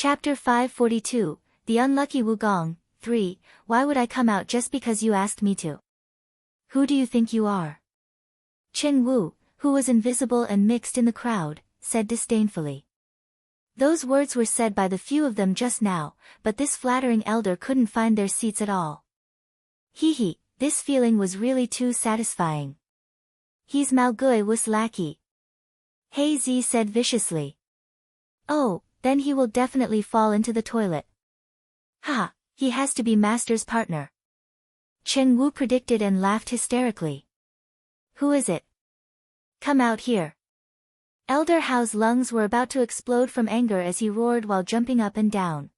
Chapter 542, The Unlucky Wugong, 3, Why would I come out just because you asked me to? Who do you think you are? Chen Wu, who was invisible and mixed in the crowd, said disdainfully. Those words were said by the few of them just now, but this flattering elder couldn't find their seats at all. Hee, this feeling was really too satisfying. He's Mao Gui Wu's lackey. He Zi said viciously. Oh, then he will definitely fall into the toilet. Ha, he has to be Master's partner. Chen Wu predicted and laughed hysterically. Who is it? Come out here. Elder Hao's lungs were about to explode from anger as he roared while jumping up and down.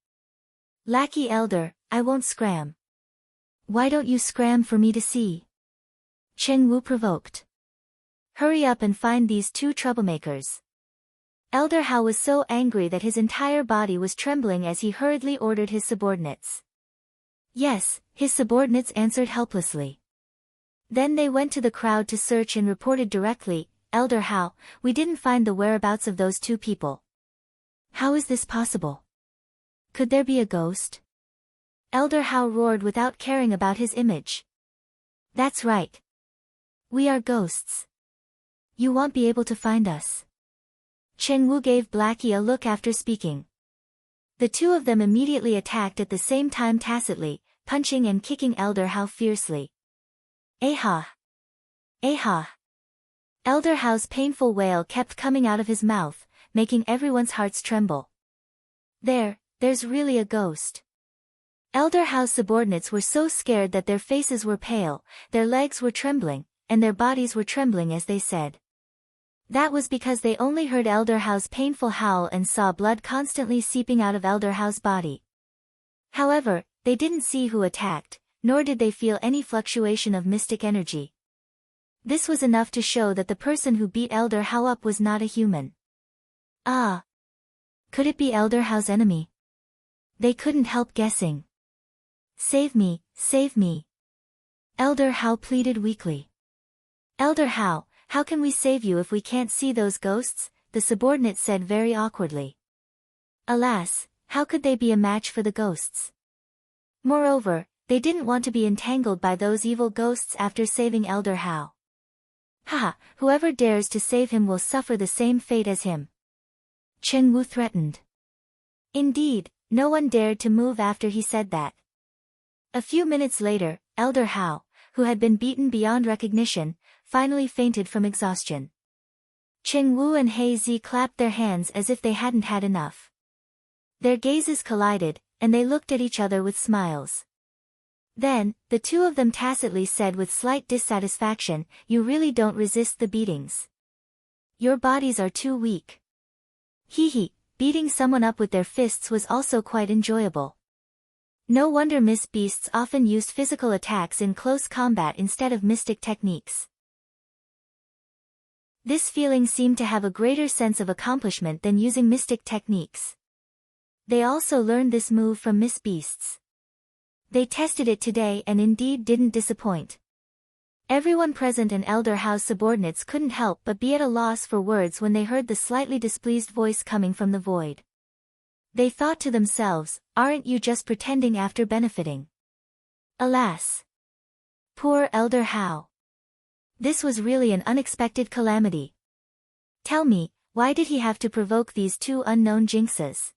Lackey elder, I won't scram. Why don't you scram for me to see? Chen Wu provoked. Hurry up and find these two troublemakers. Elder Hao was so angry that his entire body was trembling as he hurriedly ordered his subordinates. Yes, his subordinates answered helplessly. Then they went to the crowd to search and reported directly, Elder Hao, we didn't find the whereabouts of those two people. How is this possible? Could there be a ghost? Elder Hao roared without caring about his image. That's right. We are ghosts. You won't be able to find us. Chen Wu gave Blackie a look after speaking. The two of them immediately attacked at the same time tacitly, punching and kicking Elder Hao fiercely. Aha! Aha! Elder Hao's painful wail kept coming out of his mouth, making everyone's hearts tremble. There's really a ghost. Elder Hao's subordinates were so scared that their faces were pale, their legs were trembling, and their bodies were trembling as they said. That was because they only heard Elder Hao's painful howl and saw blood constantly seeping out of Elder Hao's body. However, they didn't see who attacked, nor did they feel any fluctuation of mystic energy. This was enough to show that the person who beat Elder Hao up was not a human. Ah! Could it be Elder Hao's enemy? They couldn't help guessing. Save me, save me. Elder Hao pleaded weakly. Elder Hao, how can we save you if we can't see those ghosts? The subordinate said very awkwardly. Alas, how could they be a match for the ghosts? Moreover, they didn't want to be entangled by those evil ghosts after saving Elder Hao. Haha, whoever dares to save him will suffer the same fate as him. Chen Wu threatened. Indeed, no one dared to move after he said that. A few minutes later, Elder Hao, who had been beaten beyond recognition, finally fainted from exhaustion. Chen Wu and He Zi clapped their hands as if they hadn't had enough. Their gazes collided, and they looked at each other with smiles. Then, the two of them tacitly said with slight dissatisfaction, you really don't resist the beatings. Your bodies are too weak. Hee, beating someone up with their fists was also quite enjoyable. No wonder Miss Beasts often used physical attacks in close combat instead of mystic techniques. This feeling seemed to have a greater sense of accomplishment than using mystic techniques. They also learned this move from Miss Beasts. They tested it today and indeed didn't disappoint. Everyone present and Elder Hao's subordinates couldn't help but be at a loss for words when they heard the slightly displeased voice coming from the void. They thought to themselves, aren't you just pretending after benefiting? Alas! Poor Elder Hao. This was really an unexpected calamity. Tell me, why did he have to provoke these two unknown jinxes?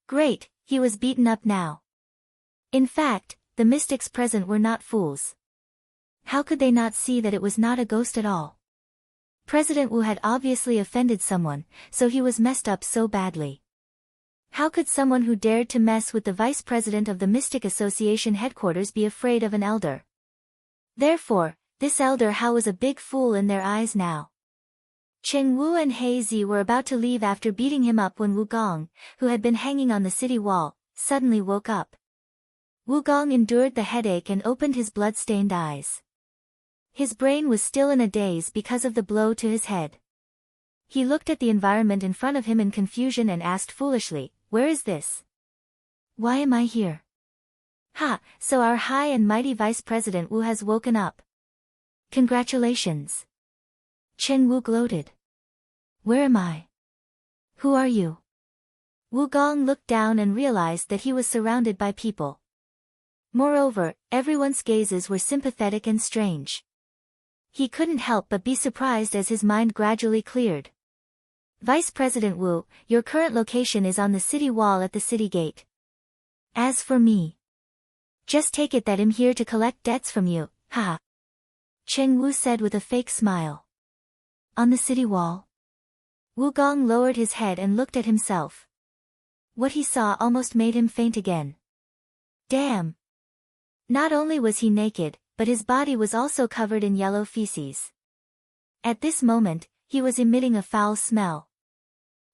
Great, he was beaten up now. In fact, the mystics present were not fools. How could they not see that it was not a ghost at all? President Wu had obviously offended someone, so he was messed up so badly. How could someone who dared to mess with the vice president of the Mystic Association headquarters be afraid of an elder? Therefore, this Elder Hao was a big fool in their eyes now. Chen Wu and He Zi were about to leave after beating him up when Wugong, who had been hanging on the city wall, suddenly woke up. Wugong endured the headache and opened his blood-stained eyes. His brain was still in a daze because of the blow to his head. He looked at the environment in front of him in confusion and asked foolishly, where is this? Why am I here? Ha, so our high and mighty Vice President Wu has woken up. Congratulations. Chen Wu gloated. Where am I? Who are you? Wugong looked down and realized that he was surrounded by people. Moreover, everyone's gazes were sympathetic and strange. He couldn't help but be surprised as his mind gradually cleared. Vice President Wu, your current location is on the city wall at the city gate. As for me, just take it that I'm here to collect debts from you, haha. Cheng Wu said with a fake smile. On the city wall? Wugong lowered his head and looked at himself. What he saw almost made him faint again. Damn! Not only was he naked, but his body was also covered in yellow feces. At this moment, he was emitting a foul smell.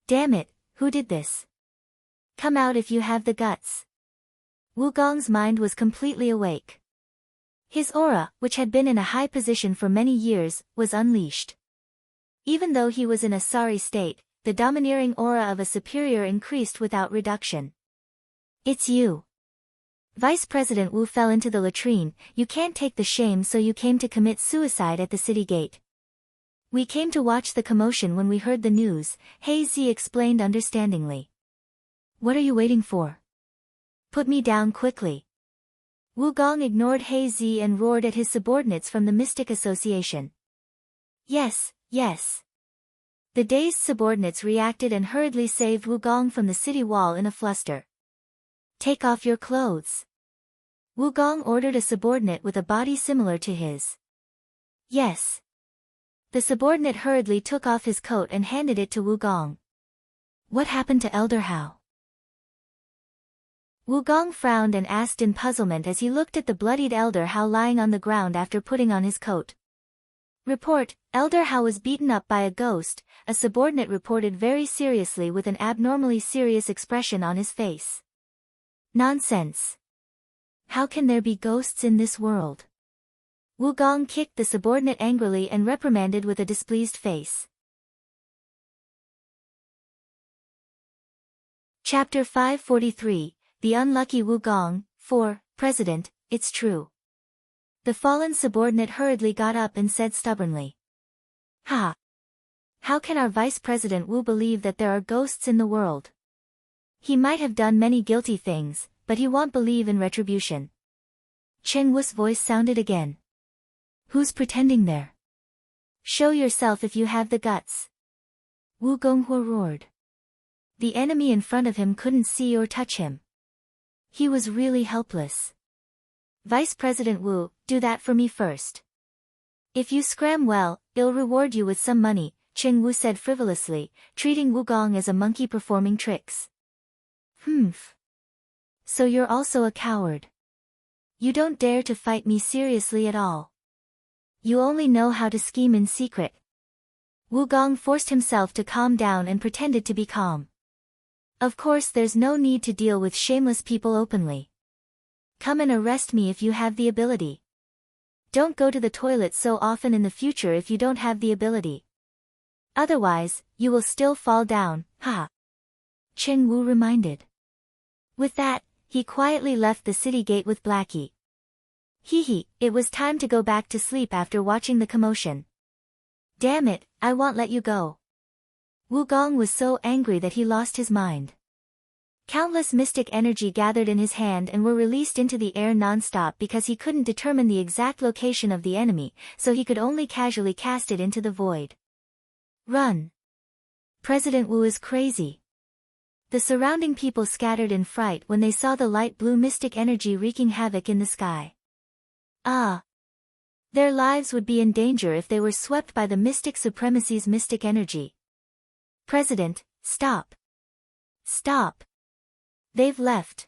Damn it, who did this? Come out if you have the guts. Wugong's mind was completely awake. His aura, which had been in a high position for many years, was unleashed. Even though he was in a sorry state, the domineering aura of a superior increased without reduction. It's you. Vice President Wu fell into the latrine. You can't take the shame, so you came to commit suicide at the city gate. We came to watch the commotion when we heard the news, He Zi explained understandingly. What are you waiting for? Put me down quickly. Wugong ignored He Zi and roared at his subordinates from the Mystic Association. Yes, yes. The dazed subordinates reacted and hurriedly saved Wugong from the city wall in a fluster. Take off your clothes. Wugong ordered a subordinate with a body similar to his. Yes. The subordinate hurriedly took off his coat and handed it to Wugong. What happened to Elder Hao? Wugong frowned and asked in puzzlement as he looked at the bloodied Elder Hao lying on the ground after putting on his coat. Report, Elder Hao was beaten up by a ghost, a subordinate reported very seriously with an abnormally serious expression on his face. Nonsense. How can there be ghosts in this world? Wugong kicked the subordinate angrily and reprimanded with a displeased face. Chapter 543, The Unlucky Wugong, 4, President, It's True. The fallen subordinate hurriedly got up and said stubbornly. Ha! How can our Vice President Wu believe that there are ghosts in the world? He might have done many guilty things, but he won't believe in retribution. Cheng Wu's voice sounded again. Who's pretending there? Show yourself if you have the guts. Wu Gonghua roared. The enemy in front of him couldn't see or touch him. He was really helpless. Vice President Wu, do that for me first. If you scram well, I'll reward you with some money, Cheng Wu said frivolously, treating Wugong as a monkey performing tricks. Humph. So you're also a coward. You don't dare to fight me seriously at all. You only know how to scheme in secret. Wugong forced himself to calm down and pretended to be calm. Of course there's no need to deal with shameless people openly. Come and arrest me if you have the ability. Don't go to the toilet so often in the future if you don't have the ability. Otherwise, you will still fall down, haha. Cheng Wu reminded. With that, he quietly left the city gate with Blackie. Hee, it was time to go back to sleep after watching the commotion. Damn it, I won't let you go. Wugong was so angry that he lost his mind. Countless mystic energy gathered in his hand and were released into the air non-stop because he couldn't determine the exact location of the enemy, so he could only casually cast it into the void. Run! President Wu is crazy. The surrounding people scattered in fright when they saw the light blue mystic energy wreaking havoc in the sky. Ah! Their lives would be in danger if they were swept by the mystic supremacy's mystic energy. President, stop! Stop! They've left.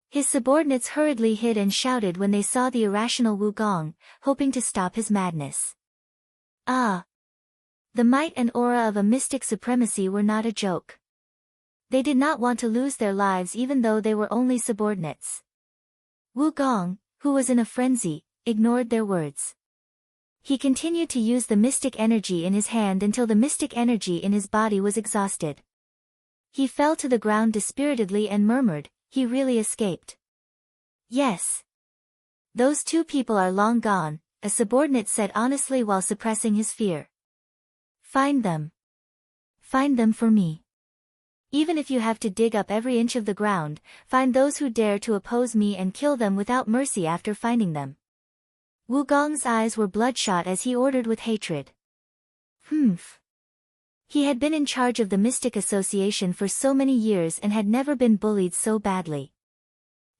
His subordinates hurriedly hid and shouted when they saw the irrational Wugong, hoping to stop his madness. Ah! The might and aura of a mystic supremacy were not a joke. They did not want to lose their lives even though they were only subordinates. Wugong, who was in a frenzy, ignored their words. He continued to use the mystic energy in his hand until the mystic energy in his body was exhausted. He fell to the ground dispiritedly and murmured, he really escaped. Yes. Those two people are long gone, a subordinate said honestly while suppressing his fear. Find them. Find them for me. Even if you have to dig up every inch of the ground, find those who dare to oppose me and kill them without mercy after finding them. Wugong's eyes were bloodshot as he ordered with hatred. Humph. He had been in charge of the Mystic Association for so many years and had never been bullied so badly.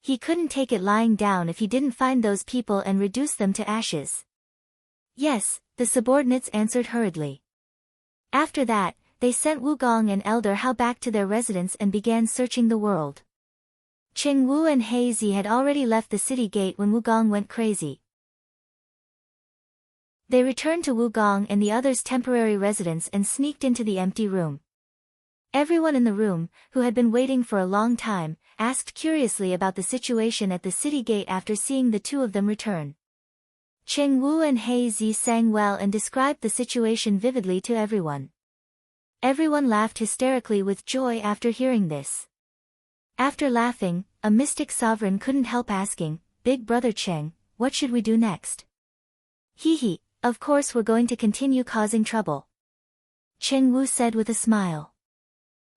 He couldn't take it lying down if he didn't find those people and reduce them to ashes. Yes, the subordinates answered hurriedly. After that, they sent Wugong and Elder Hao back to their residence and began searching the world. Cheng Wu and He Zi had already left the city gate when Wugong went crazy. They returned to Wugong and the others' temporary residence and sneaked into the empty room. Everyone in the room, who had been waiting for a long time, asked curiously about the situation at the city gate after seeing the two of them return. Cheng Wu and He Zi sang well and described the situation vividly to everyone. Everyone laughed hysterically with joy after hearing this. After laughing, a mystic sovereign couldn't help asking, "Big brother Cheng, what should we do next?" "Hee, of course we're going to continue causing trouble," Cheng Wu said with a smile.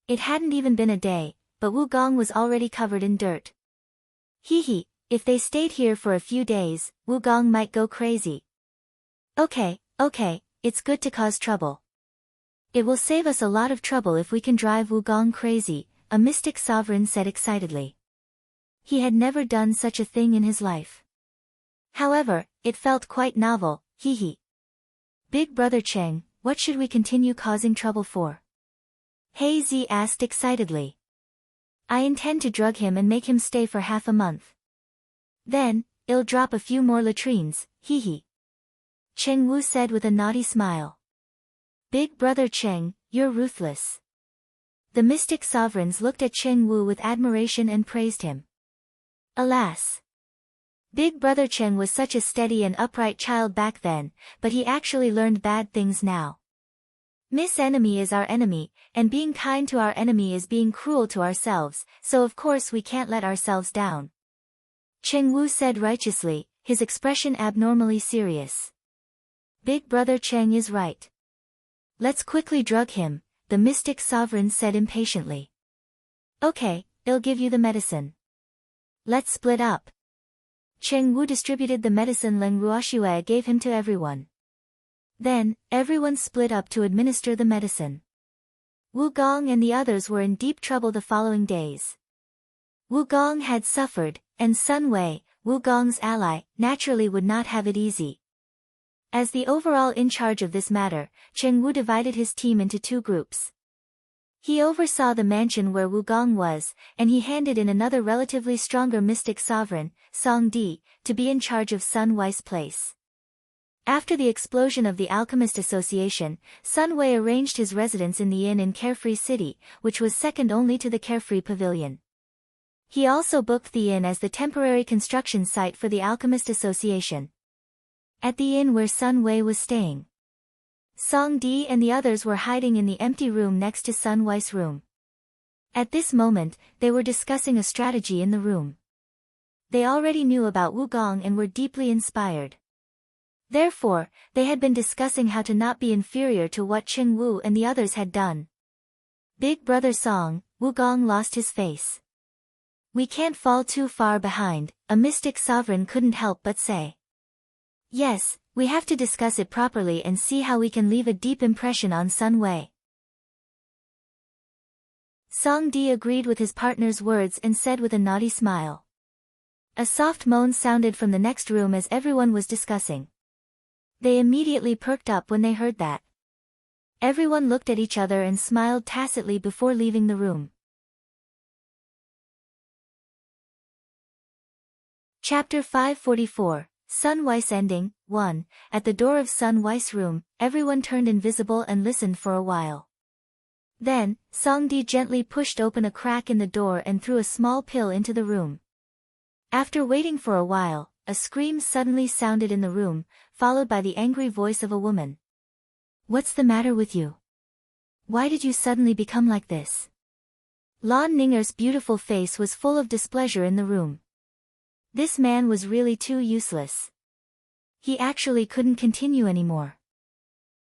It hadn't even been a day, but Wugong was already covered in dirt. "Hee, if they stayed here for a few days, Wugong might go crazy." Okay, it's good to cause trouble. It will save us a lot of trouble if we can drive Wugong crazy, a mystic sovereign said excitedly. He had never done such a thing in his life. However, it felt quite novel. Hee. "Big brother Cheng, what should we continue causing trouble for?" He Zi asked excitedly. "I intend to drug him and make him stay for half a month. Then, I'll drop a few more latrines, hee. Cheng Wu said with a naughty smile. "Big brother Cheng, you're ruthless." The mystic sovereigns looked at Cheng Wu with admiration and praised him. Alas! Big brother Cheng was such a steady and upright child back then, but he actually learned bad things now. Miss Enemy is our enemy, and being kind to our enemy is being cruel to ourselves, so of course we can't let ourselves down. Cheng Wu said righteously, his expression abnormally serious. Big brother Cheng is right. Let's quickly drug him, the mystic sovereign said impatiently. Okay, I'll give you the medicine. Let's split up. Cheng Wu distributed the medicine Leng Ruoxue gave him to everyone. Then, everyone split up to administer the medicine. Wugong and the others were in deep trouble the following days. Wugong had suffered, and Sun Wei, Wugong's ally, naturally would not have it easy. As the overall in charge of this matter, Cheng Wu divided his team into two groups. He oversaw the mansion where Wugong was, and he handed in another relatively stronger mystic sovereign, Song Di, to be in charge of Sun Wei's place. After the explosion of the Alchemist Association, Sun Wei arranged his residence in the inn in Carefree City, which was second only to the Carefree Pavilion. He also booked the inn as the temporary construction site for the Alchemist Association. At the inn where Sun Wei was staying, Song Di and the others were hiding in the empty room next to Sun Wei's room. At this moment, they were discussing a strategy in the room. They already knew about Wugong and were deeply inspired. Therefore, they had been discussing how to not be inferior to what Cheng Wu and the others had done. Big brother Song, Wugong lost his face. "We can't fall too far behind," a mystic sovereign couldn't help but say. "Yes, we have to discuss it properly and see how we can leave a deep impression on Sun Wei." Song Di agreed with his partner's words and said with a naughty smile. A soft moan sounded from the next room as everyone was discussing. They immediately perked up when they heard that. Everyone looked at each other and smiled tacitly before leaving the room. Chapter 544, Sun Wei's Ending, 1. At the door of Sun Wei's room, everyone turned invisible and listened for a while. Then, Song Di gently pushed open a crack in the door and threw a small pill into the room. After waiting for a while, a scream suddenly sounded in the room, followed by the angry voice of a woman. "What's the matter with you? Why did you suddenly become like this?" Lan Ninger's beautiful face was full of displeasure in the room. This man was really too useless. He actually couldn't continue anymore.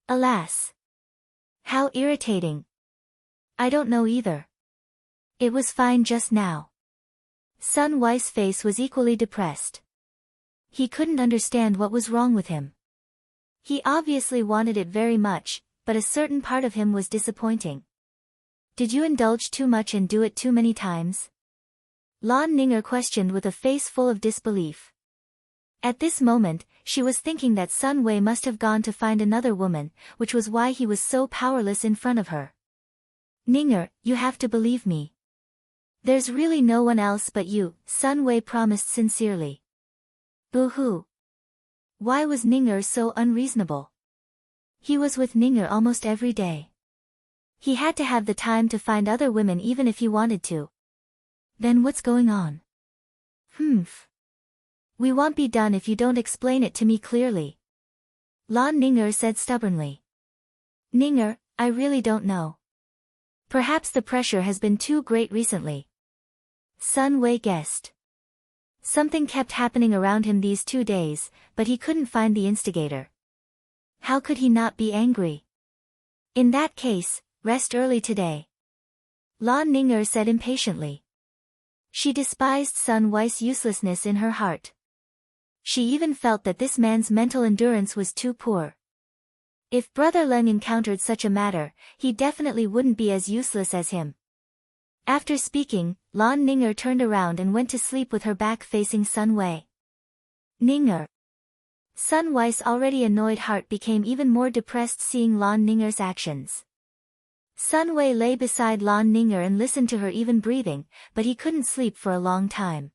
Alas! How irritating. I don't know either. It was fine just now. Sun Wei's face was equally depressed. He couldn't understand what was wrong with him. He obviously wanted it very much, but a certain part of him was disappointing. Did you indulge too much and do it too many times? Lan Ninger questioned with a face full of disbelief. At this moment, she was thinking that Sun Wei must have gone to find another woman, which was why he was so powerless in front of her. Ninger, you have to believe me. There's really no one else but you, Sun Wei promised sincerely. Boo-hoo. Why was Ninger so unreasonable? He was with Ninger almost every day. He had to have the time to find other women even if he wanted to. Then what's going on? We won't be done if you don't explain it to me clearly. Lan Ninger said stubbornly. Ninger, I really don't know. Perhaps the pressure has been too great recently. Sun Wei guessed. Something kept happening around him these 2 days, but he couldn't find the instigator. How could he not be angry? In that case, rest early today. Lan Ninger said impatiently. She despised Sun Wei's uselessness in her heart. She even felt that this man's mental endurance was too poor. If Brother Leng encountered such a matter, he definitely wouldn't be as useless as him. After speaking, Lan Ninger turned around and went to sleep with her back facing Sun Wei. Ninger. Sun Wei's already annoyed heart became even more depressed seeing Lan Ninger's actions. Sun Wei lay beside Lan Ninger and listened to her even breathing, but he couldn't sleep for a long time.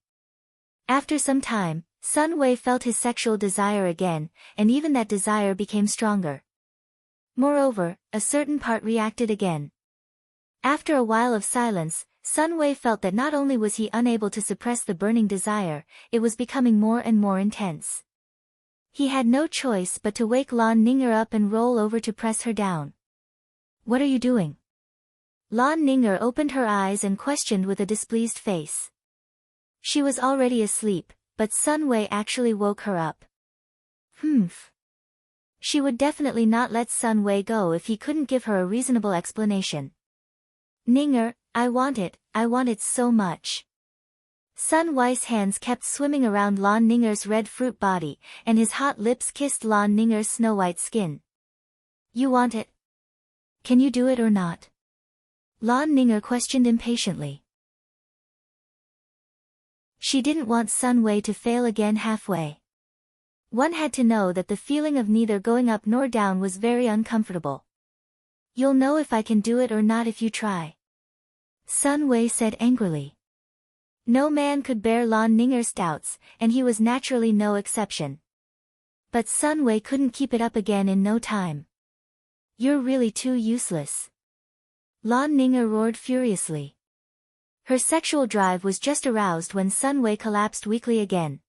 After some time, Sun Wei felt his sexual desire again, and even that desire became stronger. Moreover, a certain part reacted again. After a while of silence, Sun Wei felt that not only was he unable to suppress the burning desire, it was becoming more and more intense. He had no choice but to wake Lan Ninger up and roll over to press her down. What are you doing? Lan Ninger opened her eyes and questioned with a displeased face. She was already asleep, but Sun Wei actually woke her up. She would definitely not let Sun Wei go if he couldn't give her a reasonable explanation. Ninger, I want it so much. Sun Wei's hands kept swimming around Lan Ninger's red fruit body, and his hot lips kissed Lan Ninger's snow-white skin. You want it? Can you do it or not? Lan Ninger questioned impatiently. She didn't want Sun Wei to fail again halfway. One had to know that the feeling of neither going up nor down was very uncomfortable. You'll know if I can do it or not if you try. Sun Wei said angrily. No man could bear Lan Ninger's doubts, and he was naturally no exception. But Sun Wei couldn't keep it up again in no time. You're really too useless. Lan Ninger roared furiously. Her sexual drive was just aroused when Sun Wei collapsed weakly again.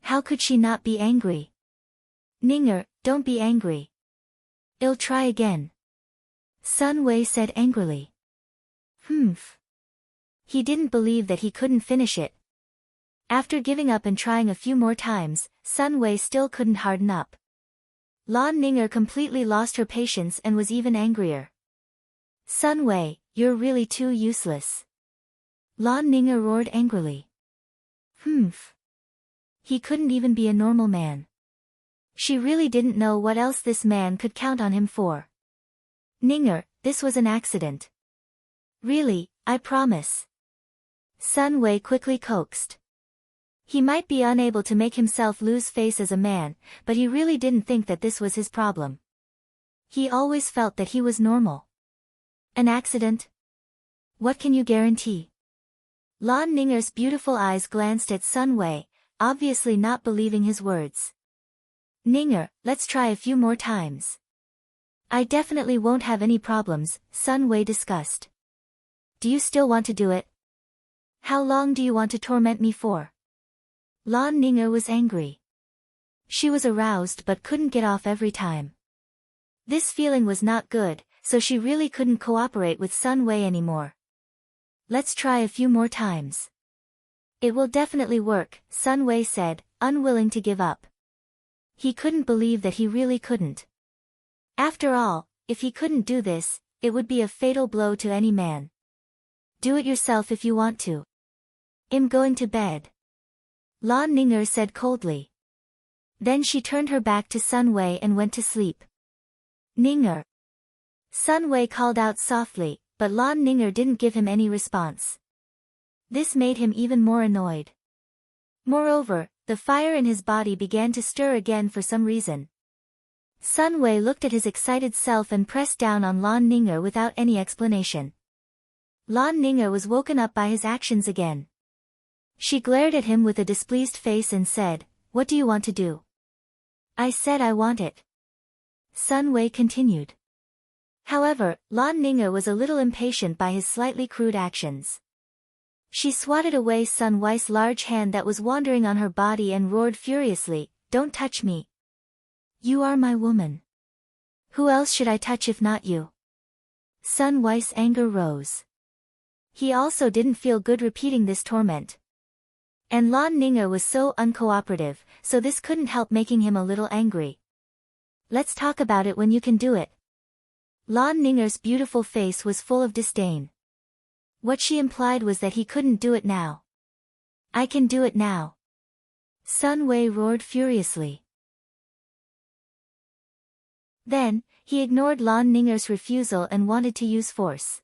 How could she not be angry? Ninger, don't be angry. I'll try again. Sun Wei said angrily. He didn't believe that he couldn't finish it. After giving up and trying a few more times, Sun Wei still couldn't harden up. Lan Ninger completely lost her patience and was even angrier. Sun Wei, you're really too useless. Lan Ninger roared angrily. He couldn't even be a normal man. She really didn't know what else this man could count on him for. Ninger, this was an accident. Really, I promise. Sun Wei quickly coaxed. He might be unable to make himself lose face as a man, but he really didn't think that this was his problem. He always felt that he was normal. An accident? What can you guarantee? Lan Ninger's beautiful eyes glanced at Sun Wei, obviously not believing his words. Ninger, let's try a few more times. I definitely won't have any problems, Sun Wei discussed. Do you still want to do it? How long do you want to torment me for? Lan Ninger was angry. She was aroused but couldn't get off every time. This feeling was not good, so she really couldn't cooperate with Sun Wei anymore. Let's try a few more times. It will definitely work, Sun Wei said, unwilling to give up. He couldn't believe that he really couldn't. After all, if he couldn't do this, it would be a fatal blow to any man. Do it yourself if you want to. I'm going to bed. Lan Ninger said coldly. Then she turned her back to Sun Wei and went to sleep. Ninger. Sun Wei called out softly, but Lan Ninger didn't give him any response. This made him even more annoyed. Moreover, the fire in his body began to stir again for some reason. Sun Wei looked at his excited self and pressed down on Lan Ninger without any explanation. Lan Ninger was woken up by his actions again. She glared at him with a displeased face and said, "What do you want to do?" "I said I want it." Sun Wei continued. However, Lan Ninger was a little impatient by his slightly crude actions. She swatted away Sun Wei's large hand that was wandering on her body and roared furiously, "Don't touch me. You are my woman. Who else should I touch if not you?" Sun Wei's anger rose. He also didn't feel good repeating this torment. And Lan Ninger was so uncooperative, so this couldn't help making him a little angry. "Let's talk about it when you can do it." Lan Ninger's beautiful face was full of disdain. What she implied was that he couldn't do it now. "I can do it now." Sun Wei roared furiously. Then, he ignored Lan Ninger's refusal and wanted to use force.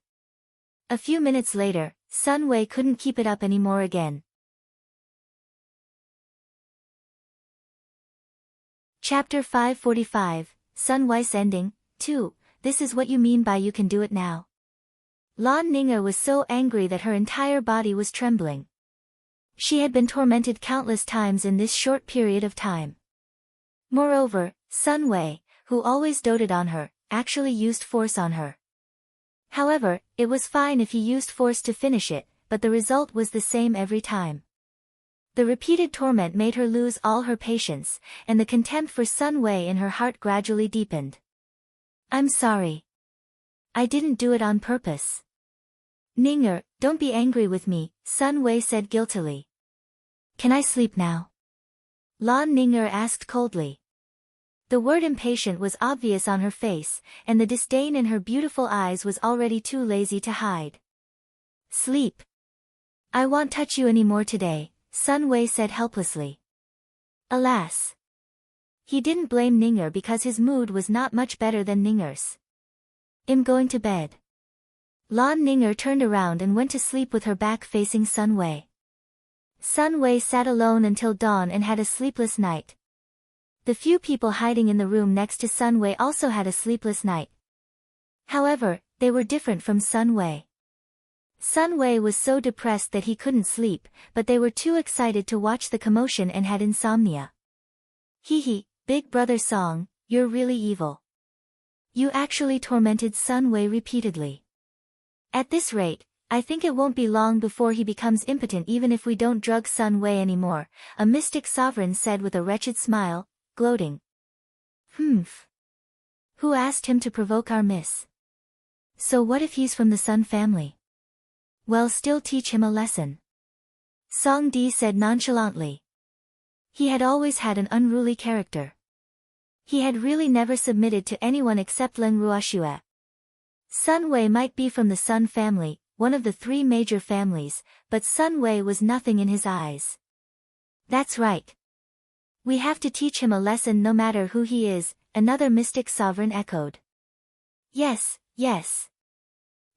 A few minutes later, Sun Wei couldn't keep it up anymore again. Chapter 545, Sun Wei's Ending, 2, This is what you mean by you can do it now. Lan Ninger was so angry that her entire body was trembling. She had been tormented countless times in this short period of time. Moreover, Sun Wei, who always doted on her, actually used force on her. However, it was fine if he used force to finish it, but the result was the same every time. The repeated torment made her lose all her patience, and the contempt for Sun Wei in her heart gradually deepened. "I'm sorry. I didn't do it on purpose." "Ninger, don't be angry with me," Sun Wei said guiltily. "Can I sleep now?" Lan Ninger asked coldly. The word impatient was obvious on her face, and the disdain in her beautiful eyes was already too lazy to hide. "Sleep. I won't touch you anymore today," Sun Wei said helplessly. Alas. He didn't blame Ninger because his mood was not much better than Ninger's. "I'm going to bed." Lan Ninger turned around and went to sleep with her back facing Sun Wei. Sun Wei sat alone until dawn and had a sleepless night. The few people hiding in the room next to Sun Wei also had a sleepless night. However, they were different from Sun Wei. Sun Wei was so depressed that he couldn't sleep, but they were too excited to watch the commotion and had insomnia. "Hee, Big Brother Song, you're really evil. You actually tormented Sun Wei repeatedly. At this rate, I think it won't be long before he becomes impotent even if we don't drug Sun Wei anymore," a mystic sovereign said with a wretched smile, gloating. "Humph. Who asked him to provoke our miss? So what if he's from the Sun family? Well, still teach him a lesson." Song Di said nonchalantly. He had always had an unruly character. He had really never submitted to anyone except Leng Ruoxue. Sun Wei might be from the Sun family, one of the three major families, but Sun Wei was nothing in his eyes. "That's right. We have to teach him a lesson no matter who he is," another mystic sovereign echoed. "Yes, yes."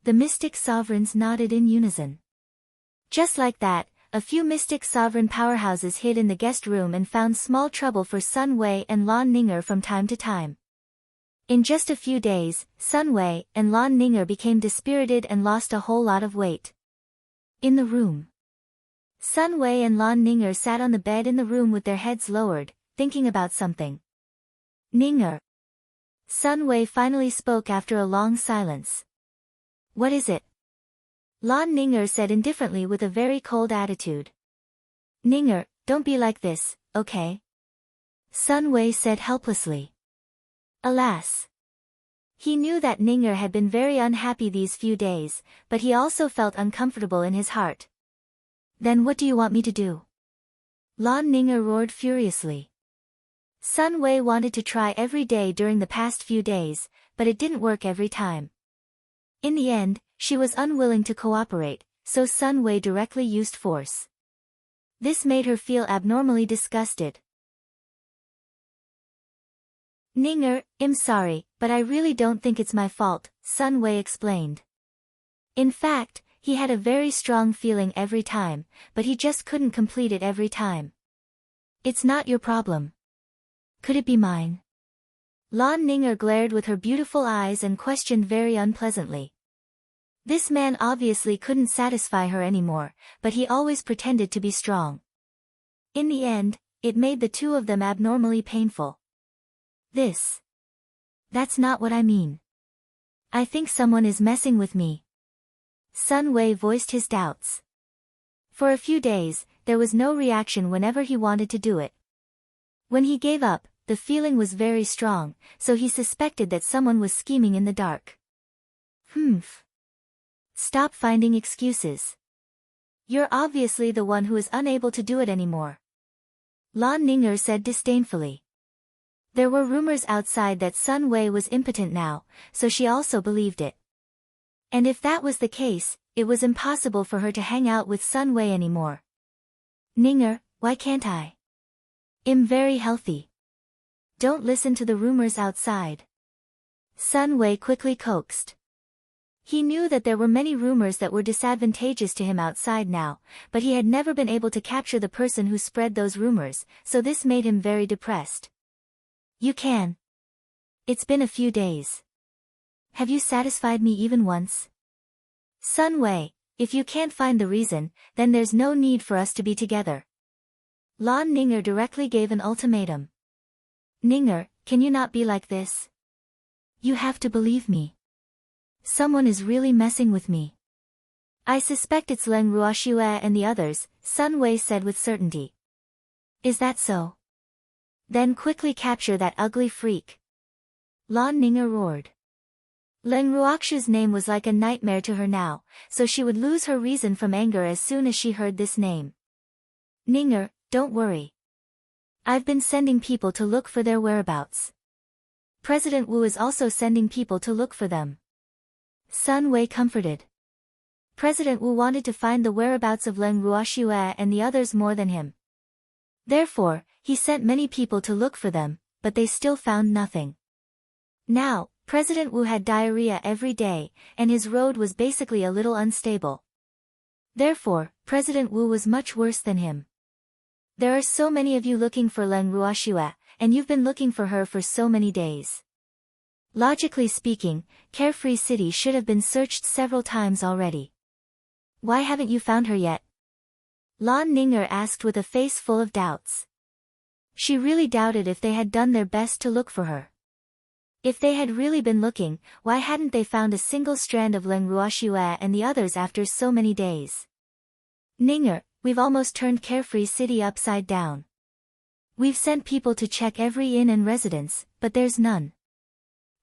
The mystic sovereigns nodded in unison. Just like that, a few mystic sovereign powerhouses hid in the guest room and found small trouble for Sun Wei and Lan Ninger from time to time. In just a few days, Sun Wei and Lan Ninger became dispirited and lost a whole lot of weight. In the room, Sun Wei and Lan Ninger sat on the bed in the room with their heads lowered, thinking about something. "Ninger." Sun Wei finally spoke after a long silence. "What is it?" Lan Ninger said indifferently with a very cold attitude. "Ninger, don't be like this, okay?" Sun Wei said helplessly. Alas. He knew that Ninger had been very unhappy these few days, but he also felt uncomfortable in his heart. "Then what do you want me to do?" Lan Ninger roared furiously. Sun Wei wanted to try every day during the past few days, but it didn't work every time. In the end, she was unwilling to cooperate, so Sun Wei directly used force. This made her feel abnormally disgusted. Ninger, I'm sorry, but I really don't think it's my fault, Sun Wei explained. In fact, he had a very strong feeling every time, but he just couldn't complete it every time. It's not your problem. Could it be mine? Lan Ninger glared with her beautiful eyes and questioned very unpleasantly. This man obviously couldn't satisfy her anymore, but he always pretended to be strong. In the end, it made the two of them abnormally painful. That's not what I mean. I think someone is messing with me. Sun Wei voiced his doubts. For a few days, there was no reaction whenever he wanted to do it. When he gave up, the feeling was very strong, so he suspected that someone was scheming in the dark. Stop finding excuses. You're obviously the one who is unable to do it anymore. Lan Ninger said disdainfully. There were rumors outside that Sun Wei was impotent now, so she also believed it. And if that was the case, it was impossible for her to hang out with Sun Wei anymore. Ninger, why can't I? I'm very healthy. Don't listen to the rumors outside. Sun Wei quickly coaxed. He knew that there were many rumors that were disadvantageous to him outside now, but he had never been able to capture the person who spread those rumors, so this made him very depressed. You can. It's been a few days. Have you satisfied me even once? Sun Wei, if you can't find the reason, then there's no need for us to be together. Lan Ninger directly gave an ultimatum. Ninger, can you not be like this? You have to believe me. Someone is really messing with me. I suspect it's Leng Ruoxue and the others, Sun Wei said with certainty. Is that so? Then quickly capture that ugly freak. Lan Ninger roared. Leng Ruoxue's name was like a nightmare to her now, so she would lose her reason from anger as soon as she heard this name. Ninger, don't worry. I've been sending people to look for their whereabouts. President Wu is also sending people to look for them. Sun Wei comforted. President Wu wanted to find the whereabouts of Leng Ruoxue and the others more than him. Therefore, he sent many people to look for them, but they still found nothing. Now, President Wu had diarrhea every day, and his road was basically a little unstable. Therefore, President Wu was much worse than him. There are so many of you looking for Leng Ruoxue, and you've been looking for her for so many days. Logically speaking, Carefree City should have been searched several times already. Why haven't you found her yet? Lan Ninger asked with a face full of doubts. She really doubted if they had done their best to look for her. If they had really been looking, why hadn't they found a single strand of Leng Ruoxue and the others after so many days? Ninger, we've almost turned Carefree City upside down. We've sent people to check every inn and residence, but there's none.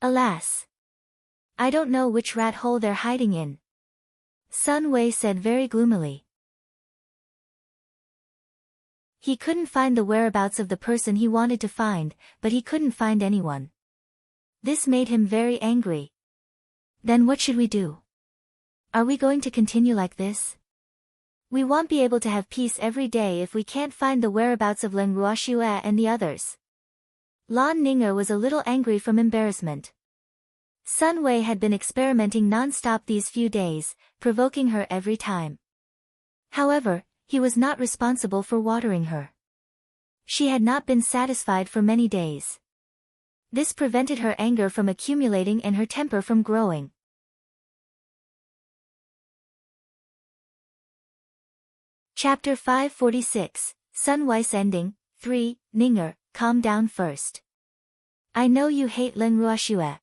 Alas. I don't know which rat hole they're hiding in. Sun Wei said very gloomily. He couldn't find the whereabouts of the person he wanted to find, but he couldn't find anyone. This made him very angry. Then what should we do? Are we going to continue like this? We won't be able to have peace every day if we can't find the whereabouts of Leng Ruoxue and the others. Lan Ninger was a little angry from embarrassment. Sun Wei had been experimenting non-stop these few days, provoking her every time. However, he was not responsible for watering her. She had not been satisfied for many days. This prevented her anger from accumulating and her temper from growing. Chapter 546, Sun Wei's Ending, 3, Ninger, calm down first. I know you hate Leng Ruoxue.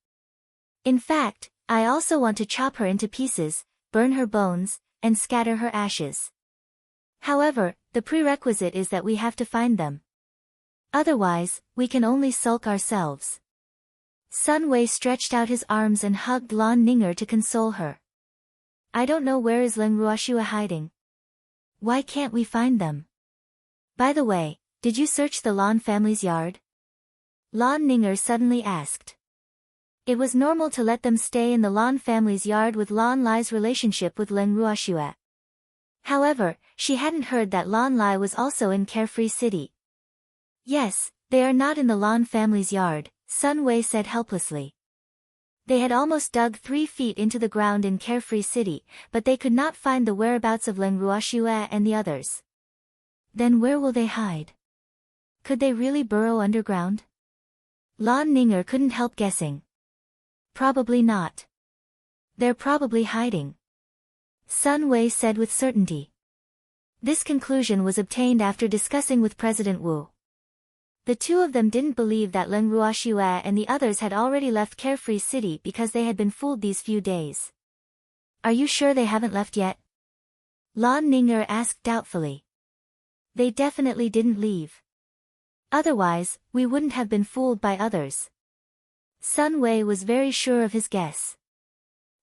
In fact, I also want to chop her into pieces, burn her bones, and scatter her ashes. However, the prerequisite is that we have to find them. Otherwise, we can only sulk ourselves. Sun Wei stretched out his arms and hugged Lan Ninger to console her. I don't know where is Leng Ruoxue hiding. Why can't we find them? By the way, did you search the Lan family's yard? Lan Ninger suddenly asked. It was normal to let them stay in the Lan family's yard with Lan Lai's relationship with Leng Ruoxue. However, she hadn't heard that Lan Lai was also in Carefree City. Yes, they are not in the Lan family's yard, Sun Wei said helplessly. They had almost dug 3 feet into the ground in Carefree City, but they could not find the whereabouts of Leng Ruoxue and the others. Then where will they hide? Could they really burrow underground? Lan Ninger couldn't help guessing. Probably not. They're probably hiding, Sun Wei said with certainty. This conclusion was obtained after discussing with President Wu. The two of them didn't believe that Leng Ruoxue and the others had already left Carefree City because they had been fooled these few days. Are you sure they haven't left yet? Lan Ninger asked doubtfully. They definitely didn't leave. Otherwise, we wouldn't have been fooled by others. Sun Wei was very sure of his guess.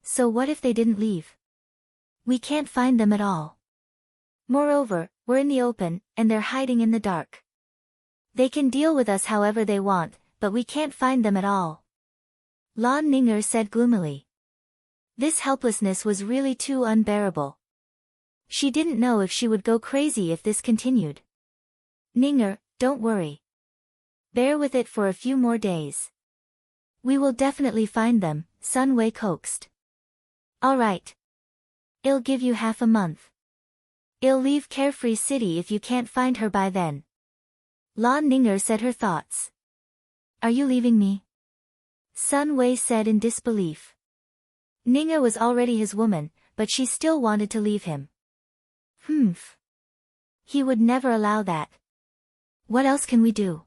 So what if they didn't leave? We can't find them at all. Moreover, we're in the open, and they're hiding in the dark. They can deal with us however they want, but we can't find them at all, Lan Ninger said gloomily. This helplessness was really too unbearable. She didn't know if she would go crazy if this continued. Ninger, don't worry. Bear with it for a few more days. We will definitely find them, Sun Wei coaxed. All right. I'll give you half a month. I'll leave Carefree City if you can't find her by then. Lan Ninger said her thoughts. Are you leaving me? Sun Wei said in disbelief. Ninger was already his woman, but she still wanted to leave him. Humph. He would never allow that. What else can we do?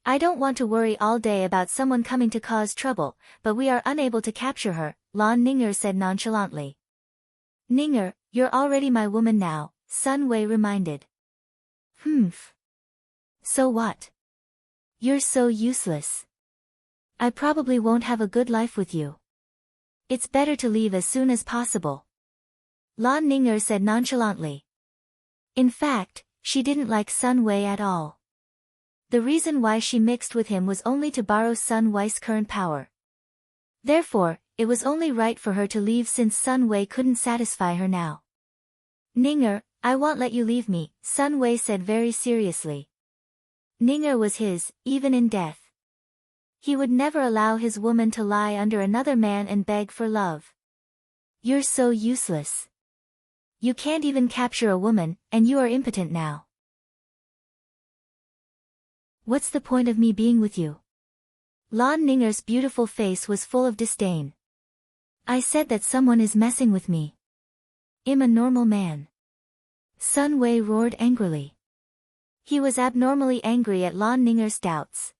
I don't want to worry all day about someone coming to cause trouble, but we are unable to capture her, Lan Ninger said nonchalantly. Ninger, you're already my woman now, Sun Wei reminded. Humph. So what? You're so useless. I probably won't have a good life with you. It's better to leave as soon as possible, Lan Ninger said nonchalantly. In fact, she didn't like Sun Wei at all. The reason why she mixed with him was only to borrow Sun Wei's current power. Therefore, it was only right for her to leave since Sun Wei couldn't satisfy her now. Ninger, I won't let you leave me, Sun Wei said very seriously. Ninger was his, even in death. He would never allow his woman to lie under another man and beg for love. You're so useless. You can't even capture a woman, and you are impotent now. What's the point of me being with you? Lan Ninger's beautiful face was full of disdain. I said that someone is messing with me. I'm a normal man. Sun Wei roared angrily. He was abnormally angry at Lan Ninger's doubts.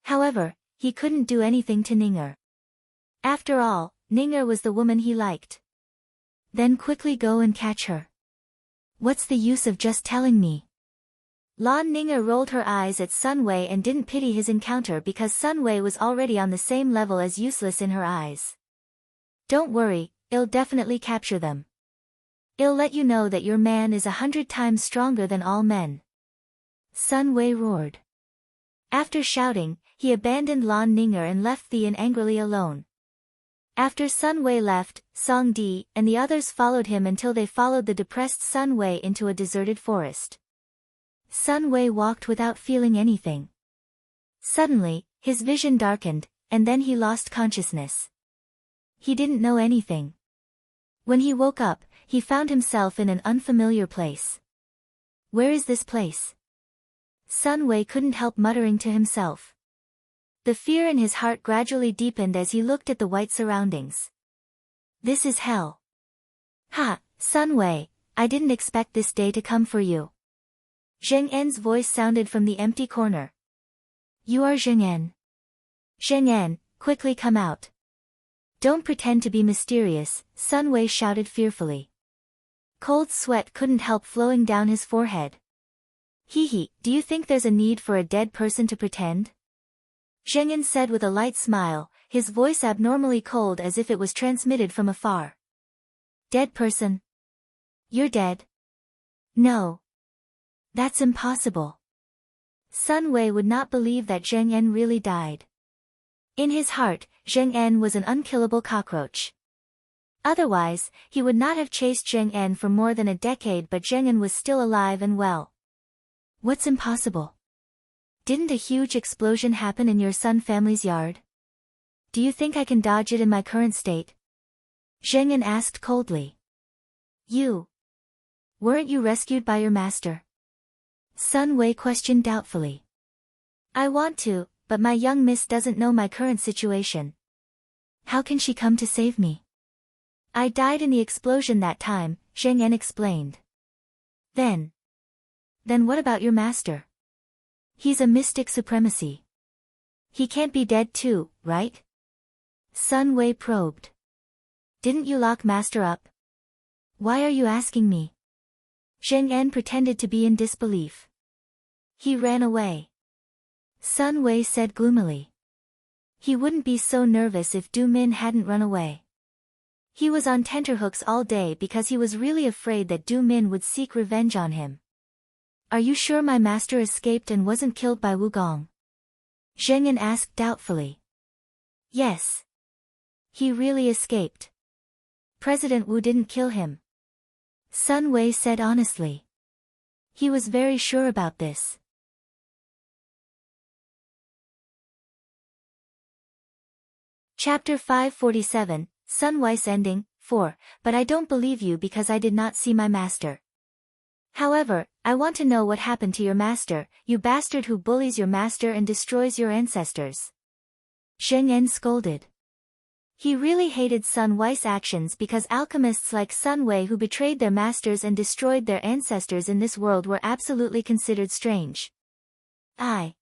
However, he couldn't do anything to Ninger. After all, Ninger was the woman he liked. Then quickly go and catch her. What's the use of just telling me? Lan Ninger rolled her eyes at Sun Wei and didn't pity his encounter because Sun Wei was already on the same level as useless in her eyes. Don't worry, I'll definitely capture them. I'll let you know that your man is 100 times stronger than all men. Sun Wei roared. After shouting, he abandoned Lan Ninger and left Thean angrily alone. After Sun Wei left, Song Di and the others followed him until they followed the depressed Sun Wei into a deserted forest. Sun Wei walked without feeling anything. Suddenly, his vision darkened, and then he lost consciousness. He didn't know anything. When he woke up, he found himself in an unfamiliar place. Where is this place? Sun Wei couldn't help muttering to himself. The fear in his heart gradually deepened as he looked at the white surroundings. This is hell. Ha, Sun Wei, I didn't expect this day to come for you. Zheng En's voice sounded from the empty corner. You are Zheng En. Zheng En, quickly come out. Don't pretend to be mysterious, Sun Wei shouted fearfully. Cold sweat couldn't help flowing down his forehead. Hee, do you think there's a need for a dead person to pretend? Zheng En said with a light smile, his voice abnormally cold as if it was transmitted from afar. Dead person? You're dead? No. That's impossible. Sun Wei would not believe that Zheng En really died. In his heart, Zheng En was an unkillable cockroach. Otherwise, he would not have chased Zheng En for more than a decade, but Zheng En was still alive and well. What's impossible? Didn't a huge explosion happen in your Sun family's yard? Do you think I can dodge it in my current state? Zheng En asked coldly. Weren't you rescued by your master? Sun Wei questioned doubtfully. I want to, but my young miss doesn't know my current situation. How can she come to save me? I died in the explosion that time, Zheng En explained. Then what about your master? He's a mystic supremacy. He can't be dead too, right? Sun Wei probed. Didn't you lock master up? Why are you asking me? Zheng En pretended to be in disbelief. He ran away. Sun Wei said gloomily. He wouldn't be so nervous if Du Min hadn't run away. He was on tenterhooks all day because he was really afraid that Du Min would seek revenge on him. Are you sure my master escaped and wasn't killed by Wugong? Zheng En asked doubtfully. Yes. He really escaped. President Wu didn't kill him. Sun Wei said honestly. He was very sure about this. Chapter 547, Sun Wei's Ending, 4, But I don't believe you because I did not see my master. However, I want to know what happened to your master, you bastard who bullies your master and destroys your ancestors. Zheng En scolded. He really hated Sun Wei's actions because alchemists like Sun Wei who betrayed their masters and destroyed their ancestors in this world were absolutely considered strange. I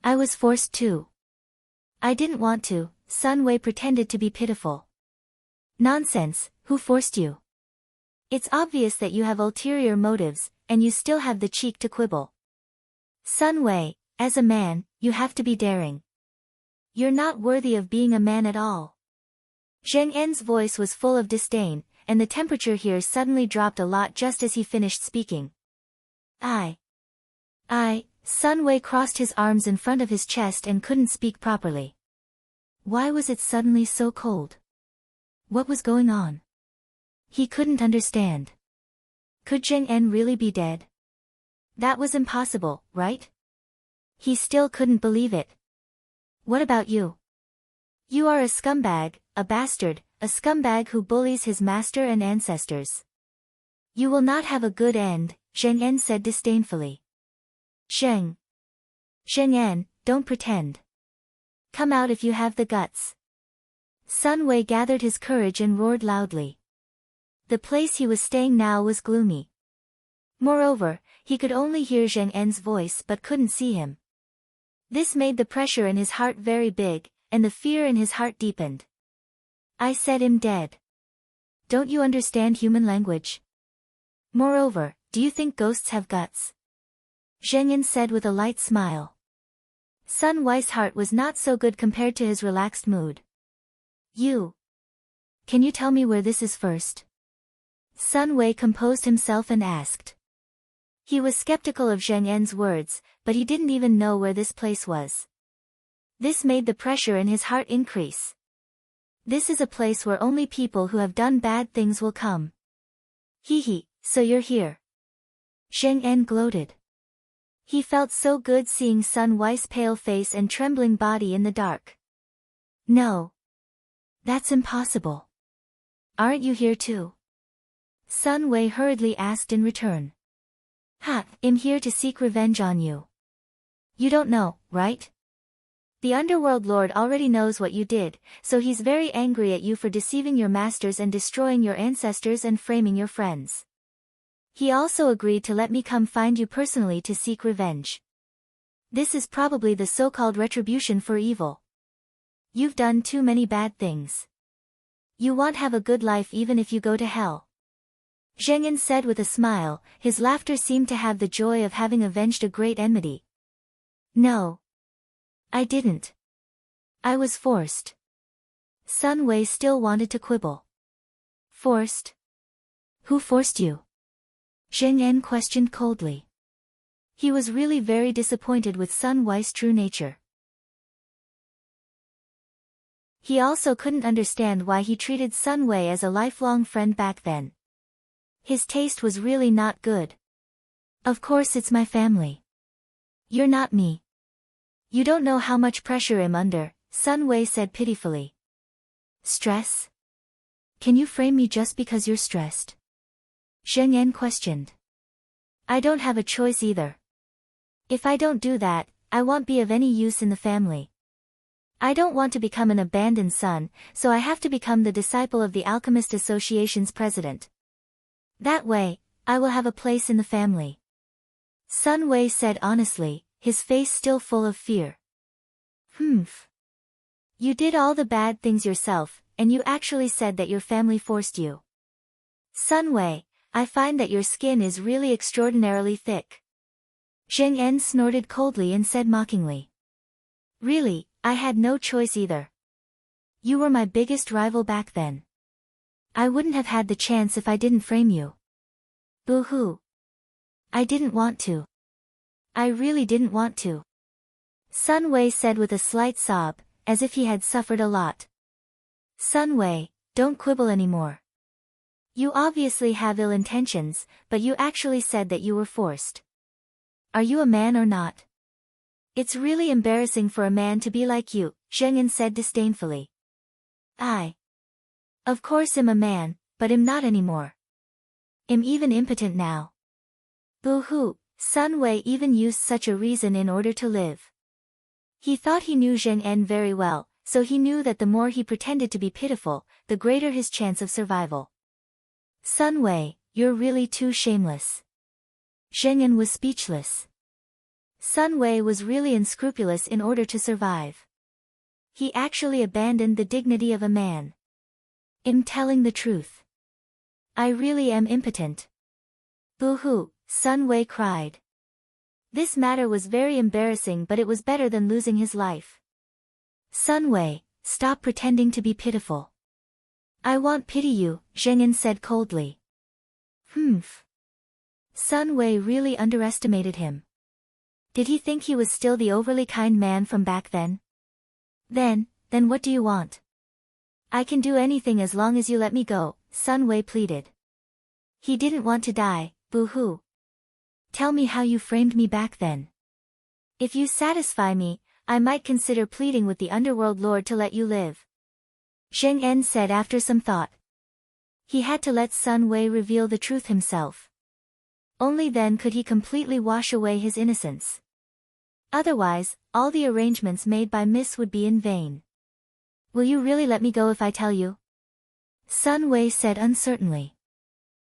was forced to. I didn't want to, Sun Wei pretended to be pitiful. Nonsense, who forced you? It's obvious that you have ulterior motives, and you still have the cheek to quibble. Sun Wei, as a man, you have to be daring. You're not worthy of being a man at all. Zheng En's voice was full of disdain, and the temperature here suddenly dropped a lot just as he finished speaking. Sun Wei crossed his arms in front of his chest and couldn't speak properly. Why was it suddenly so cold? What was going on? He couldn't understand. Could Zheng En really be dead? That was impossible, right? He still couldn't believe it. What about you? You are a scumbag, a bastard, a scumbag who bullies his master and ancestors. You will not have a good end, Zheng En said disdainfully. Zheng En, don't pretend. Come out if you have the guts. Sun Wei gathered his courage and roared loudly. The place he was staying now was gloomy. Moreover, he could only hear Zheng En's voice but couldn't see him. This made the pressure in his heart very big, and the fear in his heart deepened. I said him dead. Don't you understand human language? Moreover, do you think ghosts have guts? Zheng En said with a light smile. Sun Wei's heart was not so good compared to his relaxed mood. Can you tell me where this is first? Sun Wei composed himself and asked. He was skeptical of Zheng En's words, but he didn't even know where this place was. This made the pressure in his heart increase. This is a place where only people who have done bad things will come. So you're here. Zheng En gloated. He felt so good seeing Sun Wei's pale face and trembling body in the dark. No. That's impossible. Aren't you here too? Sun Wei hurriedly asked in return. I'm here to seek revenge on you. You don't know, right? The Underworld Lord already knows what you did, so he's very angry at you for deceiving your masters and destroying your ancestors and framing your friends. He also agreed to let me come find you personally to seek revenge. This is probably the so-called retribution for evil. You've done too many bad things. You won't have a good life even if you go to hell. Zheng En said with a smile, his laughter seemed to have the joy of having avenged a great enmity. No. I didn't. I was forced. Sun Wei still wanted to quibble. Forced? Who forced you? Zheng En questioned coldly. He was really very disappointed with Sun Wei's true nature. He also couldn't understand why he treated Sun Wei as a lifelong friend back then. His taste was really not good. Of course it's my family. You're not me. You don't know how much pressure I'm under, Sun Wei said pitifully. Stress? Can you frame me just because you're stressed? Zheng En questioned. I don't have a choice either. If I don't do that, I won't be of any use in the family. I don't want to become an abandoned son, so I have to become the disciple of the Alchemist Association's president. That way, I will have a place in the family. Sun Wei said honestly, his face still full of fear. You did all the bad things yourself, and you actually said that your family forced you. Sun Wei, I find that your skin is really extraordinarily thick. Zheng En snorted coldly and said mockingly. Really, I had no choice either. You were my biggest rival back then. I wouldn't have had the chance if I didn't frame you. Boo-hoo. I didn't want to. I really didn't want to. Sun Wei said with a slight sob, as if he had suffered a lot. Sun Wei, don't quibble anymore. You obviously have ill intentions, but you actually said that you were forced. Are you a man or not? It's really embarrassing for a man to be like you, Zheng En said disdainfully. Of course I'm a man, but I'm not anymore. I'm even impotent now. Boo-hoo, Sun Wei even used such a reason in order to live. He thought he knew Zheng En very well, so he knew that the more he pretended to be pitiful, the greater his chance of survival. Sun Wei, you're really too shameless. Zheng En was speechless. Sun Wei was really unscrupulous in order to survive. He actually abandoned the dignity of a man. I'm telling the truth. I really am impotent. Boo-hoo, Sun Wei cried. This matter was very embarrassing, but it was better than losing his life. Sun Wei, stop pretending to be pitiful. I won't pity you, Zheng En said coldly. Sun Wei really underestimated him. Did he think he was still the overly kind man from back then? Then what do you want? I can do anything as long as you let me go, Sun Wei pleaded. He didn't want to die, boo-hoo. Tell me how you framed me back then. If you satisfy me, I might consider pleading with the Underworld Lord to let you live. Zheng En said after some thought. He had to let Sun Wei reveal the truth himself. Only then could he completely wash away his innocence. Otherwise, all the arrangements made by Miss would be in vain. Will you really let me go if I tell you? Sun Wei said uncertainly.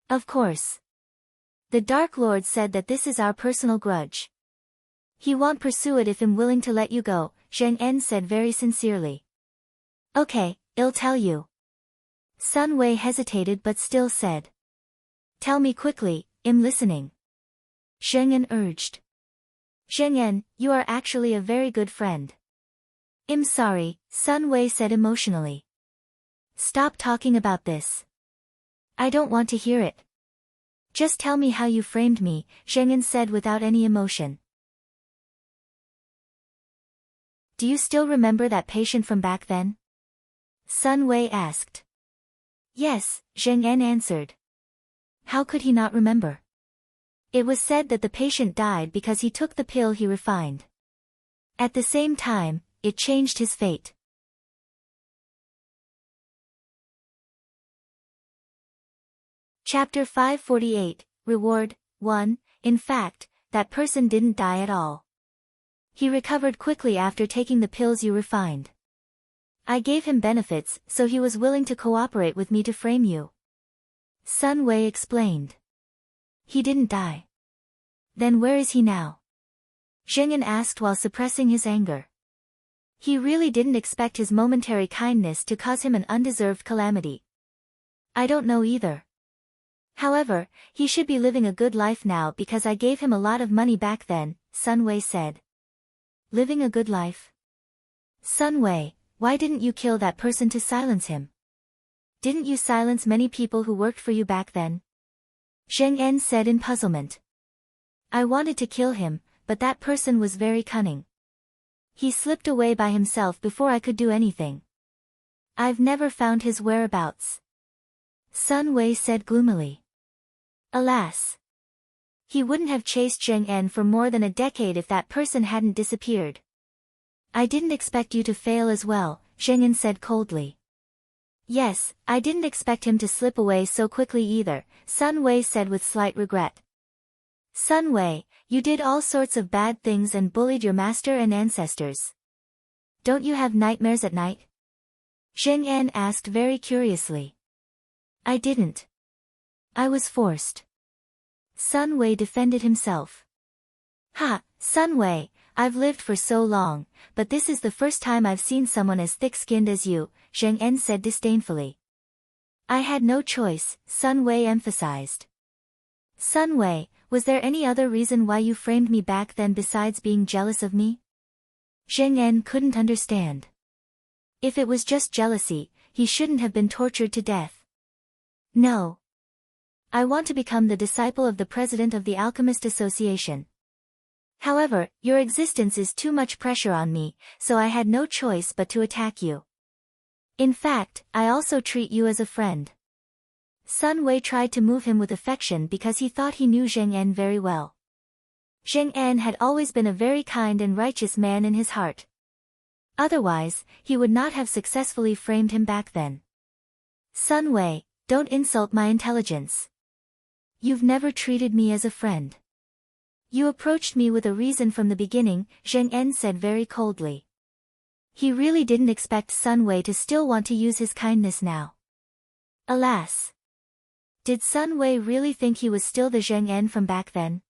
Of course. The Dark Lord said that this is our personal grudge. He won't pursue it if I'm willing to let you go, Zheng En said very sincerely. Okay, I'll tell you. Sun Wei hesitated but still said. Tell me quickly, I'm listening. Zheng En urged. Zheng En, you are actually a very good friend. I'm sorry, Sun Wei said emotionally. Stop talking about this. I don't want to hear it. Just tell me how you framed me, Zheng En said without any emotion. Do you still remember that patient from back then? Sun Wei asked. Yes, Zheng En answered. How could he not remember? It was said that the patient died because he took the pill he refined. At the same time, it changed his fate. Chapter 548, Reward, 1. In fact, that person didn't die at all. He recovered quickly after taking the pills you refined. I gave him benefits, so he was willing to cooperate with me to frame you. Sun Wei explained. He didn't die. Then where is he now? Zheng En asked while suppressing his anger. He really didn't expect his momentary kindness to cause him an undeserved calamity. I don't know either. However, he should be living a good life now because I gave him a lot of money back then, Sun Wei said. Living a good life? Sun Wei, why didn't you kill that person to silence him? Didn't you silence many people who worked for you back then? Zheng En said in puzzlement. I wanted to kill him, but that person was very cunning. He slipped away by himself before I could do anything. I've never found his whereabouts. Sun Wei said gloomily. Alas. He wouldn't have chased Zheng En for more than a decade if that person hadn't disappeared. I didn't expect you to fail as well, Zheng En said coldly. Yes, I didn't expect him to slip away so quickly either, Sun Wei said with slight regret. Sun Wei, you did all sorts of bad things and bullied your master and ancestors. Don't you have nightmares at night? Zheng En asked very curiously. I didn't. I was forced. Sun Wei defended himself. Ha, Sun Wei, I've lived for so long, but this is the first time I've seen someone as thick-skinned as you, Zheng En said disdainfully. I had no choice, Sun Wei emphasized. Sun Wei, was there any other reason why you framed me back then besides being jealous of me? Zheng En couldn't understand. If it was just jealousy, he shouldn't have been tortured to death. No. I want to become the disciple of the president of the Alchemist Association. However, your existence is too much pressure on me, so I had no choice but to attack you. In fact, I also treat you as a friend. Sun Wei tried to move him with affection because he thought he knew Zheng En very well. Zheng En had always been a very kind and righteous man in his heart. Otherwise, he would not have successfully framed him back then. Sun Wei, don't insult my intelligence. You've never treated me as a friend. You approached me with a reason from the beginning, Zheng En said very coldly. He really didn't expect Sun Wei to still want to use his kindness now. Alas. Did Sun Wei really think he was still the Zheng En from back then?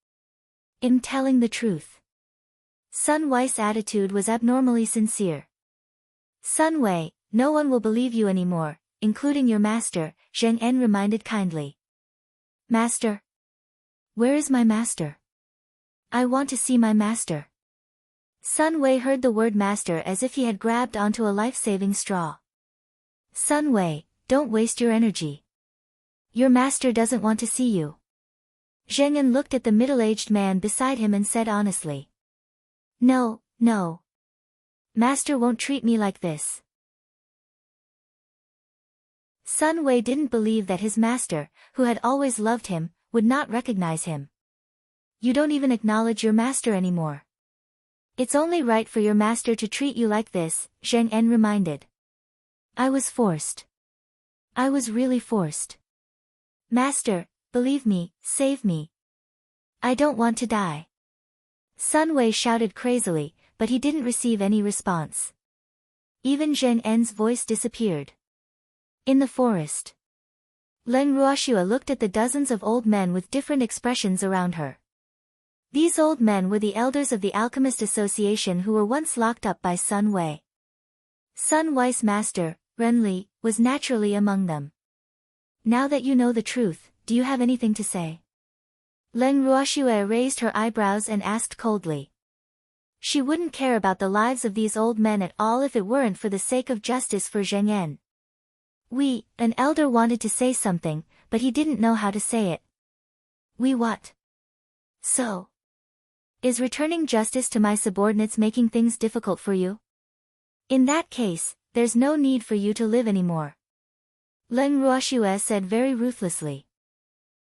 I'm telling the truth. Sun Wei's attitude was abnormally sincere. Sun Wei, no one will believe you anymore, including your master, Zheng En reminded kindly. Master? Where is my master? I want to see my master. Sun Wei heard the word master as if he had grabbed onto a life-saving straw. Sun Wei, don't waste your energy. Your master doesn't want to see you. Zheng En looked at the middle-aged man beside him and said honestly. No, no. Master won't treat me like this. Sun Wei didn't believe that his master, who had always loved him, would not recognize him. You don't even acknowledge your master anymore. It's only right for your master to treat you like this, Zheng En reminded. I was forced. I was really forced. Master, believe me, save me. I don't want to die. Sun Wei shouted crazily, but he didn't receive any response. Even Zheng En's voice disappeared. In the forest. Leng Ruoxue looked at the dozens of old men with different expressions around her. These old men were the elders of the Alchemist Association who were once locked up by Sun Wei. Sun Wei's master, Renli, was naturally among them. Now that you know the truth, do you have anything to say? Leng Ruoxue raised her eyebrows and asked coldly. She wouldn't care about the lives of these old men at all if it weren't for the sake of justice for Zheng En. An elder wanted to say something, but he didn't know how to say it. What? So? Is returning justice to my subordinates making things difficult for you? In that case, there's no need for you to live anymore. Leng Ruoxue said very ruthlessly.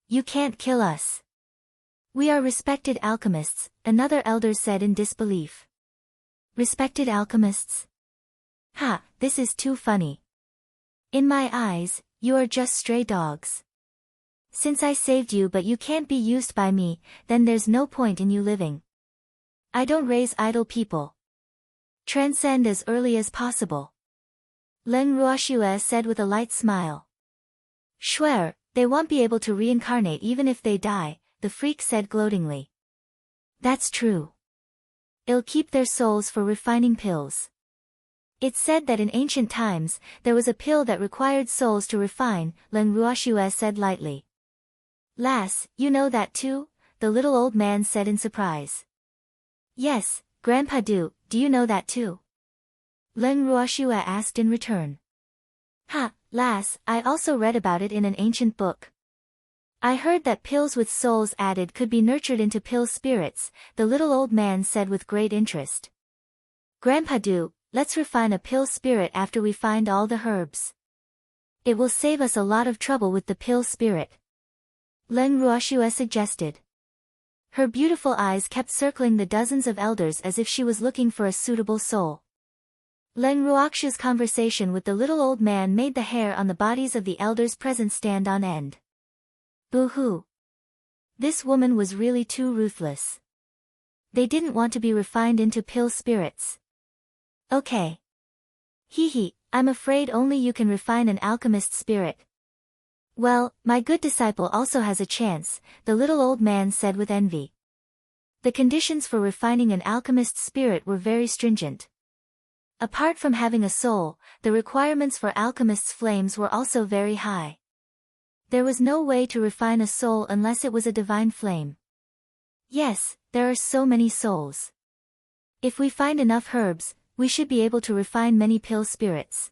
You can't kill us. We are respected alchemists, another elder said in disbelief. Respected alchemists? Ha, this is too funny. In my eyes, you are just stray dogs. Since I saved you but you can't be used by me, then there's no point in you living. I don't raise idle people. Transcend as early as possible. Leng Ruoxue said with a light smile. Swear, they won't be able to reincarnate even if they die, the freak said gloatingly. That's true. It'll keep their souls for refining pills. It's said that in ancient times, there was a pill that required souls to refine, Leng Ruoxue said lightly. Lass, you know that too? The little old man said in surprise. Yes, Grandpa do you know that too? Leng Ruoxue asked in return. Ha, lass, I also read about it in an ancient book. I heard that pills with souls added could be nurtured into pill spirits, the little old man said with great interest. Grandpa do, let's refine a pill spirit after we find all the herbs. It will save us a lot of trouble with the pill spirit. Len Ruoxue suggested. Her beautiful eyes kept circling the dozens of elders as if she was looking for a suitable soul. Len Ruoxue's conversation with the little old man made the hair on the bodies of the elders present stand on end. Boo-hoo. This woman was really too ruthless. They didn't want to be refined into pill spirits. Okay. Hee, I'm afraid only you can refine an alchemist spirit. Well, my good disciple also has a chance, the little old man said with envy. The conditions for refining an alchemist spirit were very stringent. Apart from having a soul, the requirements for alchemists' flames were also very high. There was no way to refine a soul unless it was a divine flame. Yes, there are so many souls. If we find enough herbs, we should be able to refine many pill spirits.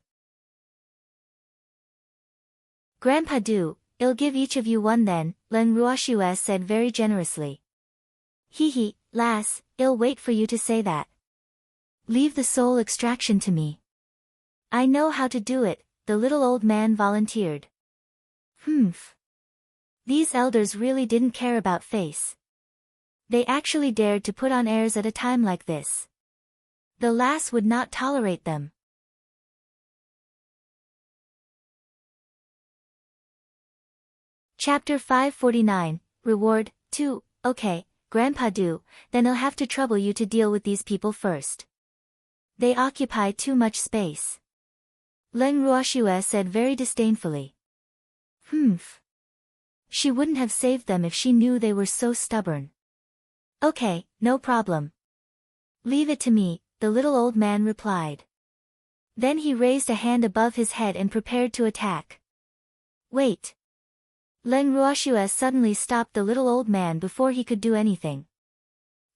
Grandpa do, I'll give each of you one then, Len Ruoxue said very generously. Hee, lass, I'll wait for you to say that. Leave the soul extraction to me. I know how to do it, the little old man volunteered. Humph. These elders really didn't care about face. They actually dared to put on airs at a time like this. The lass would not tolerate them. Chapter 549, Reward, 2, okay, Grandpa do, then I'll have to trouble you to deal with these people first. They occupy too much space. Len Ruoxue said very disdainfully. Humph. She wouldn't have saved them if she knew they were so stubborn. Okay, no problem. Leave it to me, the little old man replied. Then he raised a hand above his head and prepared to attack. Wait. Len Ruoxue suddenly stopped the little old man before he could do anything.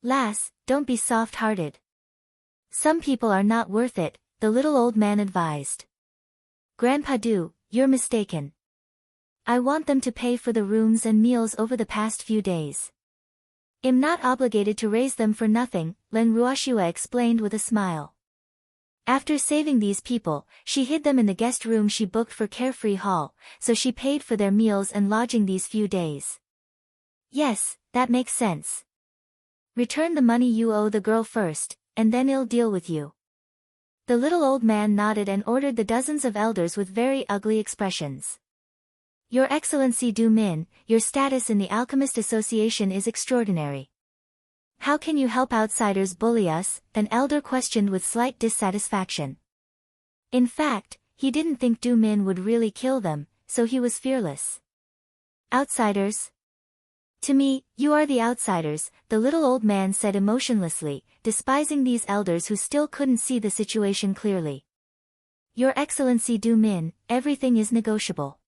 Lass, don't be soft-hearted. Some people are not worth it, the little old man advised. Grandpa do, you're mistaken. I want them to pay for the rooms and meals over the past few days. I'm not obligated to raise them for nothing, Len Ruoxue explained with a smile. After saving these people, she hid them in the guest room she booked for Carefree Hall, so she paid for their meals and lodging these few days. Yes, that makes sense. Return the money you owe the girl first, and then I'll deal with you. The little old man nodded and ordered the dozens of elders with very ugly expressions. Your Excellency Du Min, your status in the Alchemist Association is extraordinary. How can you help outsiders bully us? An elder questioned with slight dissatisfaction. In fact, he didn't think Du Min would really kill them, so he was fearless. Outsiders? To me, you are the outsiders, the little old man said emotionlessly, despising these elders who still couldn't see the situation clearly. Your Excellency Du Min, everything is negotiable.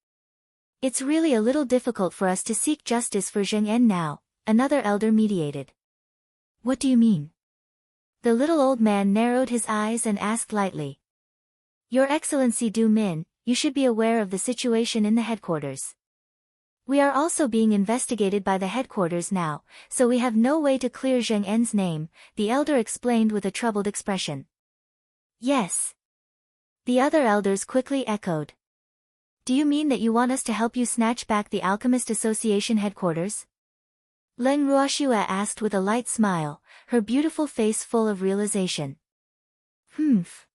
It's really a little difficult for us to seek justice for Zheng En now, another elder mediated. What do you mean? The little old man narrowed his eyes and asked lightly. Your Excellency Du Min, you should be aware of the situation in the headquarters. We are also being investigated by the headquarters now, so we have no way to clear Zheng En's name, the elder explained with a troubled expression. Yes. The other elders quickly echoed. Do you mean that you want us to help you snatch back the Alchemist Association headquarters? Len Ruoxue asked with a light smile, her beautiful face full of realization. Humph.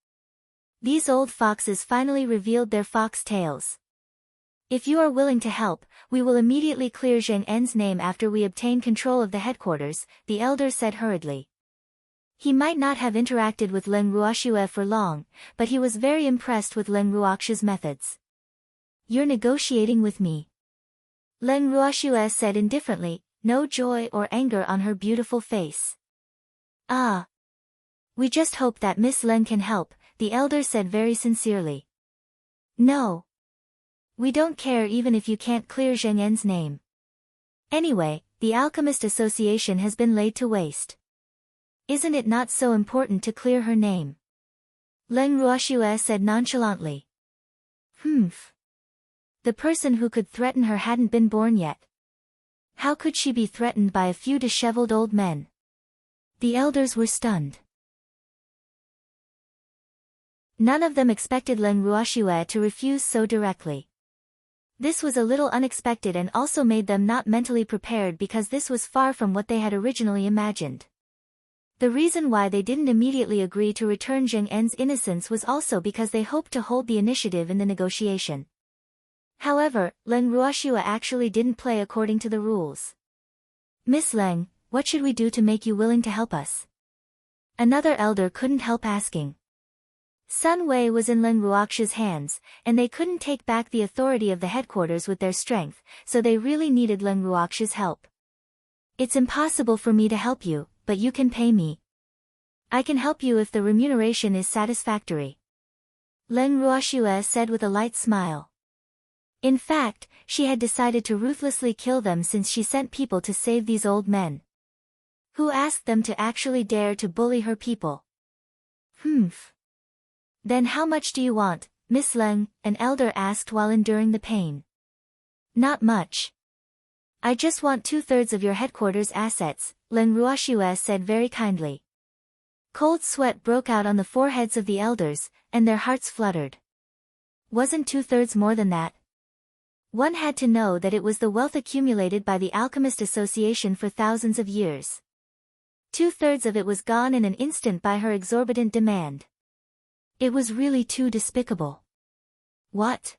These old foxes finally revealed their fox tails. If you are willing to help, we will immediately clear Zheng En's name after we obtain control of the headquarters, the elder said hurriedly. He might not have interacted with Len Ruoxue for long, but he was very impressed with Len Ruoxue's methods. You're negotiating with me. Len Ruoxue said indifferently, no joy or anger on her beautiful face. Ah. We just hope that Miss Len can help, the elder said very sincerely. No. We don't care even if you can't clear Zheng En's name. Anyway, the Alchemist Association has been laid to waste. Isn't it not so important to clear her name? Len Ruoxue said nonchalantly. Humph. The person who could threaten her hadn't been born yet. How could she be threatened by a few disheveled old men? The elders were stunned. None of them expected Leng Ruoxue to refuse so directly. This was a little unexpected and also made them not mentally prepared because this was far from what they had originally imagined. The reason why they didn't immediately agree to return Zheng En's innocence was also because they hoped to hold the initiative in the negotiation. However, Leng Ruoxue actually didn't play according to the rules. "Miss Leng, what should we do to make you willing to help us?" Another elder couldn't help asking. Sun Wei was in Leng Ruoxue's hands, and they couldn't take back the authority of the headquarters with their strength, so they really needed Leng Ruoxue's help. "It's impossible for me to help you, but you can pay me. I can help you if the remuneration is satisfactory," Leng Ruoxue said with a light smile. In fact, she had decided to ruthlessly kill them since she sent people to save these old men. Who asked them to actually dare to bully her people? "Humph. Then how much do you want, Miss Leng?" an elder asked while enduring the pain. "Not much. I just want 2/3 of your headquarters' assets," Leng Ruoxue said very kindly. Cold sweat broke out on the foreheads of the elders, and their hearts fluttered. Wasn't 2/3 more than that? One had to know that it was the wealth accumulated by the Alchemist Association for thousands of years. 2/3 of it was gone in an instant by her exorbitant demand. It was really too despicable. "What?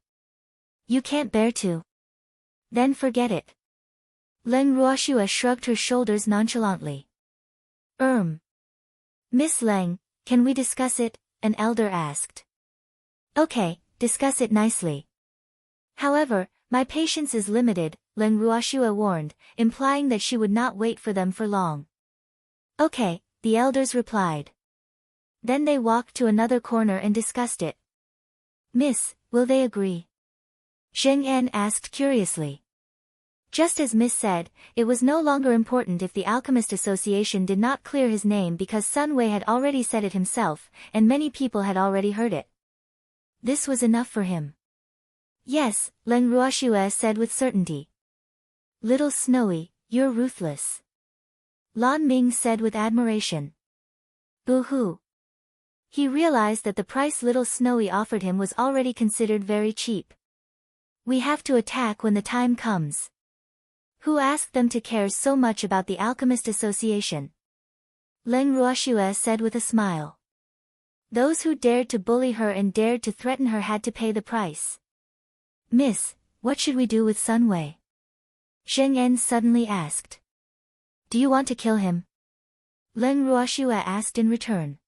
You can't bear to? Then forget it." Leng Ruoxue shrugged her shoulders nonchalantly. Miss Leng, can we discuss it?" an elder asked. "Okay, discuss it nicely. However, my patience is limited," Leng Ruoxue warned, implying that she would not wait for them for long. "Okay," the elders replied. Then they walked to another corner and discussed it. "Miss, will they agree?" Zheng En asked curiously. Just as Miss said, it was no longer important if the Alchemist Association did not clear his name because Sun Wei had already said it himself, and many people had already heard it. This was enough for him. "Yes," Leng Ruoxue said with certainty. "Little Snowy, you're ruthless," Lan Ming said with admiration. Boo-hoo. He realized that the price Little Snowy offered him was already considered very cheap. "We have to attack when the time comes." Who asked them to care so much about the Alchemist Association? Leng Ruoxue said with a smile. Those who dared to bully her and dared to threaten her had to pay the price. "Miss, what should we do with Sun Wei?" Zheng En suddenly asked. "Do you want to kill him?" Leng Ruoxue asked in return.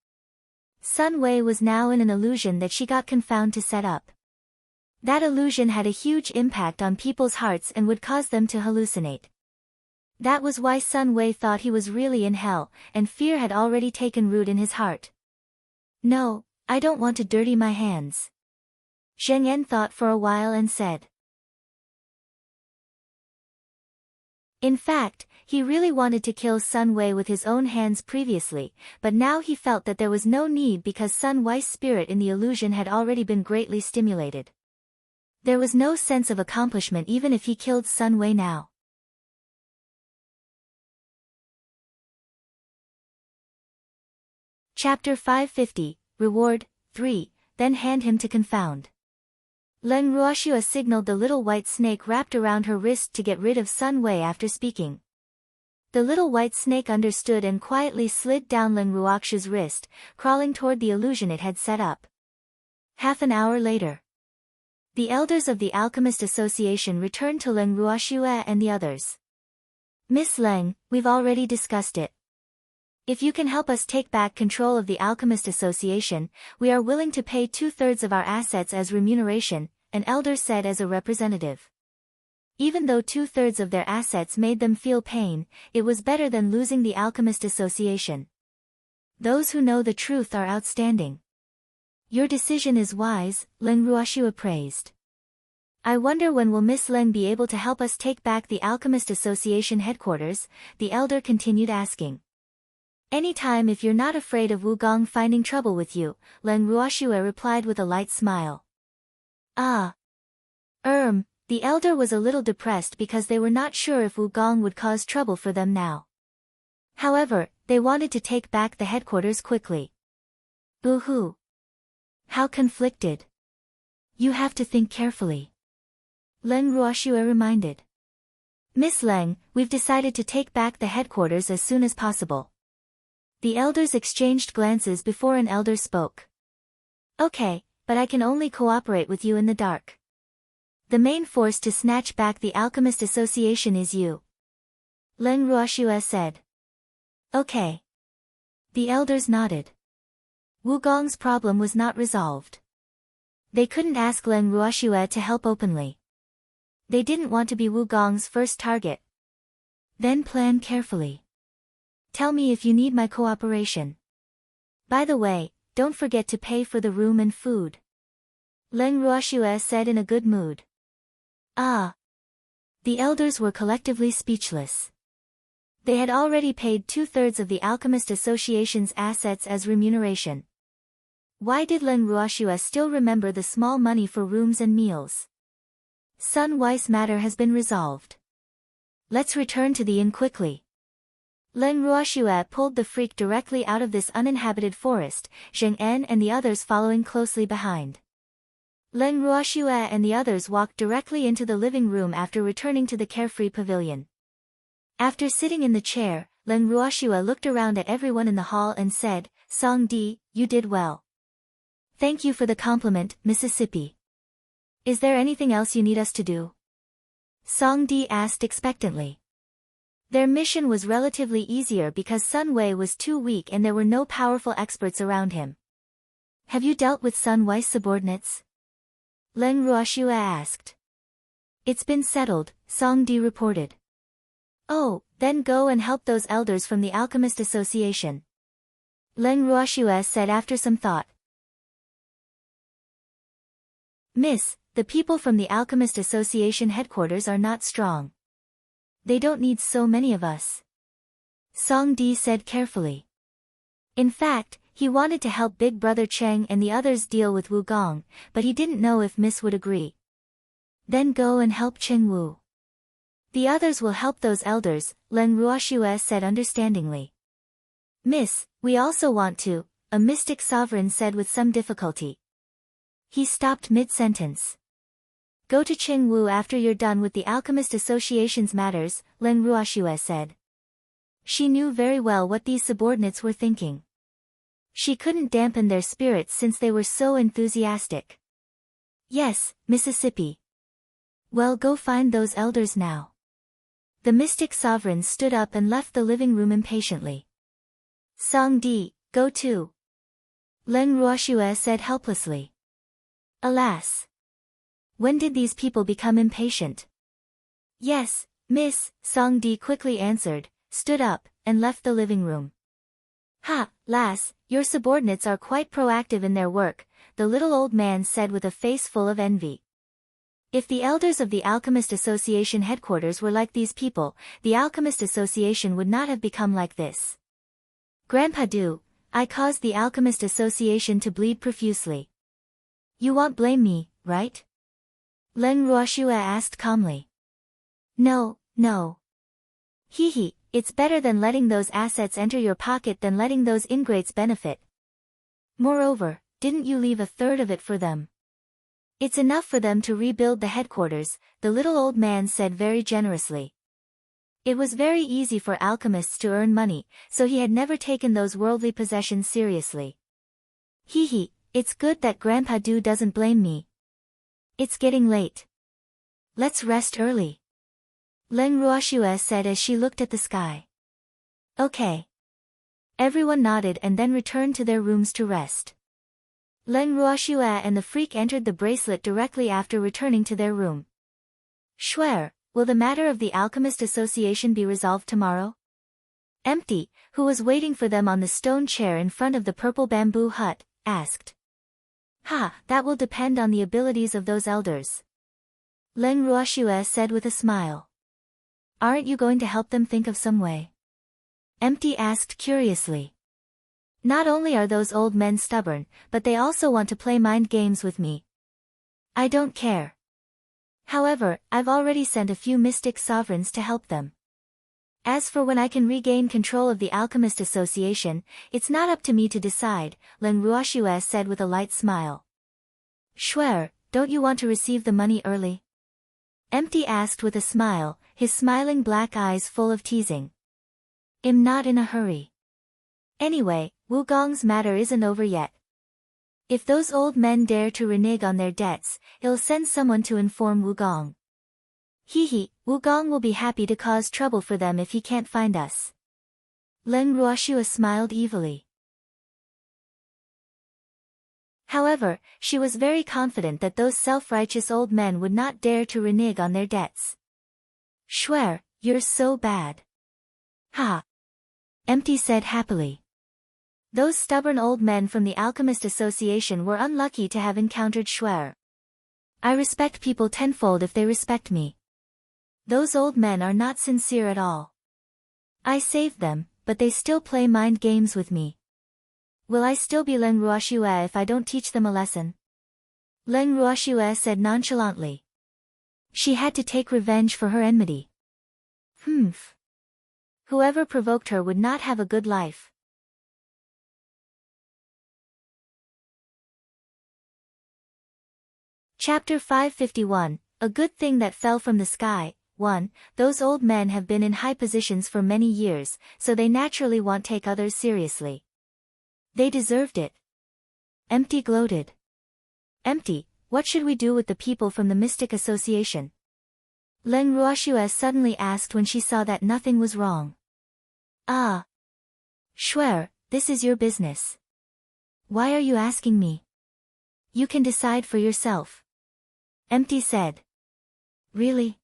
Sun Wei was now in an illusion that she got confounded to set up. That illusion had a huge impact on people's hearts and would cause them to hallucinate. That was why Sun Wei thought he was really in hell, and fear had already taken root in his heart. "No, I don't want to dirty my hands." Zheng En thought for a while and said. In fact, he really wanted to kill Sun Wei with his own hands previously, but now he felt that there was no need because Sun Wei's spirit in the illusion had already been greatly stimulated. There was no sense of accomplishment even if he killed Sun Wei now. Chapter 550, Reward, 3, Then hand him to confound. Leng Ruoxue signaled the little white snake wrapped around her wrist to get rid of Sun Wei after speaking. The little white snake understood and quietly slid down Leng Ruoxue's wrist, crawling toward the illusion it had set up. Half an hour later. The elders of the Alchemist Association returned to Leng Ruoxue and the others. "Miss Leng, we've already discussed it. If you can help us take back control of the Alchemist Association, we are willing to pay 2/3 of our assets as remuneration," an elder said as a representative. Even though 2/3 of their assets made them feel pain, it was better than losing the Alchemist Association. Those who know the truth are outstanding. "Your decision is wise," Leng Ruoxue praised. "I wonder when will Miss Leng be able to help us take back the Alchemist Association headquarters?" the elder continued asking. "Anytime if you're not afraid of Wugong finding trouble with you," Leng Ruoxue replied with a light smile. "Ah. The elder was a little depressed because they were not sure if Wugong would cause trouble for them now. However, they wanted to take back the headquarters quickly. Boo-hoo. How conflicted. You have to think carefully. Leng Ruoxue reminded. Miss Leng, we've decided to take back the headquarters as soon as possible. The elders exchanged glances before an elder spoke. Okay, but I can only cooperate with you in the dark. The main force to snatch back the Alchemist Association is you. Leng Ruoxue said. Okay. The elders nodded. Wugong's problem was not resolved. They couldn't ask Leng Ruoxue to help openly. They didn't want to be Wugong's first target. Then plan carefully. Tell me if you need my cooperation. By the way, don't forget to pay for the room and food. Leng Ruoxue said in a good mood. Ah. The elders were collectively speechless. They had already paid 2/3 of the Alchemist Association's assets as remuneration. Why did Leng Ruoxue still remember the small money for rooms and meals? Sun Weiss matter has been resolved. Let's return to the inn quickly. Leng Ruoxue pulled the freak directly out of this uninhabited forest, Zheng En and the others following closely behind. Leng Ruoxue and the others walked directly into the living room after returning to the carefree pavilion. After sitting in the chair, Leng Ruoxue looked around at everyone in the hall and said, Song Di, you did well. Thank you for the compliment, Mississippi. Is there anything else you need us to do? Song Di asked expectantly. Their mission was relatively easier because Sun Wei was too weak and there were no powerful experts around him. Have you dealt with Sun Wei's subordinates? Leng Ruoxue asked. It's been settled, Song Di reported. Oh, then go and help those elders from the Alchemist Association. Leng Ruoxue said after some thought. Miss, the people from the Alchemist Association headquarters are not strong. They don't need so many of us. Song Di said carefully. In fact, he wanted to help Big Brother Cheng and the others deal with Wugong, but he didn't know if Miss would agree. Then go and help Cheng Wu. The others will help those elders, Leng Ruoxue said understandingly. Miss, we also want to, a mystic sovereign said with some difficulty. He stopped mid-sentence. Go to Cheng Wu after you're done with the Alchemist Association's matters, Leng Ruoxue said. She knew very well what these subordinates were thinking. She couldn't dampen their spirits since they were so enthusiastic. Yes, Mississippi. Well, go find those elders now. The mystic sovereign stood up and left the living room impatiently. Song Di, go too. Leng Ruoxue said helplessly. Alas. When did these people become impatient? Yes, Miss, Song Di quickly answered, stood up, and left the living room. Ha, lass, your subordinates are quite proactive in their work, the little old man said with a face full of envy. If the elders of the Alchemist Association headquarters were like these people, the Alchemist Association would not have become like this. Grandpa Du, I caused the Alchemist Association to bleed profusely. You won't blame me, right? Leng Ruoxue asked calmly. No, no. Hee, it's better than letting those assets enter your pocket than letting those ingrates benefit. Moreover, didn't you leave 1/3 of it for them? It's enough for them to rebuild the headquarters, the little old man said very generously. It was very easy for alchemists to earn money, so he had never taken those worldly possessions seriously. Hee, it's good that Grandpa Du doesn't blame me. It's getting late. Let's rest early. Leng Ruoxue said as she looked at the sky. Okay. Everyone nodded and then returned to their rooms to rest. Leng Ruoxue and the freak entered the bracelet directly after returning to their room. Schwer, will the matter of the Alchemist Association be resolved tomorrow? Empty, who was waiting for them on the stone chair in front of the purple bamboo hut, asked. Ha, that will depend on the abilities of those elders. Leng Ruoxue said with a smile. Aren't you going to help them think of some way? Empty asked curiously. Not only are those old men stubborn, but they also want to play mind games with me. I don't care. However, I've already sent a few mystic sovereigns to help them. As for when I can regain control of the Alchemist Association, it's not up to me to decide, Len Ruoxue said with a light smile. Shuer, don't you want to receive the money early? Empty asked with a smile, his smiling black eyes full of teasing. I'm not in a hurry. Anyway, Wugong's matter isn't over yet. If those old men dare to renege on their debts, I'll send someone to inform Wugong. Hee, Wugong will be happy to cause trouble for them if he can't find us. Len Ruoxue smiled evilly. However, she was very confident that those self-righteous old men would not dare to renege on their debts. Shuer, you're so bad. Ha! Empty said happily. Those stubborn old men from the Alchemist Association were unlucky to have encountered Shuer. I respect people tenfold if they respect me. Those old men are not sincere at all. I saved them, but they still play mind games with me. Will I still be Len Ruoxue if I don't teach them a lesson? Len Ruoxue said nonchalantly. She had to take revenge for her enmity. Humph. Whoever provoked her would not have a good life. Chapter 551, A Good Thing That Fell from the Sky. 1. Those old men have been in high positions for many years, so they naturally won't take others seriously. They deserved it. Empty gloated. Empty, what should we do with the people from the Mystic Association? Len Ruoxue suddenly asked when she saw that nothing was wrong. Ah. Shuer, this is your business. Why are you asking me? You can decide for yourself. Empty said. Really?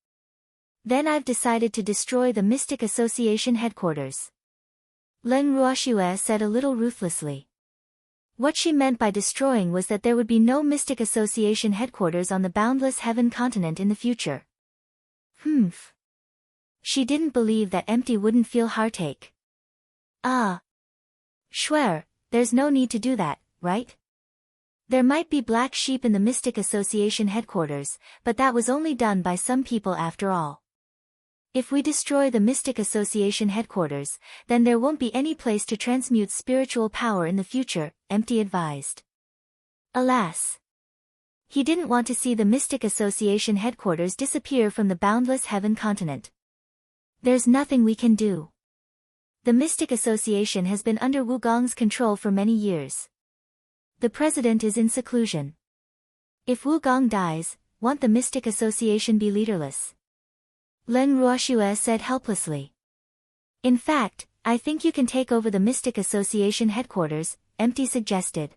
Then I've decided to destroy the Mystic Association headquarters. Len Ruoxue said a little ruthlessly. What she meant by destroying was that there would be no Mystic Association headquarters on the boundless heaven continent in the future. Humph. She didn't believe that Empty wouldn't feel heartache. Ah. Shuer, there's no need to do that, right? There might be black sheep in the Mystic Association headquarters, but that was only done by some people after all. If we destroy the Mystic Association headquarters, then there won't be any place to transmute spiritual power in the future, Empty advised. Alas. He didn't want to see the Mystic Association headquarters disappear from the boundless heaven continent. There's nothing we can do. The Mystic Association has been under Wugong's control for many years. The president is in seclusion. If Wugong dies, won't the Mystic Association be leaderless? Len Ruoxue said helplessly. In fact, I think you can take over the Mystic Association headquarters, Empty suggested.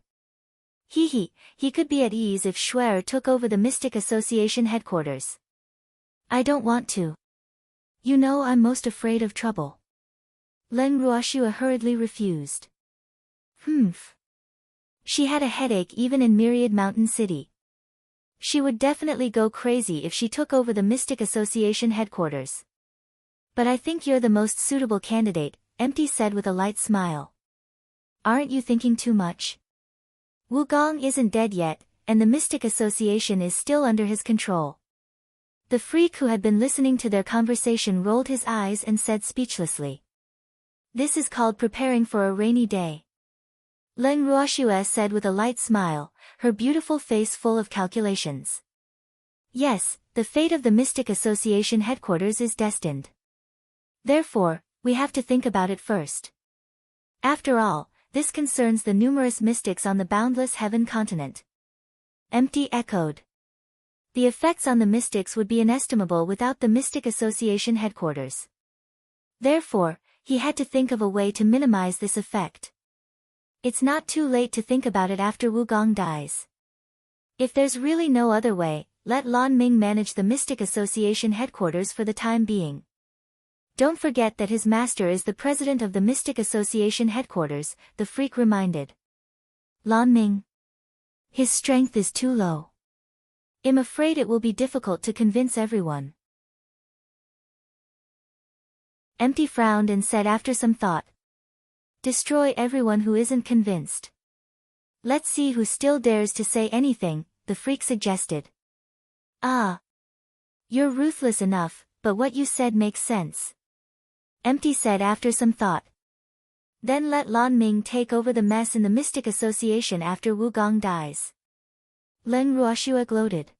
He could be at ease if Shuer took over the Mystic Association headquarters. I don't want to. You know I'm most afraid of trouble. Len Ruoxue hurriedly refused. Humph. She had a headache even in Myriad Mountain City. She would definitely go crazy if she took over the Mystic Association headquarters. But I think you're the most suitable candidate, Empty said with a light smile. Aren't you thinking too much? Wugong isn't dead yet, and the Mystic Association is still under his control. The freak who had been listening to their conversation rolled his eyes and said speechlessly. This is called preparing for a rainy day. Len Ruoxue said with a light smile, her beautiful face full of calculations. Yes, the fate of the Mystic Association headquarters is destined. Therefore, we have to think about it first. After all, this concerns the numerous mystics on the boundless heaven continent. Empty echoed. The effects on the mystics would be inestimable without the Mystic Association headquarters. Therefore, he had to think of a way to minimize this effect. It's not too late to think about it after Wugong dies. If there's really no other way, let Lan Ming manage the Mystic Association headquarters for the time being. Don't forget that his master is the president of the Mystic Association headquarters, the freak reminded. Lan Ming. His strength is too low. I'm afraid it will be difficult to convince everyone. Empty frowned and said after some thought. Destroy everyone who isn't convinced. Let's see who still dares to say anything, the freak suggested. Ah. You're ruthless enough, but what you said makes sense. Empty said after some thought. Then let Lan Ming take over the mess in the Mystic Association after Wugong dies. Leng Ruoxue gloated.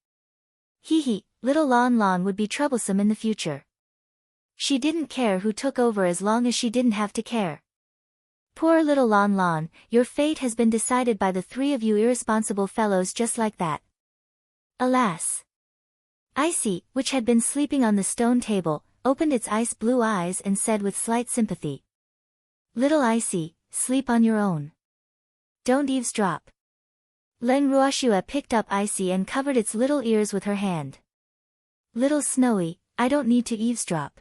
Hee, little Lan Lan would be troublesome in the future. She didn't care who took over as long as she didn't have to care. Poor little Lan Lan, your fate has been decided by the three of you irresponsible fellows just like that. Alas. Icy, which had been sleeping on the stone table, opened its ice blue eyes and said with slight sympathy. Little Icy, sleep on your own. Don't eavesdrop. Leng Ruoxue picked up Icy and covered its little ears with her hand. Little Snowy, I don't need to eavesdrop.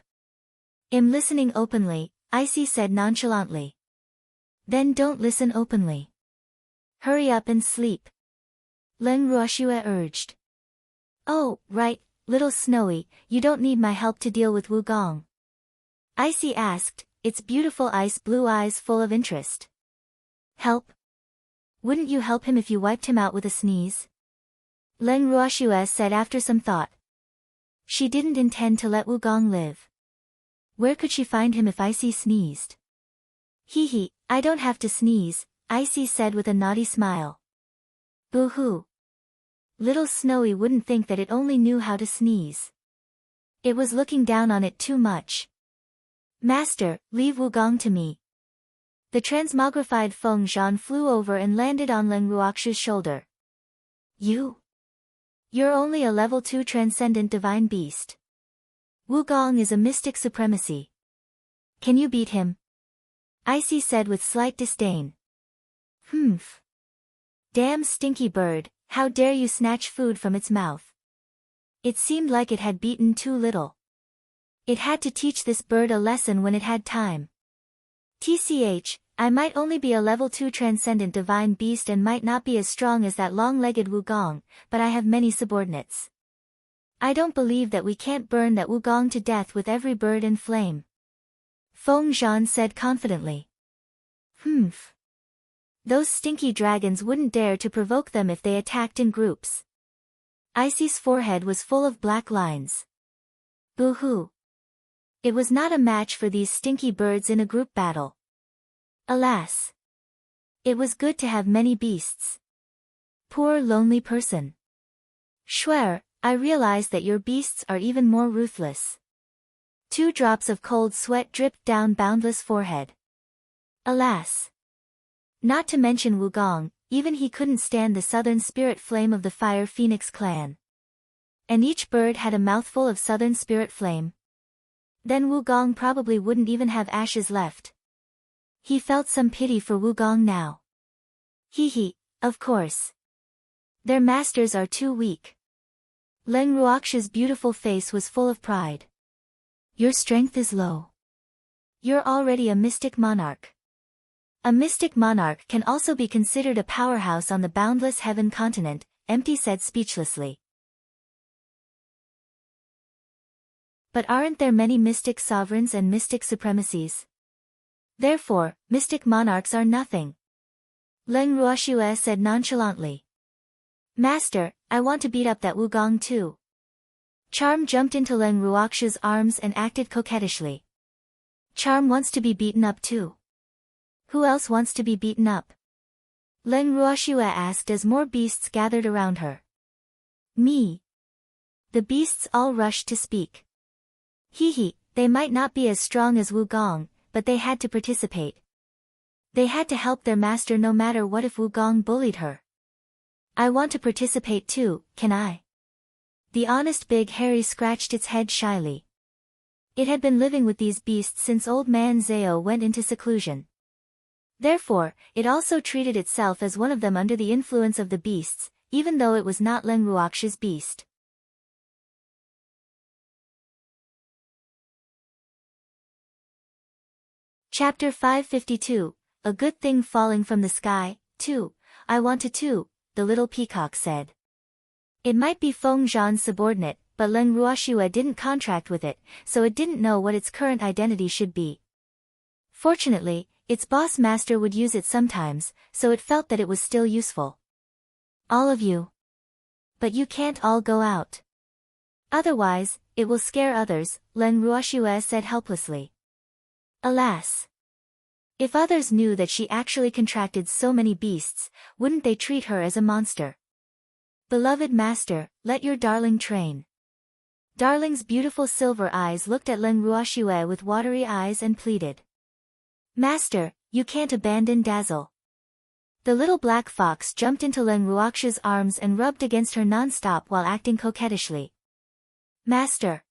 I'm listening openly, Icy said nonchalantly. Then don't listen openly. Hurry up and sleep. Leng Ruoxue urged. Oh, right, little Snowy, you don't need my help to deal with Wugong. Icy asked, its beautiful ice blue eyes full of interest. Help? Wouldn't you help him if you wiped him out with a sneeze? Leng Ruoxue said after some thought. She didn't intend to let Wugong live. Where could she find him if Icy sneezed? Hee, I don't have to sneeze, Icy said with a naughty smile. Boo-hoo. Little Snowy wouldn't think that it only knew how to sneeze. It was looking down on it too much. Master, leave Wugong to me. The transmogrified Feng Zhan flew over and landed on Leng Ruoxue's shoulder. You're only a level 2 transcendent divine beast. Wugong is a mystic supremacy. Can you beat him? Icy said with slight disdain. Humph. Damn stinky bird, how dare you snatch food from its mouth. It seemed like it had beaten too little. It had to teach this bird a lesson when it had time. TCH, I might only be a level 2 transcendent divine beast and might not be as strong as that long-legged Wugong, but I have many subordinates. I don't believe that we can't burn that Wugong to death with every bird and flame. Feng Zhan said confidently. Humph. Those stinky dragons wouldn't dare to provoke them if they attacked in groups. Icy's forehead was full of black lines. Boo-hoo. It was not a match for these stinky birds in a group battle. Alas. It was good to have many beasts. Poor lonely person. Schwer, I realize that your beasts are even more ruthless. 2 drops of cold sweat dripped down Boundless' forehead. Alas. Not to mention Wugong, even he couldn't stand the southern spirit flame of the Fire Phoenix clan. And each bird had a mouthful of southern spirit flame. Then Wugong probably wouldn't even have ashes left. He felt some pity for Wugong now. Hee, of course. Their masters are too weak. Leng Ruoxue's beautiful face was full of pride. Your strength is low. You're already a mystic monarch. A mystic monarch can also be considered a powerhouse on the boundless heaven continent, Empty said speechlessly. But aren't there many mystic sovereigns and mystic supremacies? Therefore, mystic monarchs are nothing. Leng Ruoxue said nonchalantly. Master, I want to beat up that Wugong too. Charm jumped into Leng Ruoxue's arms and acted coquettishly. Charm wants to be beaten up too. Who else wants to be beaten up? Leng Ruoxue asked as more beasts gathered around her. Me. The beasts all rushed to speak. Hee, they might not be as strong as Wugong, but they had to participate. They had to help their master no matter what if Wugong bullied her. I want to participate too, can I? The honest big hairy scratched its head shyly. It had been living with these beasts since old man Zhao went into seclusion. Therefore, it also treated itself as one of them under the influence of the beasts, even though it was not Leng Ruoxue's beast. Chapter 552, A Good Thing Falling from the Sky, 2, I want to too, the little peacock said. It might be Feng Zhan's subordinate, but Leng Ruoxue didn't contract with it, so it didn't know what its current identity should be. Fortunately, its boss master would use it sometimes, so it felt that it was still useful. All of you. But you can't all go out. Otherwise, it will scare others, Leng Ruoxue said helplessly. Alas! If others knew that she actually contracted so many beasts, wouldn't they treat her as a monster? Beloved master, let your darling train. Darling's beautiful silver eyes looked at Leng Ruoxue with watery eyes and pleaded. Master, you can't abandon Dazzle. The little black fox jumped into Leng Ruoxue's arms and rubbed against her non-stop while acting coquettishly. Master.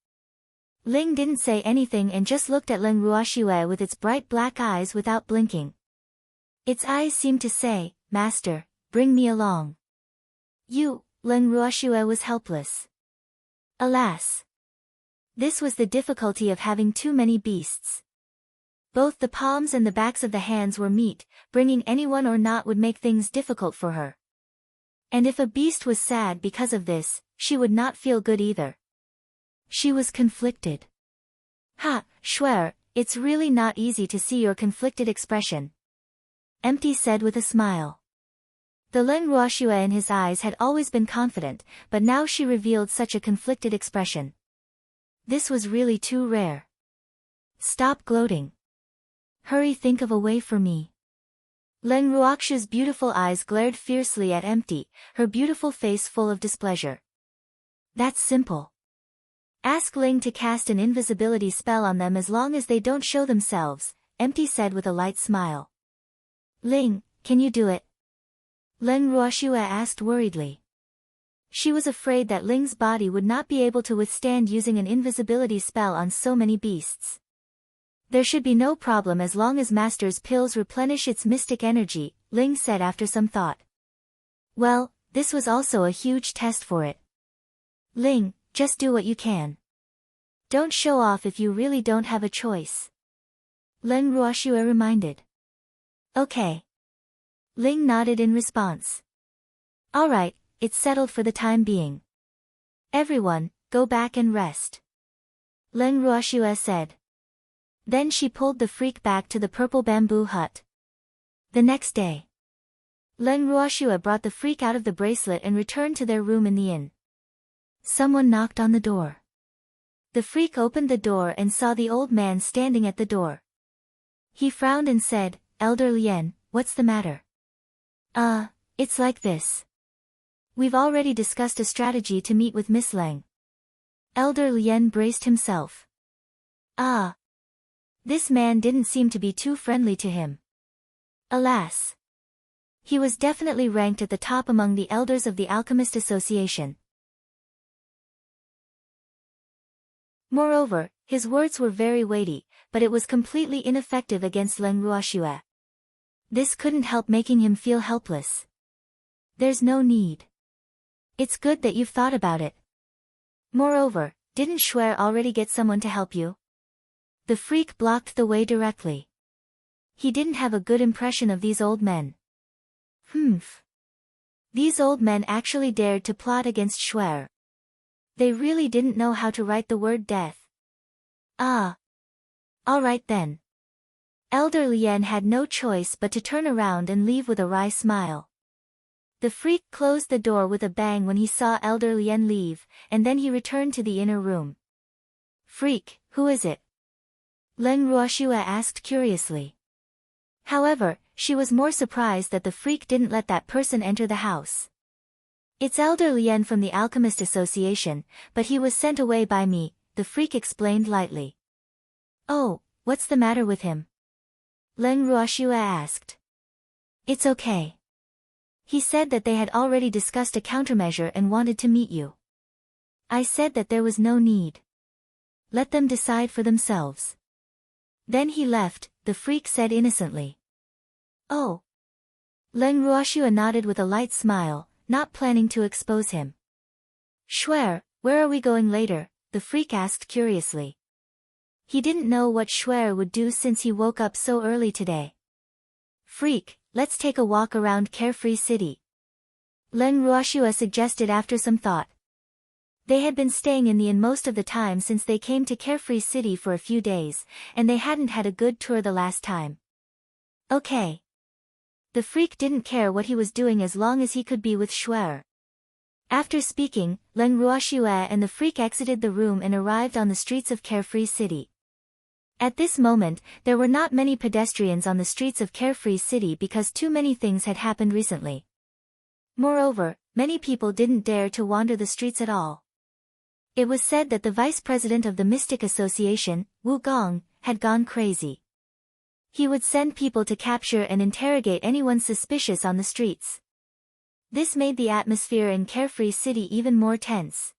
Ling didn't say anything and just looked at Leng Ruoxue with its bright black eyes without blinking. Its eyes seemed to say, Master, bring me along. Leng Ruoxue was helpless. Alas! This was the difficulty of having too many beasts. Both the palms and the backs of the hands were meat, bringing anyone or not would make things difficult for her. And if a beast was sad because of this, she would not feel good either. She was conflicted. Ha, Shuer, it's really not easy to see your conflicted expression. Empty said with a smile. The Leng Ruoxue in his eyes had always been confident, but now she revealed such a conflicted expression. This was really too rare. Stop gloating. Hurry, think of a way for me. Leng Ruoxue's beautiful eyes glared fiercely at Empty, her beautiful face full of displeasure. That's simple. Ask Ling to cast an invisibility spell on them as long as they don't show themselves, Empty said with a light smile. Ling, can you do it? Leng Ruoxue asked worriedly. She was afraid that Ling's body would not be able to withstand using an invisibility spell on so many beasts. There should be no problem as long as Master's pills replenish its mystic energy, Ling said after some thought. Well, this was also a huge test for it. Ling, just do what you can. Don't show off if you really don't have a choice. Leng Ruoxue reminded. Okay. Ling nodded in response. All right, it's settled for the time being. Everyone, go back and rest. Leng Ruoxue said. Then she pulled the freak back to the purple bamboo hut. The next day, Leng Ruoxue brought the freak out of the bracelet and returned to their room in the inn. Someone knocked on the door. The freak opened the door and saw the old man standing at the door. He frowned and said, Elder Lien, what's the matter? It's like this. We've already discussed a strategy to meet with Miss Leng. Elder Lien braced himself. This man didn't seem to be too friendly to him. Alas. He was definitely ranked at the top among the elders of the Alchemist Association. Moreover, his words were very weighty, but it was completely ineffective against Leng Ruoxue. This couldn't help making him feel helpless. There's no need. It's good that you've thought about it. Moreover, didn't Shuer already get someone to help you? The freak blocked the way directly. He didn't have a good impression of these old men. These old men actually dared to plot against Shuer. They really didn't know how to write the word death. All right then. Elder Lien had no choice but to turn around and leave with a wry smile. The freak closed the door with a bang when he saw Elder Lien leave, and then he returned to the inner room. Freak, who is it? Leng Ruoxue asked curiously. However, she was more surprised that the freak didn't let that person enter the house. It's Elder Lien from the Alchemist Association, but he was sent away by me, the freak explained lightly. Oh, what's the matter with him? Leng Ruoxue asked. It's okay. He said that they had already discussed a countermeasure and wanted to meet you. I said that there was no need. Let them decide for themselves. Then he left, the freak said innocently. Oh. Leng Ruoxue nodded with a light smile, not planning to expose him. Shuer, where are we going later? The freak asked curiously. He didn't know what Shuer would do since he woke up so early today. Freak, let's take a walk around Carefree City. Leng Ruoxue suggested after some thought. They had been staying in the inn most of the time since they came to Carefree City for a few days, and they hadn't had a good tour the last time. Okay. The freak didn't care what he was doing as long as he could be with Shuer. After speaking, Leng Ruoxue and the freak exited the room and arrived on the streets of Carefree City. At this moment, there were not many pedestrians on the streets of Carefree City because too many things had happened recently. Moreover, many people didn't dare to wander the streets at all. It was said that the vice president of the Mystic Association, Wu Gong, had gone crazy. He would send people to capture and interrogate anyone suspicious on the streets. This made the atmosphere in Carefree City even more tense.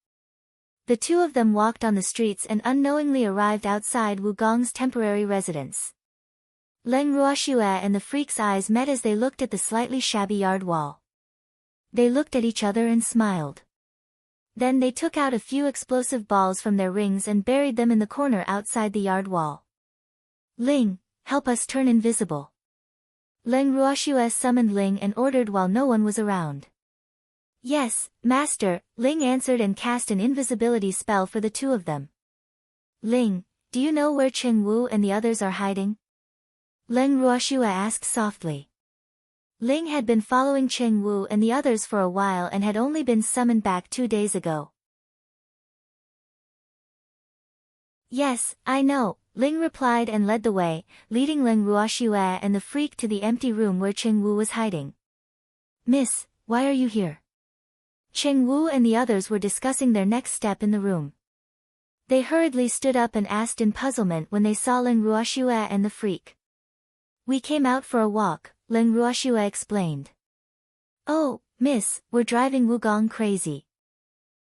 The two of them walked on the streets and unknowingly arrived outside Wu Gong's temporary residence. Leng Ruoxue and the freak's eyes met as they looked at the slightly shabby yard wall. They looked at each other and smiled. Then they took out a few explosive balls from their rings and buried them in the corner outside the yard wall. Ling, help us turn invisible. Leng Ruoxue summoned Ling and ordered while no one was around. Yes, master, Ling answered and cast an invisibility spell for the two of them. Ling, do you know where Cheng Wu and the others are hiding? Leng Ruoxue asked softly. Ling had been following Cheng Wu and the others for a while and had only been summoned back 2 days ago. Yes, I know, Ling replied and led the way, leading Leng Ruoxue and the freak to the empty room where Cheng Wu was hiding. Miss, why are you here? Cheng Wu and the others were discussing their next step in the room. They hurriedly stood up and asked in puzzlement when they saw Leng Ruoxue and the freak. We came out for a walk, Leng Ruoxue explained. Oh, miss, we're driving Wu Gong crazy.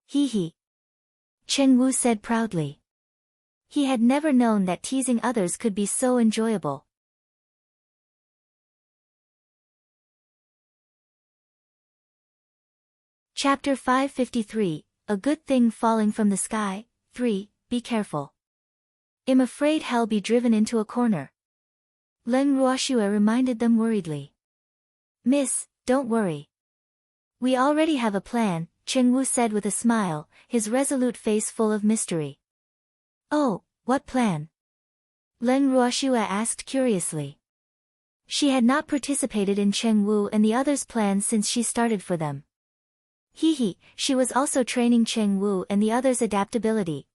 Hee hee. Cheng Wu said proudly. He had never known that teasing others could be so enjoyable. Chapter 553, A Good Thing Falling from the Sky, 3, Be Careful. I'm afraid hell be driven into a corner. Leng Ruoxue reminded them worriedly. Miss, don't worry. We already have a plan, Cheng Wu said with a smile, his resolute face full of mystery. Oh, what plan? Leng Ruoxue asked curiously. She had not participated in Cheng Wu and the others' plans since she started for them. Hee hee, she was also training Cheng Wu and the others' adaptability.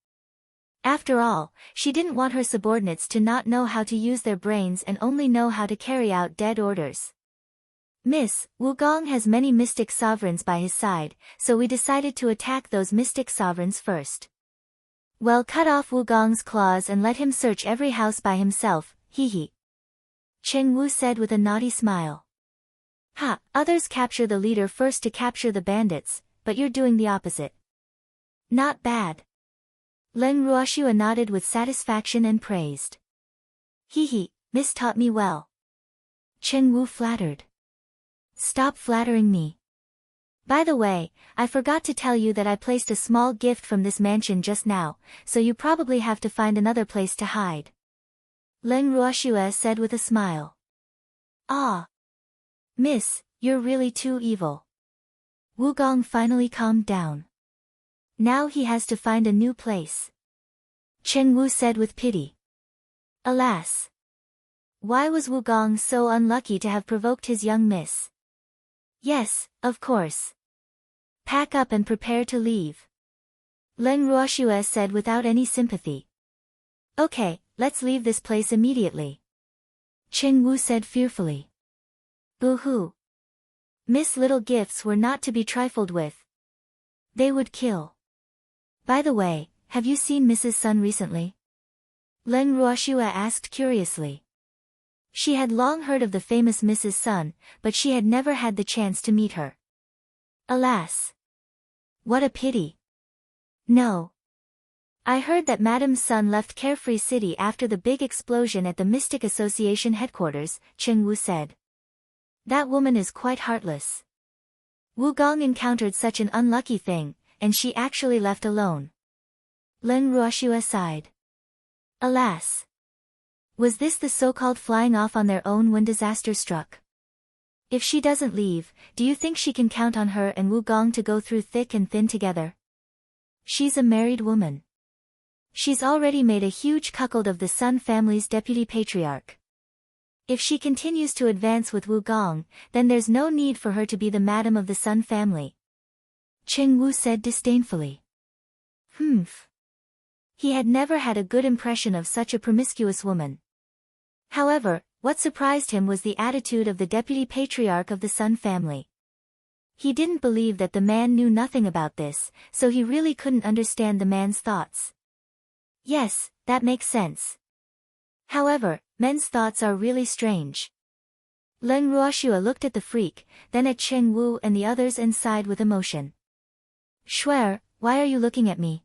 After all, she didn't want her subordinates to not know how to use their brains and only know how to carry out dead orders. Miss, Wu Gong has many mystic sovereigns by his side, so we decided to attack those mystic sovereigns first. Well, cut off Wu Gong's claws and let him search every house by himself, hee hee. Cheng Wu said with a naughty smile. Ha, others capture the leader first to capture the bandits, but you're doing the opposite. Not bad. Leng Ruoxue nodded with satisfaction and praised. Hee hee, Miss taught me well. Cheng Wu flattered. Stop flattering me. By the way, I forgot to tell you that I placed a small gift from this mansion just now, so you probably have to find another place to hide. Leng Ruoxue said with a smile. Ah. Miss, you're really too evil. Wu Gong finally calmed down. Now he has to find a new place. Cheng Wu said with pity. Alas. Why was Wu Gong so unlucky to have provoked his young miss? Yes, of course. Pack up and prepare to leave. Leng Ruoxue said without any sympathy. Okay, let's leave this place immediately. Cheng Wu said fearfully. Boo-hoo. Miss little gifts were not to be trifled with. They would kill. By the way, have you seen Mrs. Sun recently? Leng Ruoxue asked curiously. She had long heard of the famous Mrs. Sun, but she had never had the chance to meet her. Alas. What a pity. No. I heard that Madame Sun left Carefree City after the big explosion at the Mystic Association headquarters, Cheng Wu said. That woman is quite heartless. Wu Gong encountered such an unlucky thing, and she actually left alone. Leng Ruoxue sighed. Alas. Was this the so-called flying off on their own when disaster struck? If she doesn't leave, do you think she can count on her and Wu Gong to go through thick and thin together? She's a married woman. She's already made a huge cuckold of the Sun family's deputy patriarch. If she continues to advance with Wu Gong, then there's no need for her to be the madam of the Sun family. Cheng Wu said disdainfully. Humph. He had never had a good impression of such a promiscuous woman. However, what surprised him was the attitude of the deputy patriarch of the Sun family. He didn't believe that the man knew nothing about this, so he really couldn't understand the man's thoughts. Yes, that makes sense. However, men's thoughts are really strange. Leng Ruoxue looked at the freak, then at Cheng Wu and the others and sighed with emotion. Shuer, why are you looking at me?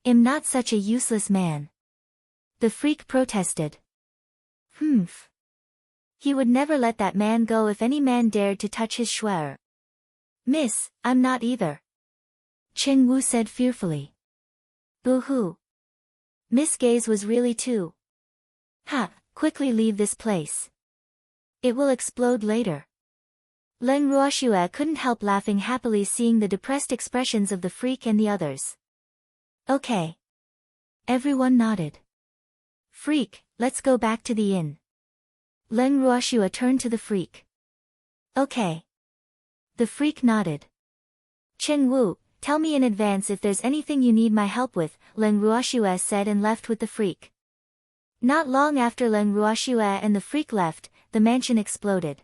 I'm not such a useless man. The freak protested. Humph. He would never let that man go if any man dared to touch his Shuer. Miss, I'm not either. Cheng Wu said fearfully. Boo-hoo. Miss Gaze was really too. Ha, quickly leave this place. It will explode later. Leng Ruoxue couldn't help laughing happily seeing the depressed expressions of the freak and the others. Okay. Everyone nodded. Freak, let's go back to the inn. Leng Ruoxue turned to the freak. Okay. The freak nodded. Cheng Wu, tell me in advance if there's anything you need my help with, Leng Ruoxue said and left with the freak. Not long after Leng Ruoxue and the freak left, the mansion exploded.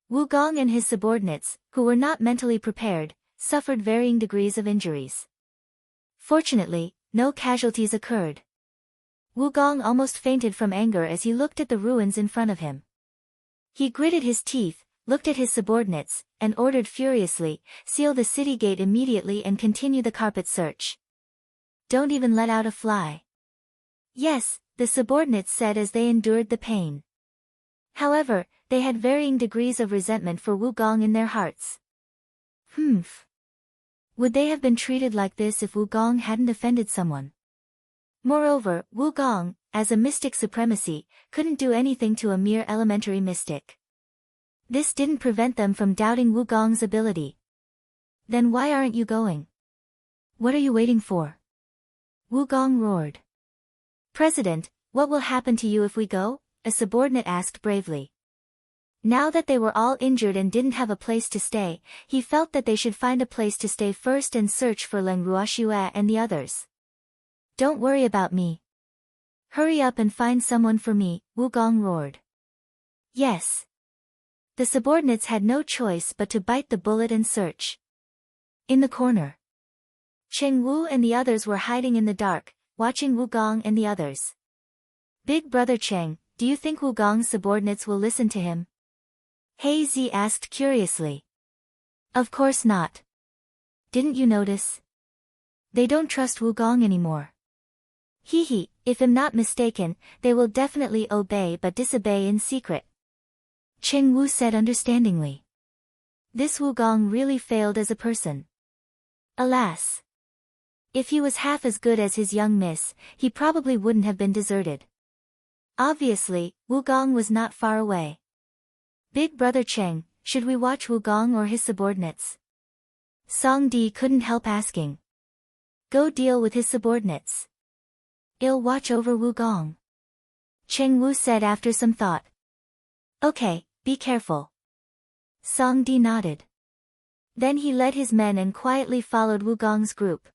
Wu Gong and his subordinates, who were not mentally prepared, suffered varying degrees of injuries. Fortunately, no casualties occurred. Wu Gong almost fainted from anger as he looked at the ruins in front of him. He gritted his teeth, looked at his subordinates, and ordered furiously, seal the city gate immediately and continue the carpet search. Don't even let out a fly. Yes, the subordinates said as they endured the pain. However, they had varying degrees of resentment for Wu Gong in their hearts. Humph. Would they have been treated like this if Wu Gong hadn't offended someone? Moreover, Wu Gong, as a mystic supremacy, couldn't do anything to a mere elementary mystic. This didn't prevent them from doubting Wu Gong's ability. Then why aren't you going? What are you waiting for? Wu Gong roared. President, what will happen to you if we go? A subordinate asked bravely. Now that they were all injured and didn't have a place to stay, he felt that they should find a place to stay first and search for Leng Ruoxue and the others. Don't worry about me. Hurry up and find someone for me, Wu Gong roared. Yes. The subordinates had no choice but to bite the bullet and search. In the corner, Cheng Wu and the others were hiding in the dark, watching Wu Gong and the others. Big brother Cheng, do you think Wu Gong's subordinates will listen to him? He Zi asked curiously. Of course not. Didn't you notice? They don't trust Wu Gong anymore. Hee, if I'm not mistaken, they will definitely obey but disobey in secret. Cheng Wu said understandingly. This Wu Gong really failed as a person. Alas. If he was half as good as his young miss, he probably wouldn't have been deserted. Obviously, Wu Gong was not far away. Big brother Cheng, should we watch Wu Gong or his subordinates? Song Di couldn't help asking. Go deal with his subordinates. I'll watch over Wu Gong. Cheng Wu said after some thought. Okay, be careful. Song Di nodded. Then he led his men and quietly followed Wu Gong's group.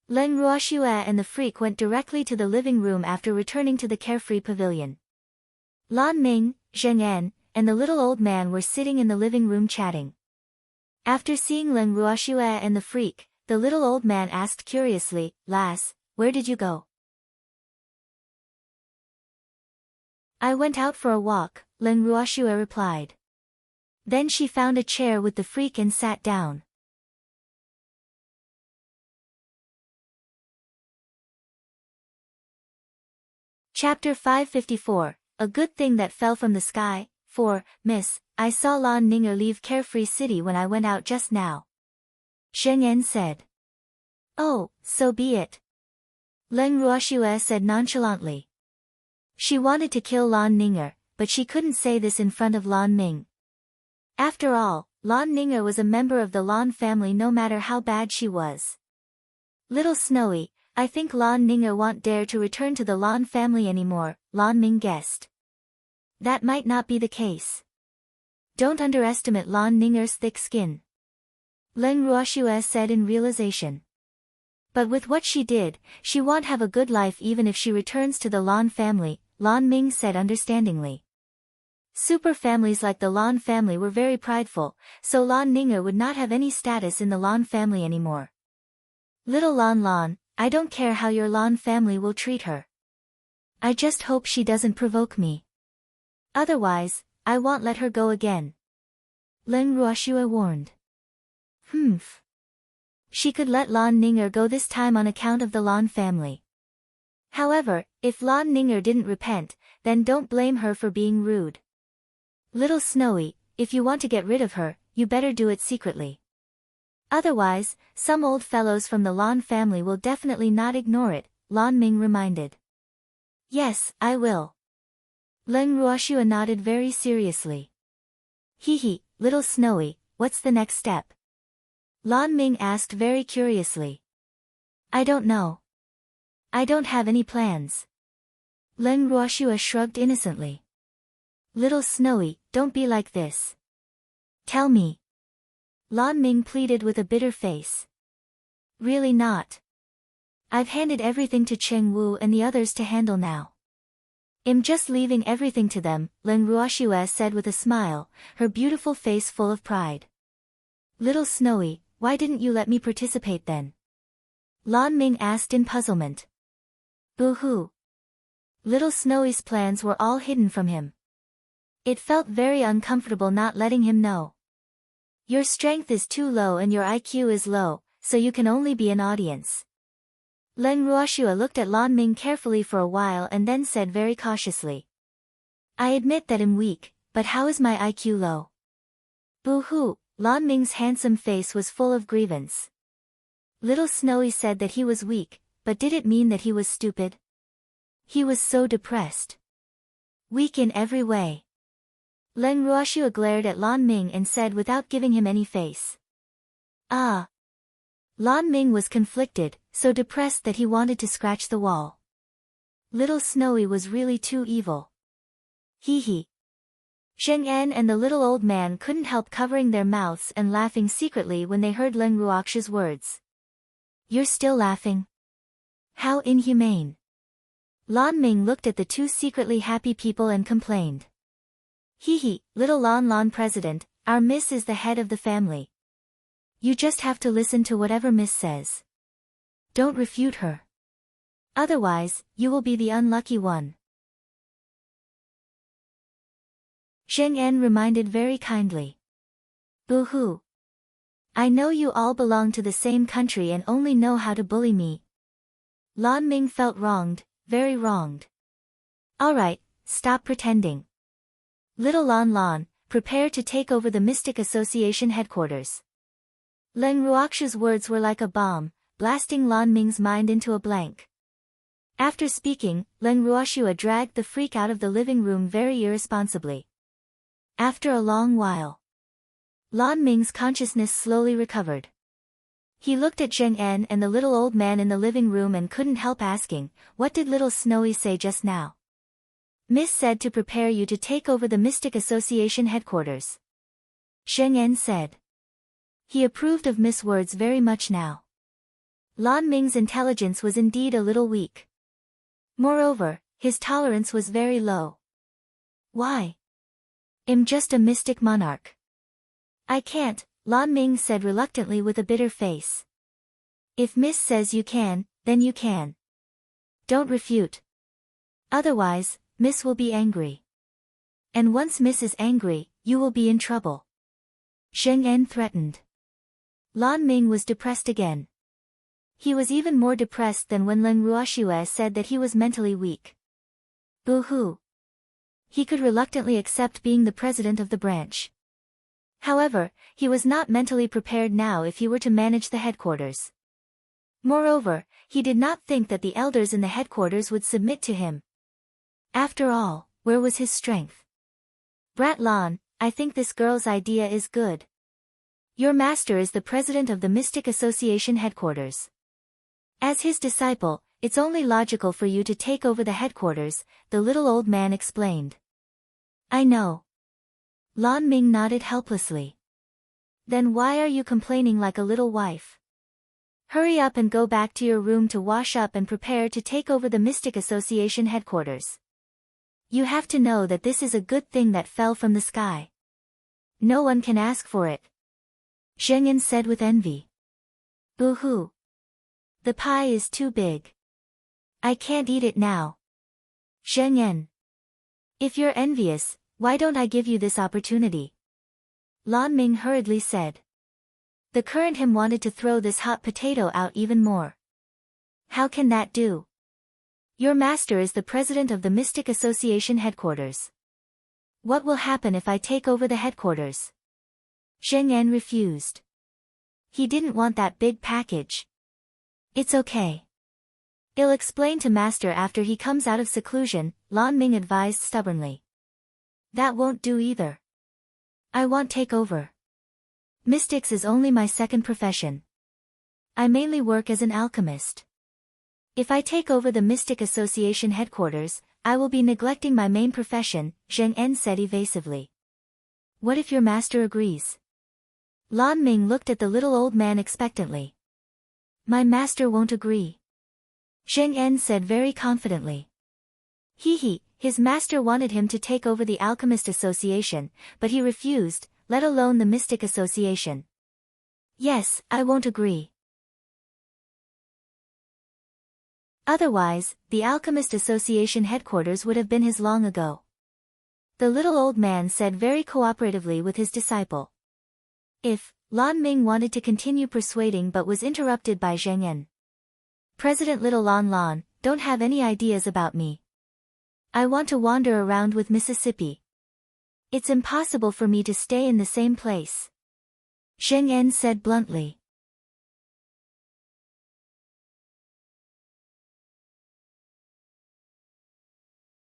Leng Ruoxue and the freak went directly to the living room after returning to the carefree pavilion. Lan Ming, Zheng En, and the little old man were sitting in the living room chatting. After seeing Leng Ruoxue and the freak, the little old man asked curiously, Lass, where did you go? I went out for a walk, Leng Ruoxue replied. Then she found a chair with the freak and sat down. Chapter 554, A Good Thing That Fell from the Sky. 4, Miss, I saw Lan Ninger leave Carefree City when I went out just now. Zheng En said. Oh, so be it. Leng Ruoxue said nonchalantly. She wanted to kill Lan Ninger, but she couldn't say this in front of Lan Ming. After all, Lan Ninger was a member of the Lan family no matter how bad she was. Little Snowy, I think Lan Ninger won't dare to return to the Lan family anymore, Lan Ming guessed. That might not be the case. Don't underestimate Lan Ninger's thick skin. Leng Ruoxue said in realization. But with what she did, she won't have a good life even if she returns to the Lan family, Lan Ming said understandingly. Super families like the Lan family were very prideful, so Lan Ninger would not have any status in the Lan family anymore. Little Lan Lan, I don't care how your Lan family will treat her. I just hope she doesn't provoke me. Otherwise, I won't let her go again. Leng Ruoxue warned. Humph. She could let Lan Ninger go this time on account of the Lan family. However, if Lan Ninger didn't repent, then don't blame her for being rude. Little Snowy, if you want to get rid of her, you better do it secretly. Otherwise, some old fellows from the Lan family will definitely not ignore it, Lan Ming reminded. Yes, I will. Leng Ruoxue nodded very seriously. Hee, little Snowy, what's the next step? Lan Ming asked very curiously. I don't know. I don't have any plans. Leng Ruoxue shrugged innocently. Little Snowy, don't be like this. Tell me. Lan Ming pleaded with a bitter face. Really not. I've handed everything to Cheng Wu and the others to handle now. I'm just leaving everything to them, Leng Ruoxue said with a smile, her beautiful face full of pride. Little Snowy, why didn't you let me participate then? Lan Ming asked in puzzlement. Boo-hoo. Little Snowy's plans were all hidden from him. It felt very uncomfortable not letting him know. Your strength is too low and your IQ is low, so you can only be an audience. Leng Ruoxue looked at Lan Ming carefully for a while and then said very cautiously. I admit that I'm weak, but how is my IQ low? Boo-hoo, Lan Ming's handsome face was full of grievance. Little Snowy said that he was weak, but did it mean that he was stupid? He was so depressed. Weak in every way. Leng Ruoxue glared at Lan Ming and said without giving him any face. Ah. Lan Ming was conflicted, so depressed that he wanted to scratch the wall. Little Snowy was really too evil. Hee. Zheng En and the little old man couldn't help covering their mouths and laughing secretly when they heard Leng Ruoxue's words. You're still laughing? How inhumane. Lan Ming looked at the two secretly happy people and complained. Hee, little Lan Lan president, our miss is the head of the family. You just have to listen to whatever miss says. Don't refute her. Otherwise, you will be the unlucky one. Zheng En reminded very kindly. Boo-hoo. I know you all belong to the same country and only know how to bully me. Lan Ming felt wronged, very wronged. Alright, stop pretending. Little Lan Lan, prepare to take over the Mystic Association headquarters. Leng Ruoxue's words were like a bomb, blasting Lan Ming's mind into a blank. After speaking, Leng Ruoxue dragged the freak out of the living room very irresponsibly. After a long while, Lan Ming's consciousness slowly recovered. He looked at Zheng En and the little old man in the living room and couldn't help asking, what did little Snowy say just now? Miss said to prepare you to take over the Mystic Association headquarters. Zheng En said. He approved of Miss' words very much now. Lan Ming's intelligence was indeed a little weak. Moreover, his tolerance was very low. Why? I'm just a mystic monarch. I can't, Lan Ming said reluctantly with a bitter face. If Miss says you can, then you can. Don't refute. Otherwise, Miss will be angry. And once Miss is angry, you will be in trouble. Zheng En threatened. Lan Ming was depressed again. He was even more depressed than when Leng Ruoxue said that he was mentally weak. Boo-hoo. He could reluctantly accept being the president of the branch. However, he was not mentally prepared now if he were to manage the headquarters. Moreover, he did not think that the elders in the headquarters would submit to him. After all, where was his strength? Brat Lan, I think this girl's idea is good. Your master is the president of the Mystic Association headquarters. As his disciple, it's only logical for you to take over the headquarters, the little old man explained. I know. Lan Ming nodded helplessly. Then why are you complaining like a little wife? Hurry up and go back to your room to wash up and prepare to take over the Mystic Association headquarters. You have to know that this is a good thing that fell from the sky. No one can ask for it. Zheng Yan said with envy. Boo-hoo. The pie is too big. I can't eat it now. Zheng Yan. If you're envious, why don't I give you this opportunity? Lan Ming hurriedly said. The current him wanted to throw this hot potato out even more. How can that do? Your master is the president of the Mystic Association headquarters. What will happen if I take over the headquarters? Zheng Yan refused. He didn't want that big package. It's okay. I'll explain to master after he comes out of seclusion, Lan Ming advised stubbornly. That won't do either. I won't take over. Mystics is only my second profession. I mainly work as an alchemist. If I take over the Mystic Association headquarters, I will be neglecting my main profession, Zheng Yan said evasively. What if your master agrees? Lan Ming looked at the little old man expectantly. My master won't agree. Zheng Yan said very confidently. His master wanted him to take over the Alchemist Association, but he refused, let alone the Mystic Association. Yes, I won't agree. Otherwise, the Alchemist Association headquarters would have been his long ago. The little old man said very cooperatively with his disciple. If, Lan Ming wanted to continue persuading but was interrupted by Zheng Yan. President Little Lan, don't have any ideas about me. I want to wander around with Mississippi. It's impossible for me to stay in the same place. Zheng Yan said bluntly.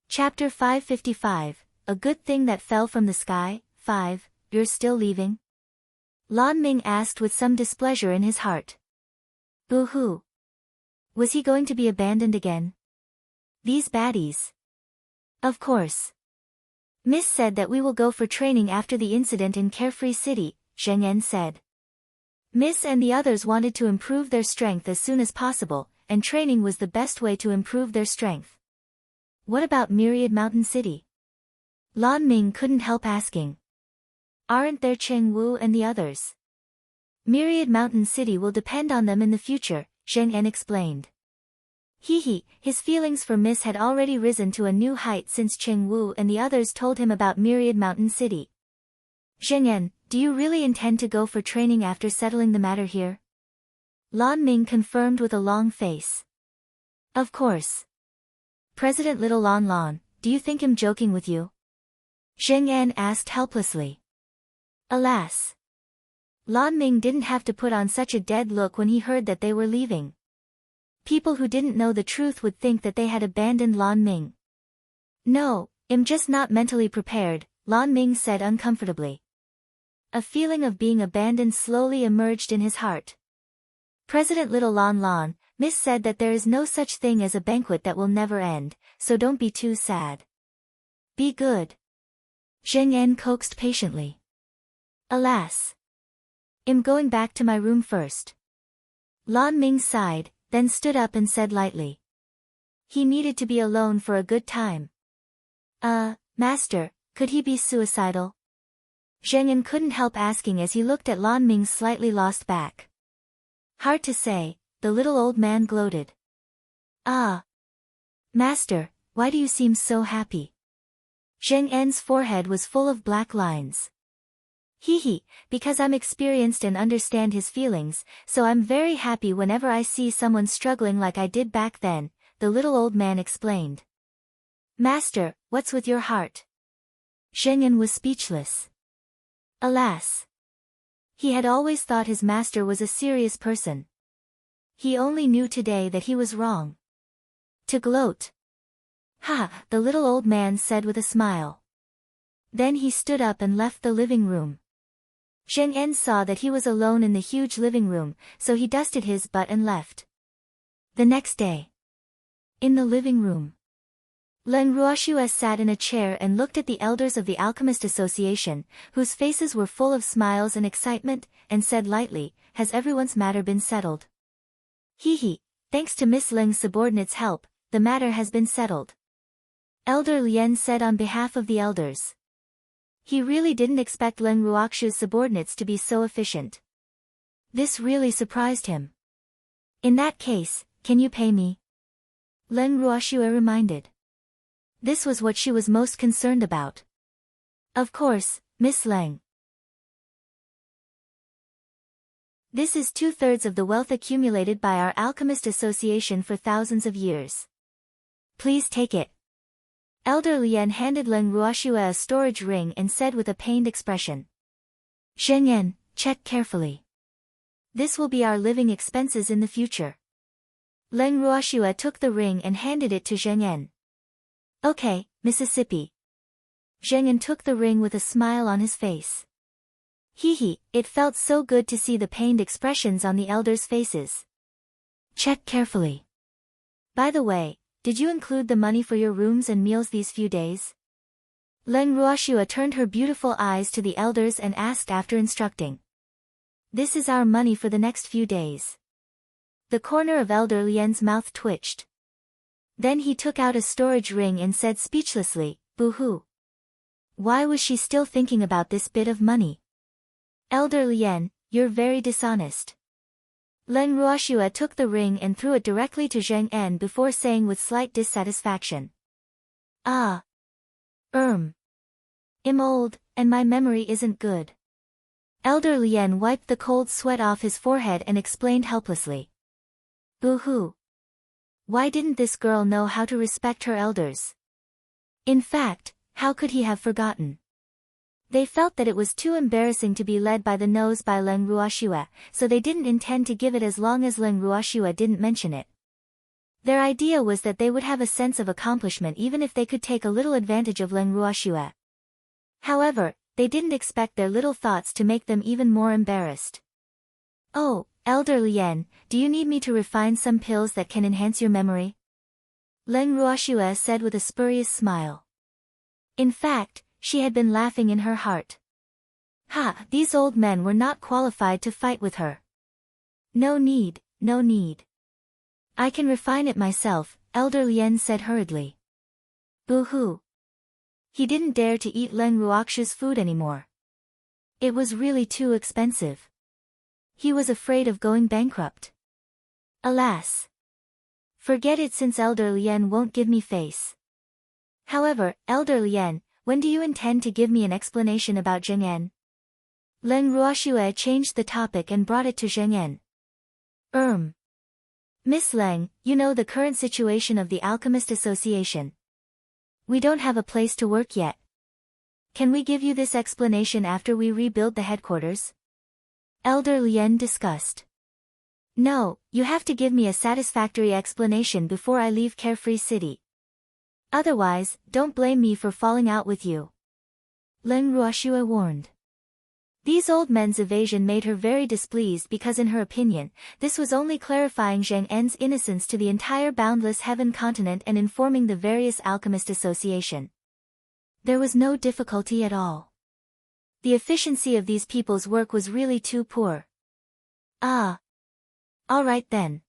Chapter 555, A Good Thing That Fell from the Sky. 5, You're still leaving? Lan Ming asked with some displeasure in his heart. Boo-hoo. Was he going to be abandoned again? These baddies. Of course. Miss said that we will go for training after the incident in Carefree City, Zheng Yan said. Miss and the others wanted to improve their strength as soon as possible, and training was the best way to improve their strength. What about Myriad Mountain City? Lan Ming couldn't help asking. Aren't there Cheng Wu and the others? Myriad Mountain City will depend on them in the future, Zheng Yan explained. His feelings for Miss had already risen to a new height since Cheng Wu and the others told him about Myriad Mountain City. Zheng Yan, do you really intend to go for training after settling the matter here? Lan Ming confirmed with a long face. Of course. President Little Lan, do you think him joking with you? Zheng Yan asked helplessly. Alas. Lan Ming didn't have to put on such a dead look when he heard that they were leaving. People who didn't know the truth would think that they had abandoned Lan Ming. No, I'm just not mentally prepared, Lan Ming said uncomfortably. A feeling of being abandoned slowly emerged in his heart. President Little Lan, Miss said that there is no such thing as a banquet that will never end, so don't be too sad. Be good. Zheng Yan coaxed patiently. Alas. I'm going back to my room first. Lan Ming sighed, then stood up and said lightly. He needed to be alone for a good time. Master, could he be suicidal? Zheng Yan couldn't help asking as he looked at Lan Ming's slightly lost back. Hard to say, the little old man gloated. Master, why do you seem so happy? Zheng Yan's forehead was full of black lines. Because I'm experienced and understand his feelings, so I'm very happy whenever I see someone struggling like I did back then, the little old man explained. Master, what's with your heart? Zheng Yan was speechless. Alas. He had always thought his master was a serious person. He only knew today that he was wrong. To gloat. The little old man said with a smile. Then he stood up and left the living room. Zheng Yan saw that he was alone in the huge living room, so he dusted his butt and left. The next day. In the living room. Leng Ruoxue sat in a chair and looked at the elders of the Alchemist Association, whose faces were full of smiles and excitement, and said lightly, Has everyone's matter been settled? Hee, thanks to Miss Leng's subordinate's help, the matter has been settled. Elder Lien said on behalf of the elders. He really didn't expect Leng Ruoxu's subordinates to be so efficient. This really surprised him. In that case, can you pay me? Leng Ruoxue reminded. This was what she was most concerned about. Of course, Miss Leng. This is 2/3 of the wealth accumulated by our alchemist association for thousands of years. Please take it. Elder Lien handed Leng Ruoxue a storage ring and said with a pained expression. Zheng Yan, check carefully. This will be our living expenses in the future. Leng Ruoxue took the ring and handed it to Zheng Yan. Okay, Mississippi. Zheng Yan took the ring with a smile on his face. Hee, it felt so good to see the pained expressions on the elders' faces. Check carefully. By the way, did you include the money for your rooms and meals these few days? Leng Ruoxue turned her beautiful eyes to the elders and asked after instructing. This is our money for the next few days. The corner of Elder Lien's mouth twitched. Then he took out a storage ring and said speechlessly, boo-hoo. Why was she still thinking about this bit of money? Elder Lien, you're very dishonest. Leng Ruoxue took the ring and threw it directly to Zheng Yan before saying with slight dissatisfaction. I'm old, and my memory isn't good. Elder Lien wiped the cold sweat off his forehead and explained helplessly. Boo-hoo. Why didn't this girl know how to respect her elders? In fact, how could he have forgotten? They felt that it was too embarrassing to be led by the nose by Leng Ruoxue, so they didn't intend to give it as long as Leng Ruoxue didn't mention it. Their idea was that they would have a sense of accomplishment even if they could take a little advantage of Leng Ruoxue. However, they didn't expect their little thoughts to make them even more embarrassed. Oh, Elder Lien, do you need me to refine some pills that can enhance your memory? Leng Ruoxue said with a spurious smile. In fact, she had been laughing in her heart. These old men were not qualified to fight with her. No need, no need. I can refine it myself, Elder Lien said hurriedly. Boo-hoo. He didn't dare to eat Leng Ruoxue's food anymore. It was really too expensive. He was afraid of going bankrupt. Alas. Forget it since Elder Lien won't give me face. However, Elder Lien, when do you intend to give me an explanation about Zheng Yan? Leng Ruoxue changed the topic and brought it to Zheng Yan. Miss Leng, you know the current situation of the Alchemist Association. We don't have a place to work yet. Can we give you this explanation after we rebuild the headquarters? Elder Lien discussed. No, you have to give me a satisfactory explanation before I leave Carefree City. Otherwise, don't blame me for falling out with you. Leng Ruoxue warned. These old men's evasion made her very displeased because in her opinion, this was only clarifying Zheng En's innocence to the entire boundless heaven continent and informing the various alchemist association. There was no difficulty at all. The efficiency of these people's work was really too poor. All right then.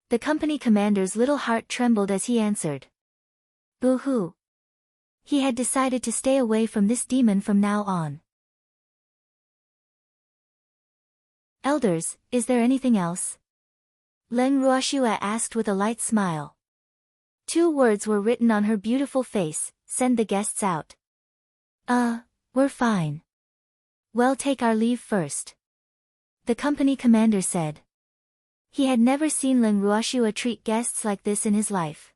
The company commander's little heart trembled as he answered. Boo-hoo. He had decided to stay away from this demon from now on. Elders, is there anything else? Leng Ruoxue asked with a light smile. 2 words were written on her beautiful face, send the guests out. We're fine. Well, take our leave first. The company commander said. He had never seen Leng Ruoxue treat guests like this in his life.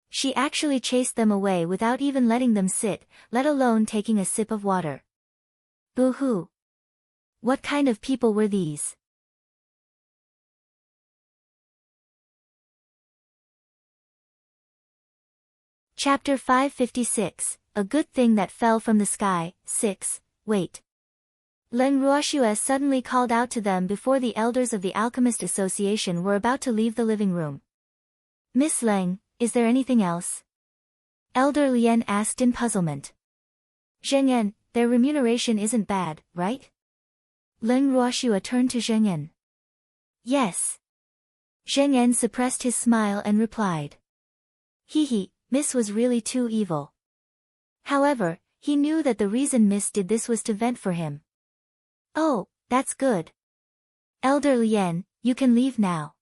She actually chased them away without even letting them sit, let alone taking a sip of water. Boo-hoo. What kind of people were these? Chapter 556, A Good Thing That Fell from the Sky, 6, Wait. Leng Ruoxue suddenly called out to them before the elders of the Alchemist Association were about to leave the living room. Miss Leng, is there anything else? Elder Lien asked in puzzlement. Zheng Yan, their remuneration isn't bad, right? Leng Ruoxue turned to Zheng Yan. Yes. Zheng En suppressed his smile and replied. He, Miss was really too evil. However, he knew that the reason Miss did this was to vent for him. Oh, that's good. Elder Lien, you can leave now.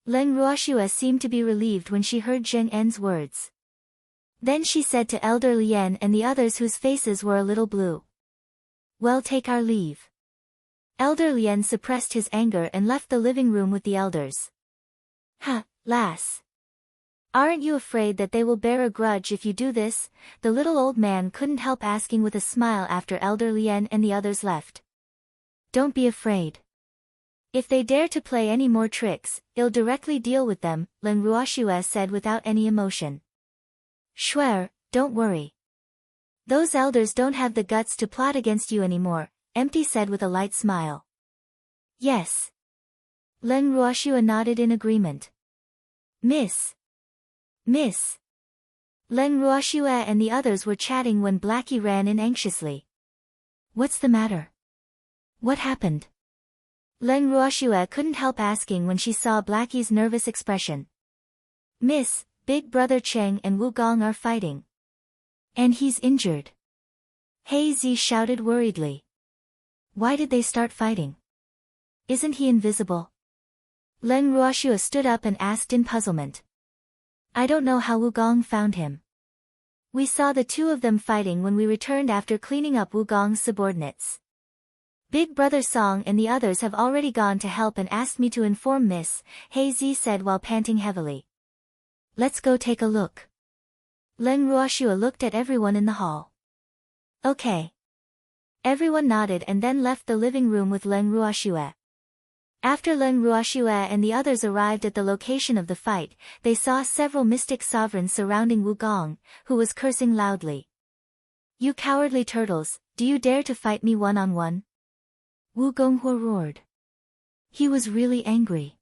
Leng Ruoxue seemed to be relieved when she heard Zheng En's words. Then she said to Elder Lien and the others whose faces were a little blue. Well, take our leave. Elder Lien suppressed his anger and left the living room with the elders. Lass. Aren't you afraid that they will bear a grudge if you do this? The little old man couldn't help asking with a smile after Elder Lien and the others left. Don't be afraid. If they dare to play any more tricks, I'll directly deal with them, Leng Ruoxue said without any emotion. Swear, don't worry. Those elders don't have the guts to plot against you anymore, Empty said with a light smile. Yes. Leng Ruoxue nodded in agreement. Miss. Leng Ruoxue and the others were chatting when Blackie ran in anxiously. What's the matter? What happened? Leng Ruoxue couldn't help asking when she saw Blackie's nervous expression. Miss, Big Brother Cheng and Wugong are fighting. And he's injured. He Zi shouted worriedly. Why did they start fighting? Isn't he invisible? Leng Ruoxue stood up and asked in puzzlement. I don't know how Wugong found him. We saw the two of them fighting when we returned after cleaning up Wugong's subordinates. Big Brother Song and the others have already gone to help and asked me to inform Miss, He Zi said while panting heavily. Let's go take a look. Leng Ruoxue looked at everyone in the hall. Okay. Everyone nodded and then left the living room with Leng Ruoxue. After Leng Ruoxue and the others arrived at the location of the fight, they saw several mystic sovereigns surrounding Wugong, who was cursing loudly. You cowardly turtles, do you dare to fight me one-on-one? Wugong roared. He was really angry.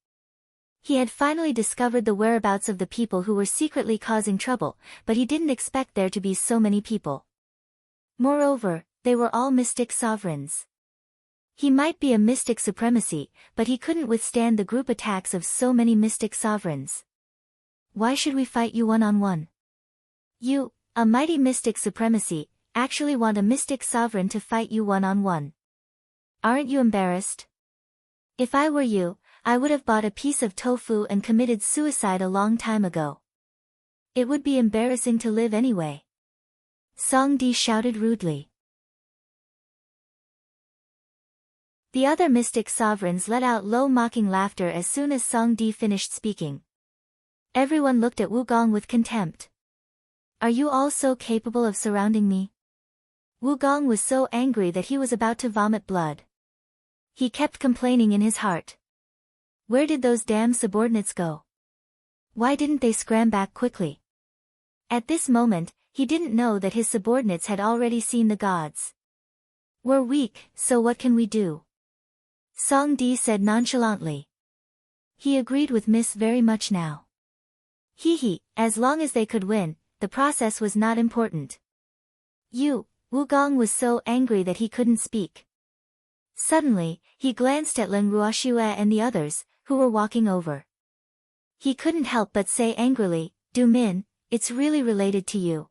He had finally discovered the whereabouts of the people who were secretly causing trouble, but he didn't expect there to be so many people. Moreover, they were all mystic sovereigns. He might be a mystic supremacy, but he couldn't withstand the group attacks of so many mystic sovereigns. Why should we fight you one-on-one? You, a mighty mystic supremacy, actually want a mystic sovereign to fight you one-on-one. Aren't you embarrassed? If I were you, I would have bought a piece of tofu and committed suicide a long time ago. It would be embarrassing to live anyway. Song Di shouted rudely. The other mystic sovereigns let out low mocking laughter as soon as Song Di finished speaking. Everyone looked at Wugong with contempt. Are you all so capable of surrounding me? Wugong was so angry that he was about to vomit blood. He kept complaining in his heart. Where did those damn subordinates go? Why didn't they scram back quickly? At this moment, he didn't know that his subordinates had already seen the gods. We're weak, so what can we do? Song Di said nonchalantly. He agreed with Miss very much now. As long as they could win, the process was not important. Wugong was so angry that he couldn't speak. Suddenly, he glanced at Leng Ruoxue and the others, who were walking over. He couldn't help but say angrily, Du Min, it's really related to you.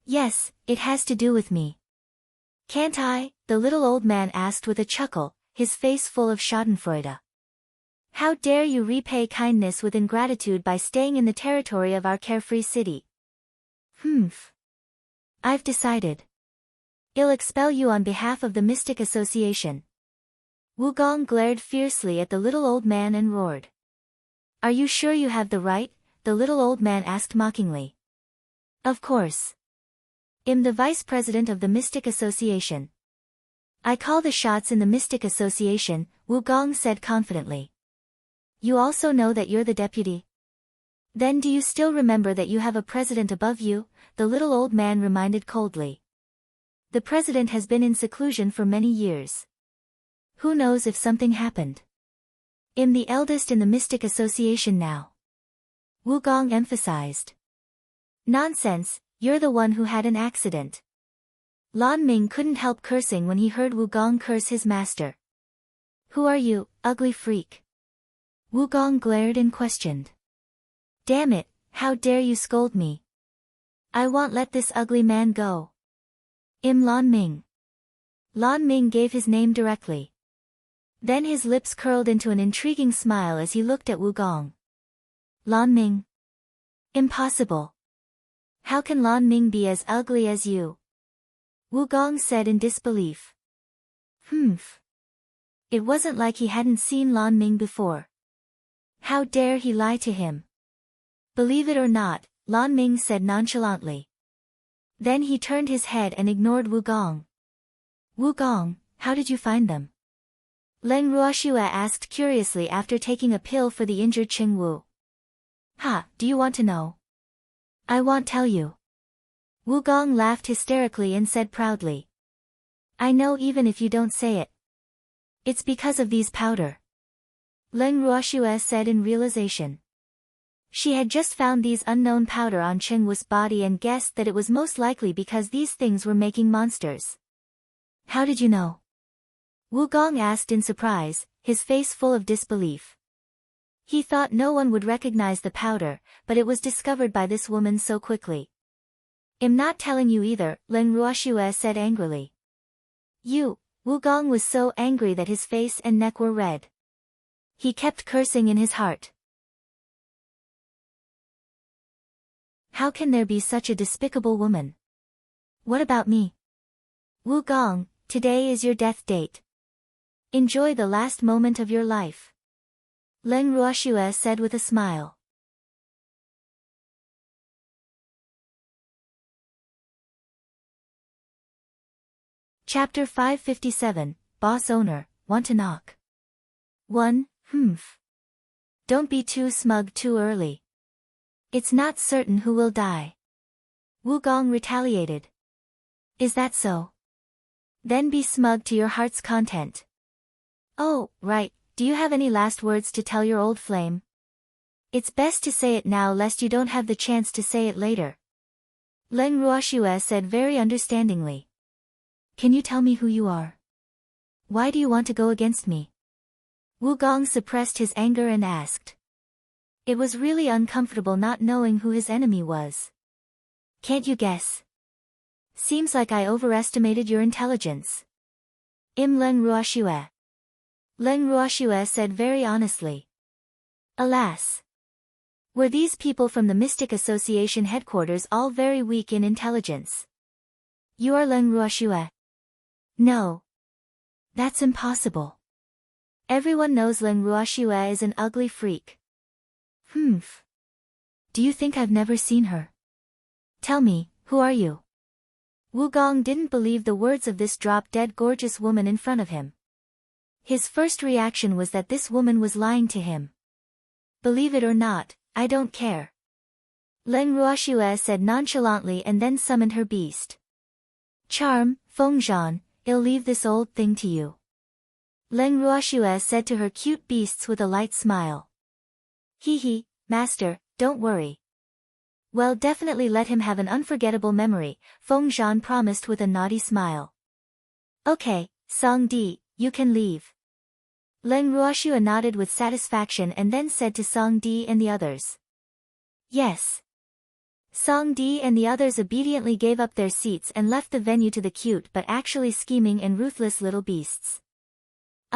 Yes, it has to do with me. Can't I? The little old man asked with a chuckle, his face full of schadenfreude. How dare you repay kindness with ingratitude by staying in the territory of our carefree city? I've decided. I'll expel you on behalf of the Mystic Association. Wugong glared fiercely at the little old man and roared. Are you sure you have the right? The little old man asked mockingly. Of course. I'm the vice president of the Mystic Association. I call the shots in the Mystic Association, Wugong said confidently. You also know that you're the deputy? Then do you still remember that you have a president above you? The little old man reminded coldly. The president has been in seclusion for many years. Who knows if something happened? I'm the eldest in the Mystic Association now. Wugong emphasized. Nonsense, you're the one who had an accident. Lan Ming couldn't help cursing when he heard Wugong curse his master. Who are you, ugly freak? Wugong glared and questioned. Damn it, how dare you scold me? I won't let this ugly man go. Lan Ming. Lan Ming gave his name directly. Then his lips curled into an intriguing smile as he looked at Wugong. Lan Ming. Impossible. How can Lan Ming be as ugly as you? Wugong said in disbelief. Humph. It wasn't like he hadn't seen Lan Ming before. How dare he lie to him? Believe it or not, Lan Ming said nonchalantly. Then he turned his head and ignored Wugong. Wugong, how did you find them? Leng Ruoxue asked curiously after taking a pill for the injured Qing Wu. Ha, do you want to know? I won't tell you. Wugong laughed hysterically and said proudly. I know even if you don't say it. It's because of these powder. Leng Ruoxue said in realization. She had just found these unknown powder on Qing Wu's body and guessed that it was most likely because these things were making monsters. How did you know? Wugong asked in surprise, his face full of disbelief. He thought no one would recognize the powder, but it was discovered by this woman so quickly. I'm not telling you either, Leng Ruoxue said angrily. Wugong was so angry that his face and neck were red. He kept cursing in his heart. How can there be such a despicable woman? What about me? Wugong, today is your death date. Enjoy the last moment of your life. Leng Ruoxue said with a smile. Chapter 557, Boss Owner, Want to Knock. 1. Humph. Don't be too smug too early. It's not certain who will die. Wugong retaliated. Is that so? Then be smug to your heart's content. Oh, right, do you have any last words to tell your old flame? It's best to say it now lest you don't have the chance to say it later. Leng Ruoxue said very understandingly. Can you tell me who you are? Why do you want to go against me? Wugong suppressed his anger and asked. It was really uncomfortable not knowing who his enemy was. Can't you guess? Seems like I overestimated your intelligence. Leng Ruoxue. Leng Ruoxue said very honestly. Alas. Were these people from the Mystic Association headquarters all very weak in intelligence? You are Leng Ruoxue. No. That's impossible. Everyone knows Leng Ruoxue is an ugly freak. Humph. Do you think I've never seen her? Tell me, who are you? Wugong didn't believe the words of this drop-dead gorgeous woman in front of him. His first reaction was that this woman was lying to him. Believe it or not, I don't care. Leng Ruoxue said nonchalantly and then summoned her beast. Charm, Fengzhan, I'll leave this old thing to you. Leng Ruoxue said to her cute beasts with a light smile. Hee, master, don't worry. Well, definitely let him have an unforgettable memory, Fengzhan promised with a naughty smile. Okay, Song Di, you can leave. Leng Ruoxue nodded with satisfaction and then said to Song Di and the others. Yes. Song Di and the others obediently gave up their seats and left the venue to the cute but actually scheming and ruthless little beasts.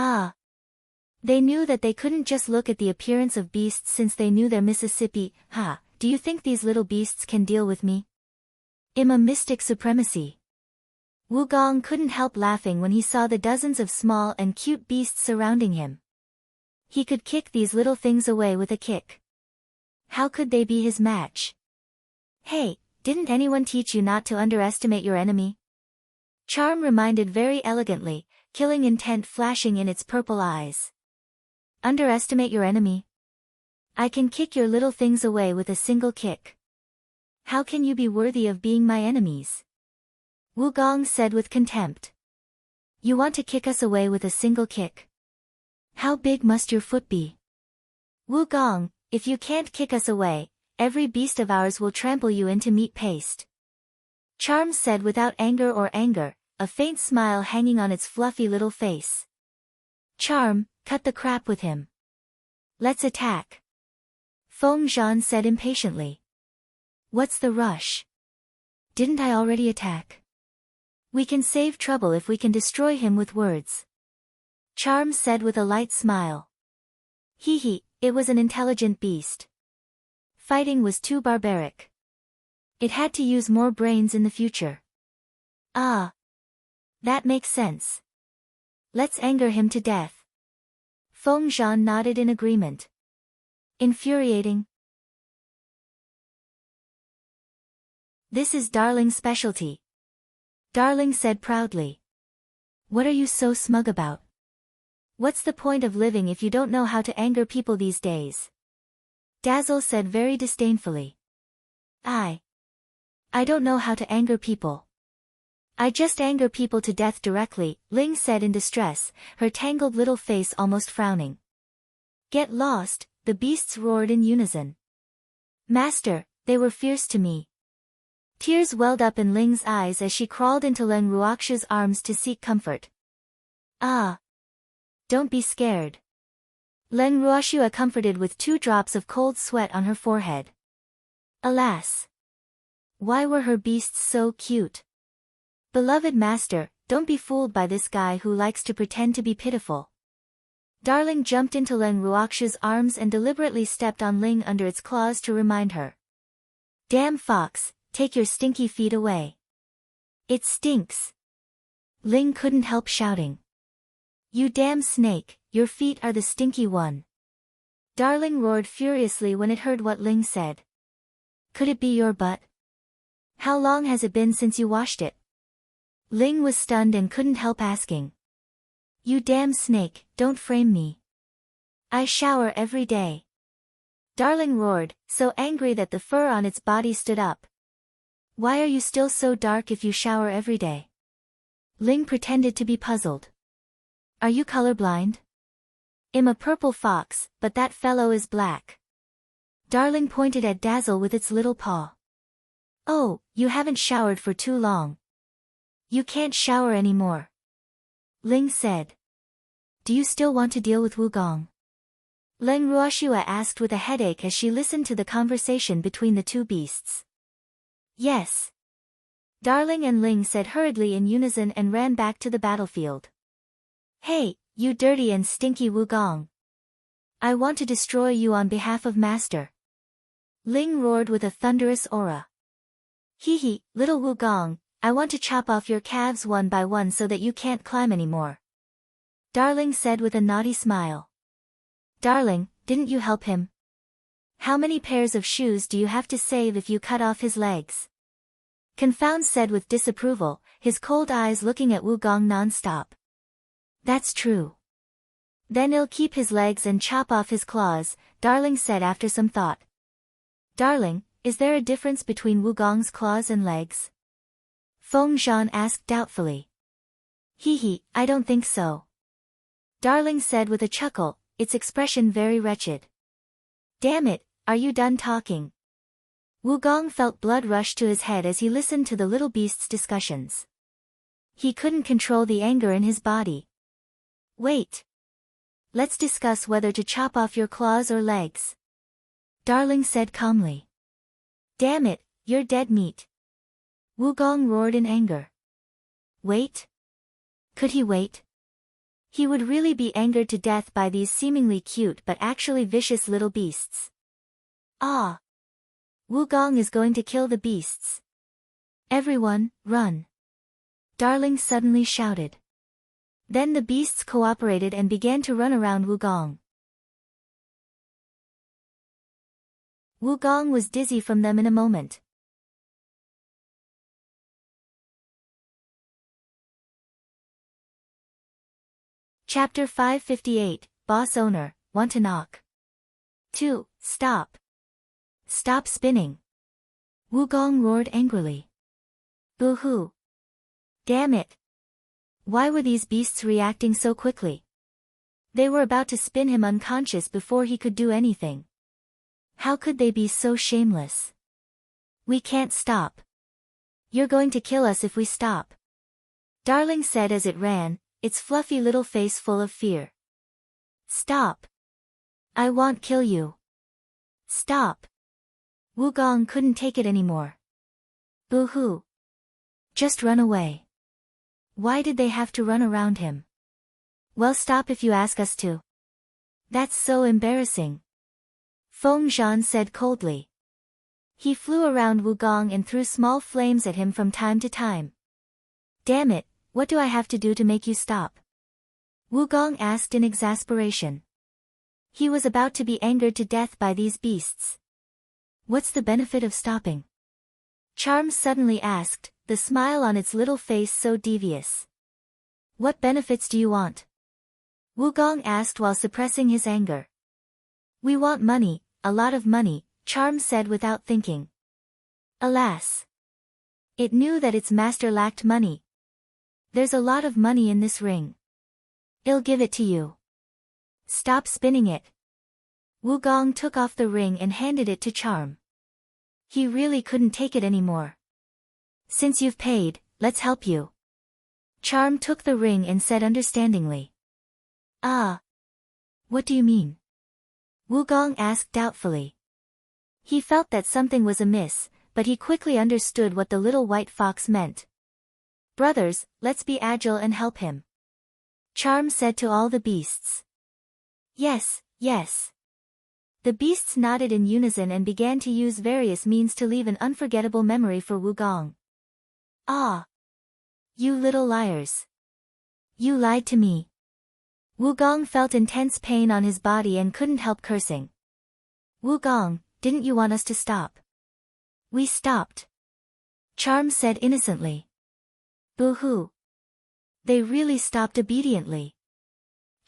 Ah. They knew that they couldn't just look at the appearance of beasts since they knew their Mississippi. Do you think these little beasts can deal with me? I'm a mystic supremacy. Wugong couldn't help laughing when he saw the dozens of small and cute beasts surrounding him. He could kick these little things away with a kick. How could they be his match? Hey, didn't anyone teach you not to underestimate your enemy? Charm reminded very elegantly, killing intent flashing in its purple eyes. Underestimate your enemy? I can kick your little things away with a single kick. How can you be worthy of being my enemies? Wugong said with contempt. You want to kick us away with a single kick? How big must your foot be? Wugong, if you can't kick us away, every beast of ours will trample you into meat paste. Charm said without anger or anger, a faint smile hanging on its fluffy little face. Charm, cut the crap with him. Let's attack. Feng Zhan said impatiently. What's the rush? Didn't I already attack? We can save trouble if we can destroy him with words. Charm said with a light smile. Hee, it was an intelligent beast. Fighting was too barbaric. It had to use more brains in the future. Ah. That makes sense. Let's anger him to death. Feng Zhan nodded in agreement. Infuriating. This is Darling's specialty. Darling said proudly. What are you so smug about? What's the point of living if you don't know how to anger people these days? Dazzle said very disdainfully. I don't know how to anger people. I just anger people to death directly, Ling said in distress, her tangled little face almost frowning. Get lost, the beasts roared in unison. Master, they were fierce to me. Tears welled up in Ling's eyes as she crawled into Len Ruoxu's arms to seek comfort. Ah. Don't be scared. Len Ruoxu comforted with 2 drops of cold sweat on her forehead. Alas. Why were her beasts so cute? Beloved master, don't be fooled by this guy who likes to pretend to be pitiful. Darling jumped into Len Ruoxu's arms and deliberately stepped on Ling under its claws to remind her. Damn fox, take your stinky feet away. It stinks. Ling couldn't help shouting. You damn snake, your feet are the stinky one. Darling roared furiously when it heard what Ling said. Could it be your butt? How long has it been since you washed it? Ling was stunned and couldn't help asking. You damn snake, don't frame me. I shower every day. Darling roared, so angry that the fur on its body stood up. Why are you still so dark if you shower every day? Ling pretended to be puzzled. Are you colorblind? I'm a purple fox, but that fellow is black. Darling pointed at Dazzle with its little paw. Oh, you haven't showered for too long. You can't shower anymore. Ling said. Do you still want to deal with Wugong? Len Ruoxua asked with a headache as she listened to the conversation between the 2 beasts. Yes. Darling and Ling said hurriedly in unison and ran back to the battlefield. Hey, you dirty and stinky Wugong. I want to destroy you on behalf of Master. Ling roared with a thunderous aura. Hee, little Wugong, I want to chop off your calves one by one so that you can't climb anymore. Darling said with a naughty smile. Darling, didn't you help him? How many pairs of shoes do you have to save if you cut off his legs? Confound said with disapproval, his cold eyes looking at Wugong non-stop. That's true. Then he'll keep his legs and chop off his claws, Darling said after some thought. Darling, is there a difference between Wugong's claws and legs? Feng Zhan asked doubtfully. Hee, I don't think so. Darling said with a chuckle, its expression very wretched. Damn it, are you done talking? Wugong felt blood rush to his head as he listened to the little beast's discussions. He couldn't control the anger in his body. Wait. Let's discuss whether to chop off your claws or legs. Darling said calmly. Damn it, you're dead meat. Wugong roared in anger. Wait? Could he wait? He would really be angered to death by these seemingly cute but actually vicious little beasts. Ah! Wugong is going to kill the beasts. Everyone, run! Darling suddenly shouted. Then the beasts cooperated and began to run around Wugong. Wugong was dizzy from them in a moment. Chapter 558, Boss Owner, Want to Knock. 2. Stop. Stop spinning. Wugong roared angrily. Boo-hoo. Damn it. Why were these beasts reacting so quickly? They were about to spin him unconscious before he could do anything. How could they be so shameless? We can't stop. You're going to kill us if we stop. Darling said as it ran, its fluffy little face full of fear. Stop. I won't kill you. Stop. Wugong couldn't take it anymore. Boo-hoo. Just run away. Why did they have to run around him? Well, stop if you ask us to. That's so embarrassing. Feng Zhan said coldly. He flew around Wugong and threw small flames at him from time to time. Damn it, what do I have to do to make you stop? Wugong asked in exasperation. He was about to be angered to death by these beasts. What's the benefit of stopping? Charm suddenly asked, the smile on its little face so devious. What benefits do you want? Wugong asked while suppressing his anger. We want money, a lot of money, Charm said without thinking. Alas! It knew that its master lacked money. There's a lot of money in this ring. I'll give it to you. Stop spinning it. Wugong took off the ring and handed it to Charm. He really couldn't take it anymore. Since you've paid, let's help you. Charm took the ring and said understandingly. Ah. What do you mean? Wugong asked doubtfully. He felt that something was amiss, but he quickly understood what the little white fox meant. Brothers, let's be agile and help him. Charm said to all the beasts. Yes, yes. The beasts nodded in unison and began to use various means to leave an unforgettable memory for Wugong. Ah! You little liars. You lied to me. Wugong felt intense pain on his body and couldn't help cursing. Wugong, didn't you want us to stop? We stopped. Charm said innocently. Boo-hoo. They really stopped obediently.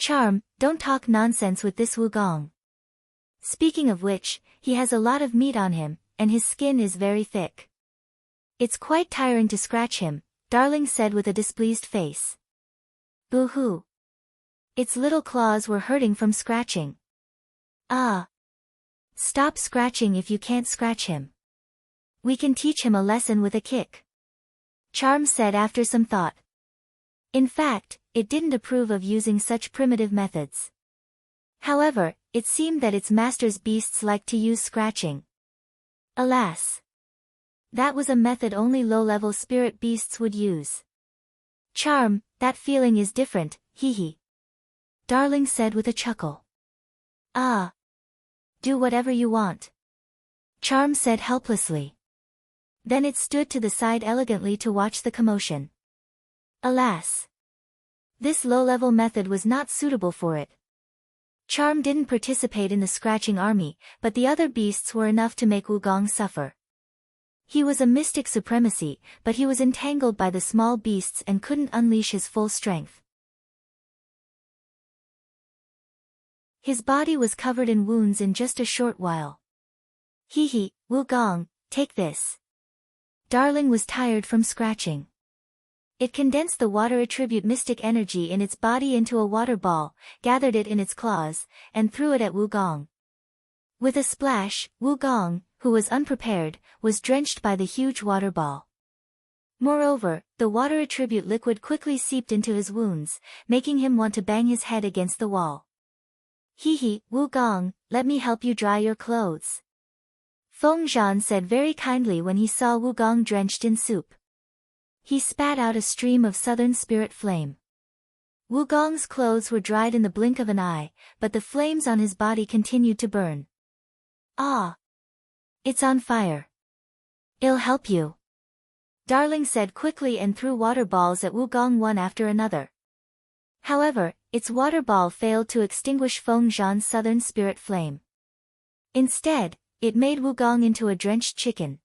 Charm, don't talk nonsense with this Wugong. Speaking of which, he has a lot of meat on him, and his skin is very thick. It's quite tiring to scratch him, Darling said with a displeased face. Boo-hoo. Its little claws were hurting from scratching. Ah. Stop scratching if you can't scratch him. We can teach him a lesson with a kick. Charm said after some thought. In fact, it didn't approve of using such primitive methods. However, it seemed that its master's beasts liked to use scratching. Alas! That was a method only low-level spirit beasts would use. Charm, that feeling is different, hee. Darling said with a chuckle. Ah! Do whatever you want. Charm said helplessly. Then it stood to the side elegantly to watch the commotion. Alas! This low-level method was not suitable for it. Charm didn't participate in the scratching army, but the other beasts were enough to make Wugong suffer. He was a mystic supremacy, but he was entangled by the small beasts and couldn't unleash his full strength. His body was covered in wounds in just a short while. Hee, Wugong, take this. Darling was tired from scratching. It condensed the water attribute mystic energy in its body into a water ball, gathered it in its claws, and threw it at Wugong. With a splash, Wugong, who was unprepared, was drenched by the huge water ball. Moreover, the water attribute liquid quickly seeped into his wounds, making him want to bang his head against the wall. Hee, Wugong, let me help you dry your clothes. Feng Zhan said very kindly when he saw Wugong drenched in soup. He spat out a stream of southern spirit flame. Wugong's clothes were dried in the blink of an eye, but the flames on his body continued to burn. Ah! It's on fire. I'll help you. Darling said quickly and threw water balls at Wugong one after another. However, its water ball failed to extinguish Feng Zhan's southern spirit flame. Instead, it made Wugong into a drenched chicken.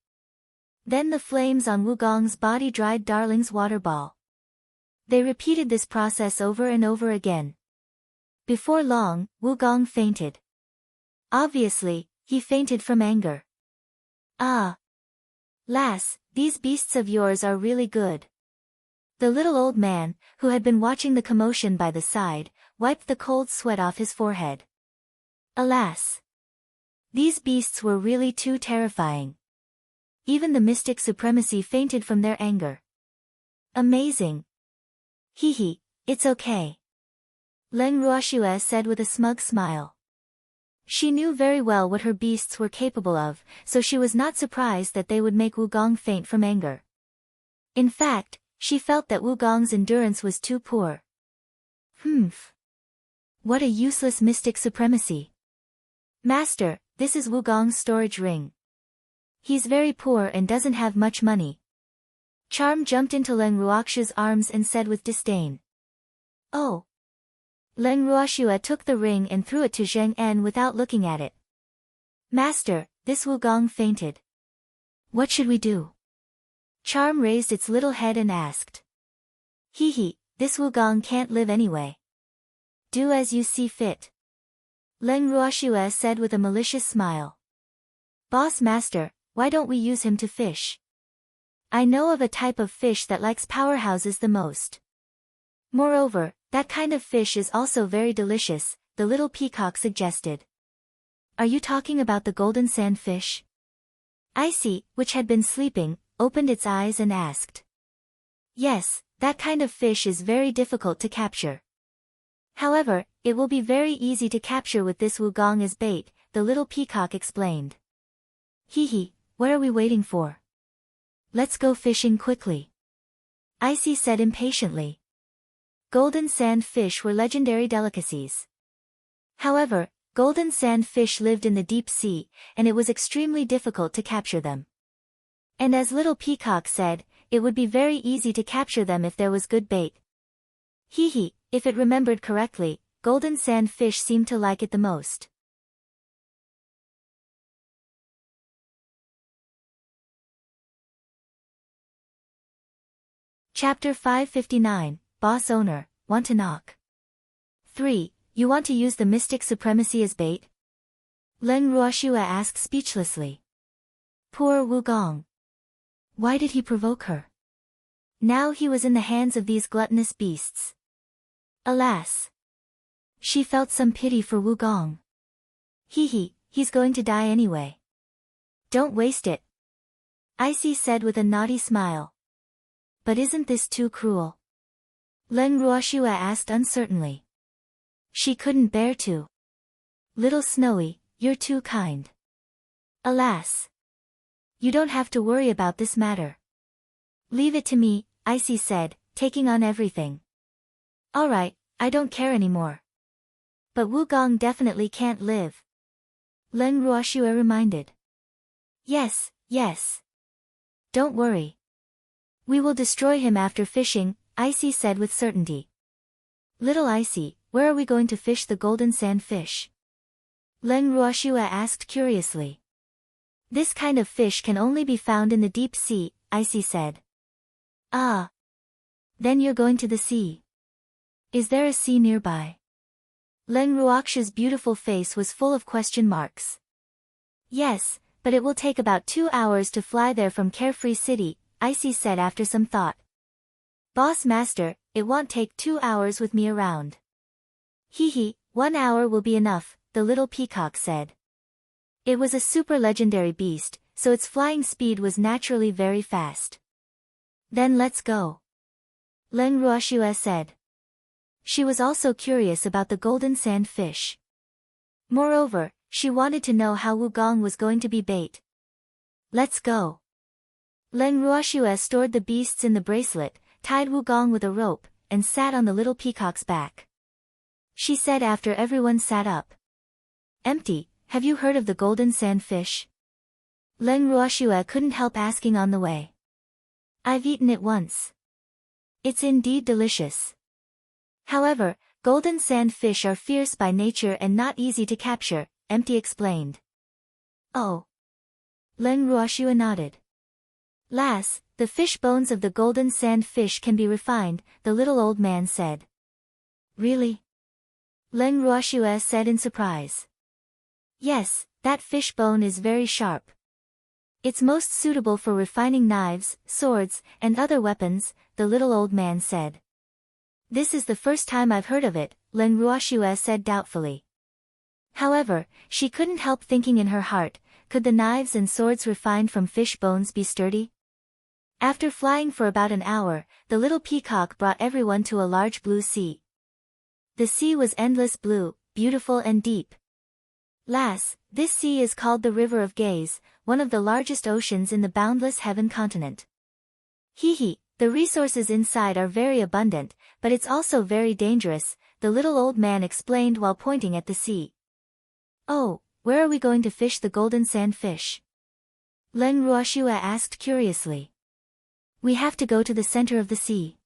Then the flames on Wugong's body dried Darling's water ball. They repeated this process over and over again. Before long, Wugong fainted. Obviously, he fainted from anger. Ah! Lass, these beasts of yours are really good. The little old man, who had been watching the commotion by the side, wiped the cold sweat off his forehead. Alas! These beasts were really too terrifying. Even the mystic supremacy fainted from their anger. Amazing. Hee, it's okay. Leng Ruoxue said with a smug smile. She knew very well what her beasts were capable of, so she was not surprised that they would make Wugong faint from anger. In fact, she felt that Wugong's endurance was too poor. Humph. What a useless mystic supremacy. Master, this is Wugong's storage ring. He's very poor and doesn't have much money. Charm jumped into Leng Ruoxu's arms and said with disdain. Oh. Leng Ruoxue took the ring and threw it to Zheng En without looking at it. Master, this Wugong fainted. What should we do? Charm raised its little head and asked. Hee, this Wugong can't live anyway. Do as you see fit. Leng Ruoxue said with a malicious smile. Boss Master, why don't we use him to fish? I know of a type of fish that likes powerhouses the most. Moreover, that kind of fish is also very delicious, the little peacock suggested. Are you talking about the golden sand fish? Icy, which had been sleeping, opened its eyes and asked. Yes, that kind of fish is very difficult to capture. However, it will be very easy to capture with this Wugong as bait, the little peacock explained. Hee, what are we waiting for? Let's go fishing quickly. Icy said impatiently. Golden sand fish were legendary delicacies. However, golden sand fish lived in the deep sea, and it was extremely difficult to capture them. And as Little Peacock said, it would be very easy to capture them if there was good bait. Hee, if it remembered correctly, golden sand fish seemed to like it the most. Chapter 559, Boss Owner, Want to Knock. 3. You want to use the mystic supremacy as bait? Leng Ruoxue asked speechlessly. Poor Wugong. Why did he provoke her? Now he was in the hands of these gluttonous beasts. Alas! She felt some pity for Wugong. Hee, he's going to die anyway. Don't waste it. Icy said with a naughty smile. But isn't this too cruel? Leng Ruoxue asked uncertainly. She couldn't bear to. Little Snowy, you're too kind. Alas! You don't have to worry about this matter. Leave it to me, Icy said, taking on everything. Alright, I don't care anymore. But Wugong definitely can't live. Leng Ruoxue reminded. Yes. Don't worry. We will destroy him after fishing, Icy said with certainty. Little Icy, where are we going to fish the golden sand fish? Leng Ruoxue asked curiously. This kind of fish can only be found in the deep sea, Icy said. Ah. Then you're going to the sea. Is there a sea nearby? Leng Ruoxue's beautiful face was full of question marks. Yes, but it will take about 2 hours to fly there from Carefree City, Icy said after some thought. Boss Master, it won't take 2 hours with me around. Hee, 1 hour will be enough, the little peacock said. It was a super legendary beast, so its flying speed was naturally very fast. Then let's go. Leng Ruoxue said. She was also curious about the golden sand fish. Moreover, she wanted to know how Wugong was going to be bait. Let's go. Leng Ruoxue stored the beasts in the bracelet, tied Wugong with a rope, and sat on the little peacock's back. She said after everyone sat up. Empty, have you heard of the golden sand fish? Leng Ruoxue couldn't help asking on the way. I've eaten it once. It's indeed delicious. However, golden sand fish are fierce by nature and not easy to capture, Empty explained. Oh. Leng Ruoxue nodded. Lass, the fish bones of the golden sand fish can be refined, the little old man said. Really? Leng Ruoxue said in surprise. Yes, that fish bone is very sharp. It's most suitable for refining knives, swords, and other weapons, the little old man said. This is the first time I've heard of it, Leng Ruoxue said doubtfully. However, she couldn't help thinking in her heart, could the knives and swords refined from fish bones be sturdy? After flying for about an hour, the little peacock brought everyone to a large blue sea. The sea was endless blue, beautiful and deep. Lass, this sea is called the River of Gaze, one of the largest oceans in the boundless heaven continent. Hee, the resources inside are very abundant, but it's also very dangerous, the little old man explained while pointing at the sea. Oh, where are we going to fish the golden sand fish? Len Ruoshua asked curiously. We have to go to the center of the sea.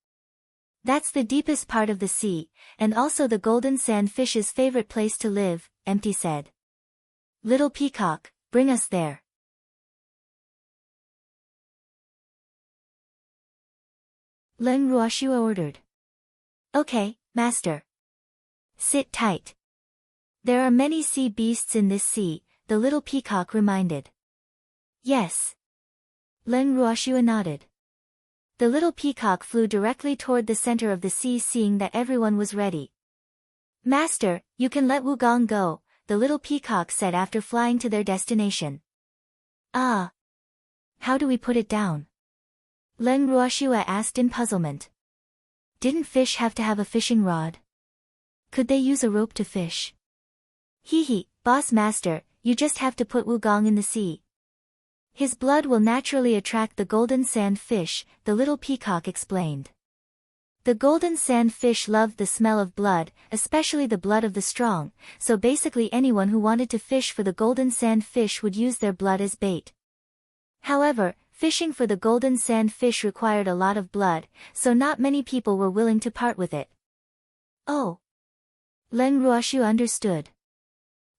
That's the deepest part of the sea, and also the golden sand fish's favorite place to live, Empty said. Little Peacock, bring us there. Len Ruoshua ordered. Okay, master. Sit tight. There are many sea beasts in this sea, the little peacock reminded. Yes. Len Ruoshua nodded. The little peacock flew directly toward the center of the sea, seeing that everyone was ready. Master, you can let Wugong go, the little peacock said after flying to their destination. Ah. How do we put it down? Len Ruoshua asked in puzzlement. Didn't fish have to have a fishing rod? Could they use a rope to fish? Hee, boss master, you just have to put Wugong in the sea. His blood will naturally attract the golden sand fish, the little peacock explained. The golden sand fish loved the smell of blood, especially the blood of the strong, so basically anyone who wanted to fish for the golden sand fish would use their blood as bait. However, fishing for the golden sand fish required a lot of blood, so not many people were willing to part with it. Oh. Len Ruoshua understood.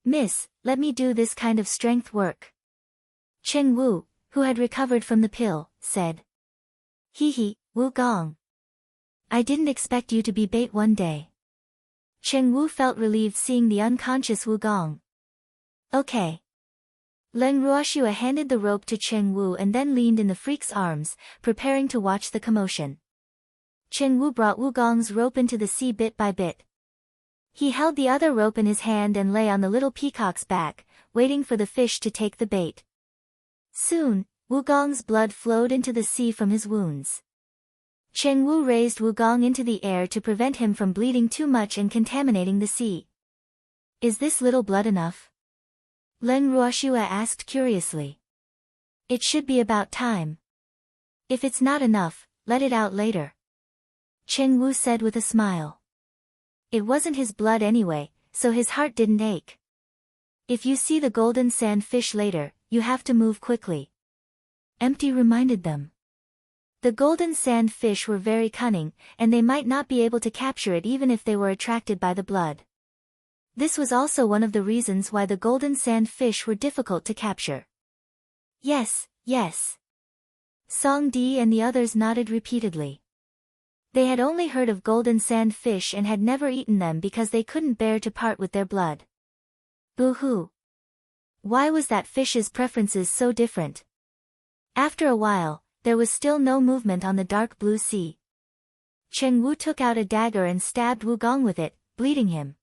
Miss, let me do this kind of strength work. Cheng Wu, who had recovered from the pill, said. Hee, Wugong. I didn't expect you to be bait one day. Cheng Wu felt relieved seeing the unconscious Wugong. Okay. Len Ruoshua handed the rope to Cheng Wu and then leaned in the freak's arms, preparing to watch the commotion. Cheng Wu brought Wugong's rope into the sea bit by bit. He held the other rope in his hand and lay on the little peacock's back, waiting for the fish to take the bait. Soon, Wugong's blood flowed into the sea from his wounds. Cheng Wu raised Wugong into the air to prevent him from bleeding too much and contaminating the sea. Is this little blood enough? Len Ruoshua asked curiously. It should be about time. If it's not enough, let it out later. Cheng Wu said with a smile. It wasn't his blood anyway, so his heart didn't ache. If you see the golden sand fish later, you have to move quickly. Empty reminded them. The golden sand fish were very cunning, and they might not be able to capture it even if they were attracted by the blood. This was also one of the reasons why the golden sand fish were difficult to capture. Yes. Song Di and the others nodded repeatedly. They had only heard of golden sand fish and had never eaten them because they couldn't bear to part with their blood. Boo-hoo. Why was that fish's preferences so different? After a while, there was still no movement on the dark blue sea. Cheng Wu took out a dagger and stabbed Wugong with it, bleeding him.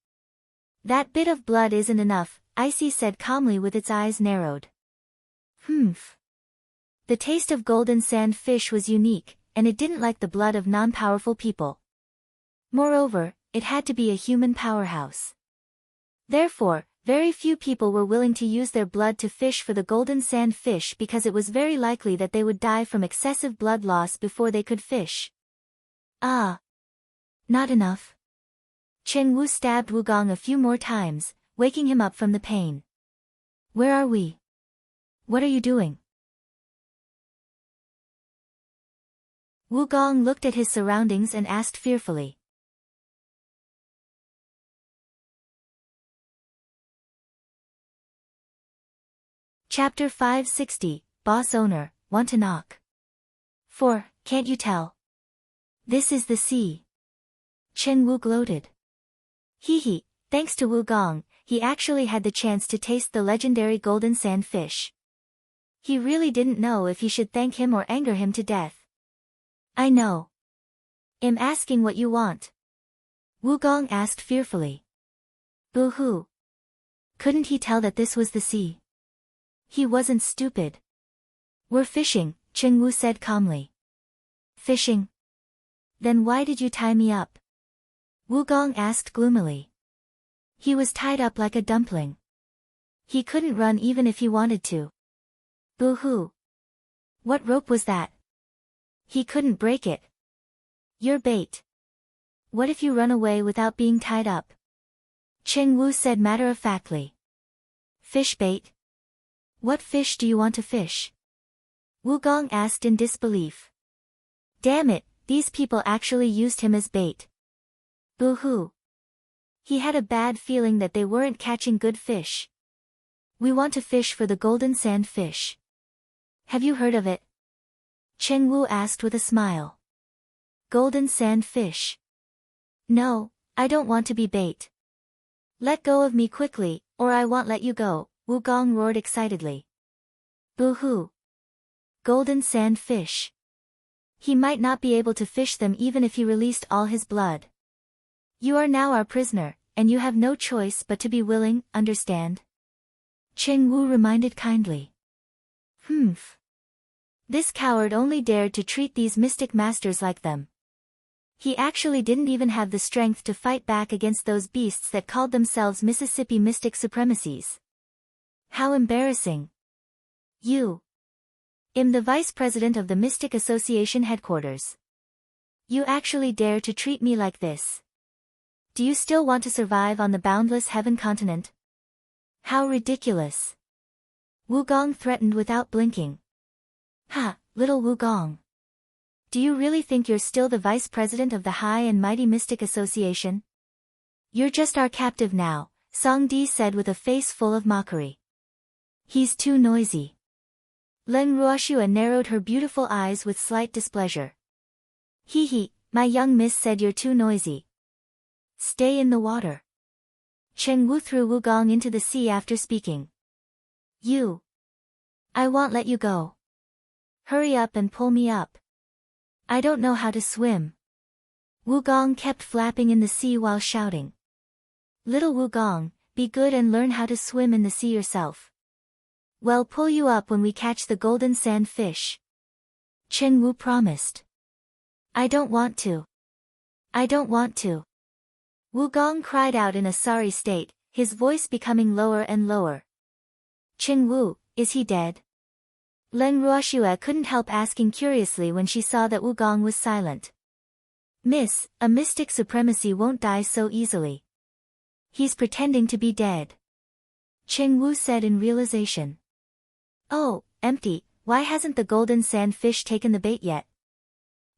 That bit of blood isn't enough, Icy said calmly with its eyes narrowed. The taste of golden sand fish was unique, and it didn't like the blood of non-powerful people. Moreover, it had to be a human powerhouse. Therefore, very few people were willing to use their blood to fish for the golden sand fish because it was very likely that they would die from excessive blood loss before they could fish. Ah. Not enough. Cheng Wu stabbed Wugong a few more times, waking him up from the pain. Where are we? What are you doing? Wugong looked at his surroundings and asked fearfully. Chapter 560, Boss Owner, Want to Knock. 4, Can't you tell? This is the sea. Cheng Wu gloated. Hee, thanks to Wugong, he actually had the chance to taste the legendary golden sand fish. He really didn't know if he should thank him or anger him to death. I know. I'm asking what you want. Wugong asked fearfully. Boo-hoo. Couldn't he tell that this was the sea? He wasn't stupid. We're fishing, Cheng Wu said calmly. Fishing? Then why did you tie me up? Wugong asked gloomily. He was tied up like a dumpling. He couldn't run even if he wanted to. Boo-hoo. What rope was that? He couldn't break it. You're bait. What if you run away without being tied up? Cheng Wu said matter-of-factly. Fish bait? What fish do you want to fish? Wu Gong asked in disbelief. Damn it, these people actually used him as bait. Boo-hoo. He had a bad feeling that they weren't catching good fish. We want to fish for the golden sand fish. Have you heard of it? Cheng Wu asked with a smile. Golden sand fish. No, I don't want to be bait. Let go of me quickly, or I won't let you go, Wu Gong roared excitedly. Boo-hoo. Golden sand fish. He might not be able to fish them even if he released all his blood. You are now our prisoner, and you have no choice but to be willing, understand? Cheng Wu reminded kindly. Humph. This coward only dared to treat these mystic masters like them. He actually didn't even have the strength to fight back against those beasts that called themselves Mississippi Mystic Supremacies. How embarrassing. You. I'm the vice president of the Mystic Association headquarters. You actually dare to treat me like this. Do you still want to survive on the boundless heaven continent? How ridiculous. Wu Gong threatened without blinking. Ha, little Wu Gong. Do you really think you're still the vice president of the High and Mighty Mystic Association? You're just our captive now, Song Di said with a face full of mockery. He's too noisy. Len Ruoxua narrowed her beautiful eyes with slight displeasure. Hee, my young miss said you're too noisy. Stay in the water. Cheng Wu threw Wu Gong into the sea after speaking. You. I won't let you go. Hurry up and pull me up. I don't know how to swim. Wu Gong kept flapping in the sea while shouting. Little Wu Gong, be good and learn how to swim in the sea yourself. We'll pull you up when we catch the golden sand fish. Cheng Wu promised. I don't want to. I don't want to. Wu Gong cried out in a sorry state, his voice becoming lower and lower. Cheng Wu, is he dead? Len Ruoxua couldn't help asking curiously when she saw that Wu Gong was silent. Miss, a mystic supremacy won't die so easily. He's pretending to be dead. Cheng Wu said in realization. Oh, empty, why hasn't the golden sand fish taken the bait yet?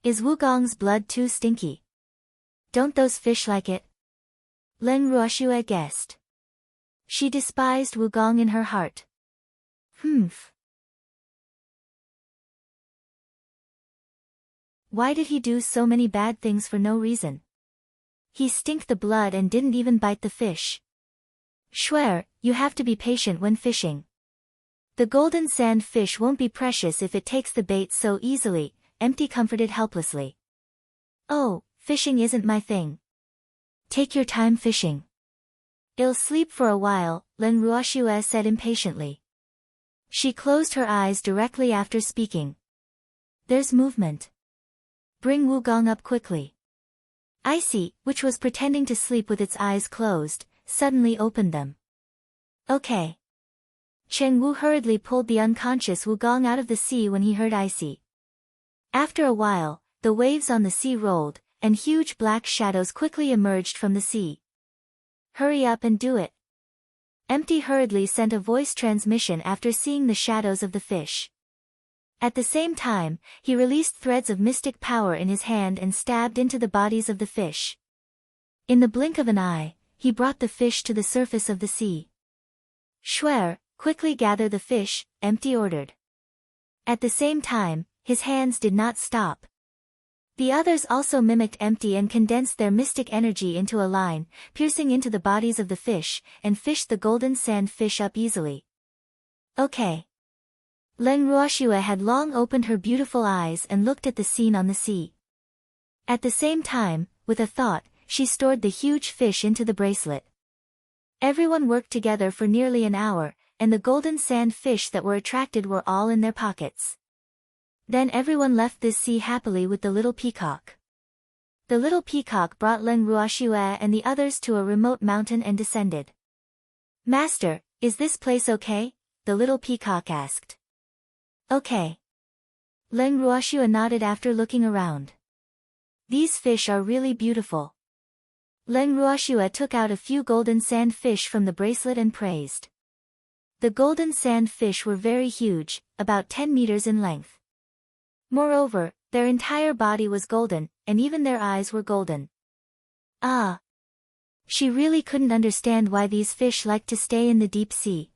Is Wu Gong's blood too stinky? Don't those fish like it? Len Ruoxua guessed. She despised Wu Gong in her heart. Humph. Why did he do so many bad things for no reason? He stinked the blood and didn't even bite the fish. Swear, you have to be patient when fishing. The golden sand fish won't be precious if it takes the bait so easily, Empty comforted helplessly. Oh, fishing isn't my thing. Take your time fishing. I'll sleep for a while, Len Ruoxua said impatiently. She closed her eyes directly after speaking. There's movement. Bring Wu Gong up quickly. Icy, which was pretending to sleep with its eyes closed, suddenly opened them. Okay. Cheng Wu hurriedly pulled the unconscious Wu Gong out of the sea when he heard Icy. After a while, the waves on the sea rolled, and huge black shadows quickly emerged from the sea. Hurry up and do it. Empty hurriedly sent a voice transmission after seeing the shadows of the fish. At the same time, he released threads of mystic power in his hand and stabbed into the bodies of the fish. In the blink of an eye, he brought the fish to the surface of the sea. Schwer, quickly gather the fish, Empty ordered. At the same time, his hands did not stop. The others also mimicked Empty and condensed their mystic energy into a line, piercing into the bodies of the fish, and fished the golden sand fish up easily. Okay. Len Ruoxua had long opened her beautiful eyes and looked at the scene on the sea. At the same time, with a thought, she stored the huge fish into the bracelet. Everyone worked together for nearly an hour, and the golden sand fish that were attracted were all in their pockets. Then everyone left this sea happily with the little peacock. The little peacock brought Len Ruoxua and the others to a remote mountain and descended. Master, Is this place okay? The little peacock asked. Okay. Leng Ruoxua nodded after looking around. These fish are really beautiful. Leng Ruoxua took out a few golden sand fish from the bracelet and praised. The golden sand fish were very huge, about 10 meters in length. Moreover, their entire body was golden, and even their eyes were golden. Ah! She really couldn't understand why these fish liked to stay in the deep sea.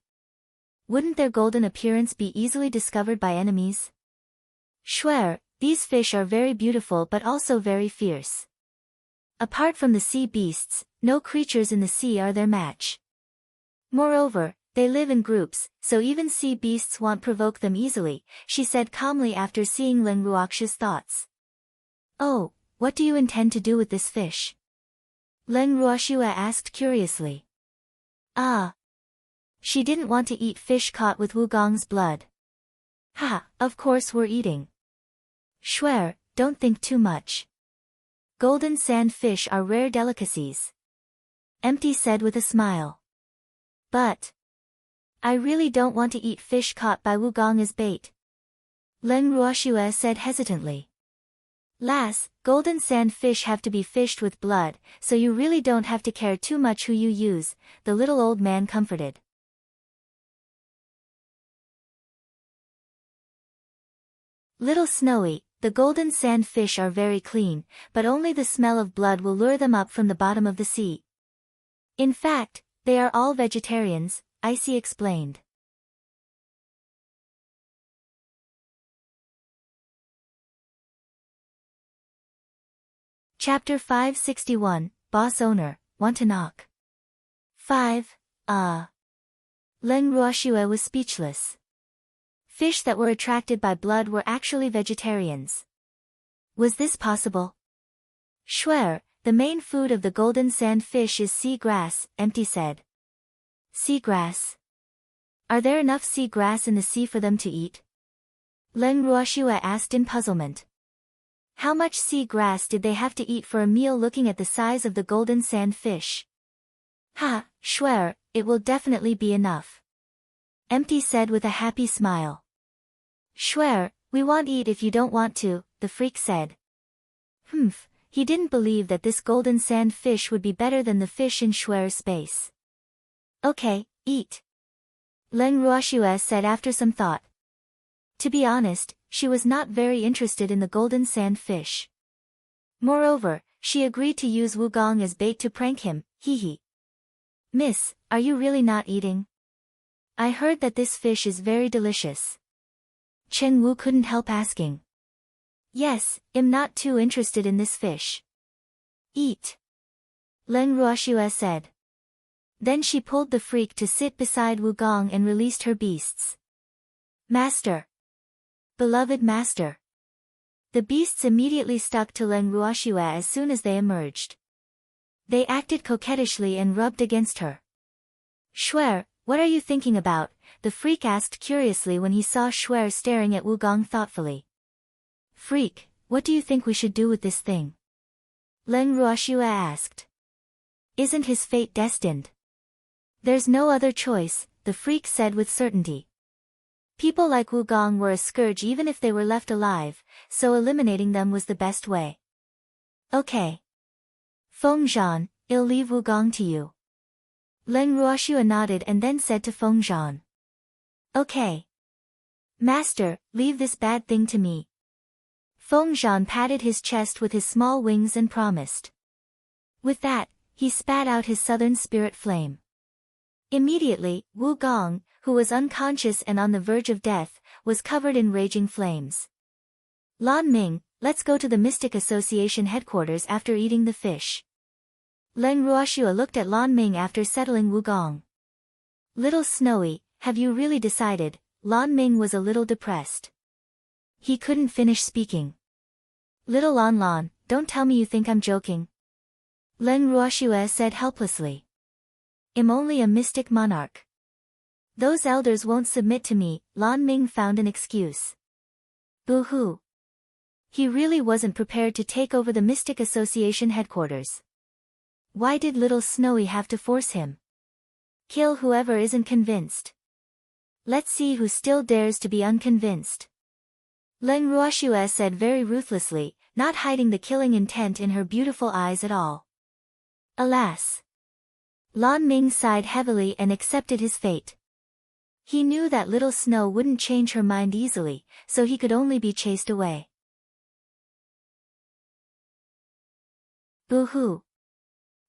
Wouldn't their golden appearance be easily discovered by enemies? Swear, these fish are very beautiful but also very fierce. Apart from the sea beasts, no creatures in the sea are their match. Moreover, they live in groups, so even sea beasts won't provoke them easily, she said calmly after seeing Leng Ruoxia's thoughts. Oh, what do you intend to do with this fish? Leng Ruoxua asked curiously. Ah. She didn't want to eat fish caught with Wugong's blood. Ha, of course we're eating. Swear, don't think too much. Golden sand fish are rare delicacies. Empty said with a smile. But I really don't want to eat fish caught by Wugong as bait. Leng Ruoxua said hesitantly. Lass, golden sand fish have to be fished with blood, so you really don't have to care too much who you use, the little old man comforted. Little Snowy, the golden sand fish are very clean, but only the smell of blood will lure them up from the bottom of the sea. In fact, they are all vegetarians, Icy explained. Chapter 561, Boss Owner, Want to Knock. 5. Leng Ruoxua was speechless. Fish that were attracted by blood were actually vegetarians. Was this possible? Swear, the main food of the golden sand fish is sea grass, Empty said. Sea grass? Are there enough sea grass in the sea for them to eat? Leng Ruoxua asked in puzzlement. How much sea grass did they have to eat for a meal? Looking at the size of the golden sand fish? Ha, swear, it will definitely be enough. Empty said with a happy smile. Swear, we won't eat if you don't want to, the freak said. Humph, he didn't believe that this golden sand fish would be better than the fish in Swear's space. Okay, eat. Leng Ruoxua said after some thought. To be honest, she was not very interested in the golden sand fish. Moreover, she agreed to use Wugong as bait to prank him, hee. Miss, are you really not eating? I heard that this fish is very delicious. Chen Wu couldn't help asking. Yes, I'm not too interested in this fish. Eat. Leng Ruoxua said. Then she pulled the freak to sit beside Wugong and released her beasts. Master. Beloved master. The beasts immediately stuck to Leng Ruoxua as soon as they emerged. They acted coquettishly and rubbed against her. Swear, what are you thinking about? The freak asked curiously when he saw Swear staring at Wugong thoughtfully. Freak, what do you think we should do with this thing? Leng Ruoxua asked. Isn't his fate destined? There's no other choice, the freak said with certainty. People like Wugong were a scourge even if they were left alive, so eliminating them was the best way. Okay. Feng Zhan, I'll leave Wugong to you. Leng Ruoxua nodded and then said to Feng Zhan. Okay. Master, leave this bad thing to me. Feng Zhan patted his chest with his small wings and promised. With that, he spat out his southern spirit flame. Immediately, Wugong, who was unconscious and on the verge of death, was covered in raging flames. Lan Ming, let's go to the Mystic Association headquarters after eating the fish. Leng Ruoxua looked at Lan Ming after settling Wugong. Little Snowy, have you really decided? Lan Ming was a little depressed. He couldn't finish speaking. Little Lan Lan, don't tell me you think I'm joking. Leng Ruoxua said helplessly. I'm only a mystic monarch. Those elders won't submit to me, Lan Ming found an excuse. Boo-hoo. He really wasn't prepared to take over the Mystic Association headquarters. Why did little Snowy have to force him? Kill whoever isn't convinced. Let's see who still dares to be unconvinced. Leng Ruoxue said very ruthlessly, not hiding the killing intent in her beautiful eyes at all. Alas! Lan Ming sighed heavily and accepted his fate. He knew that little Snow wouldn't change her mind easily, so he could only be chased away. Boo-hoo!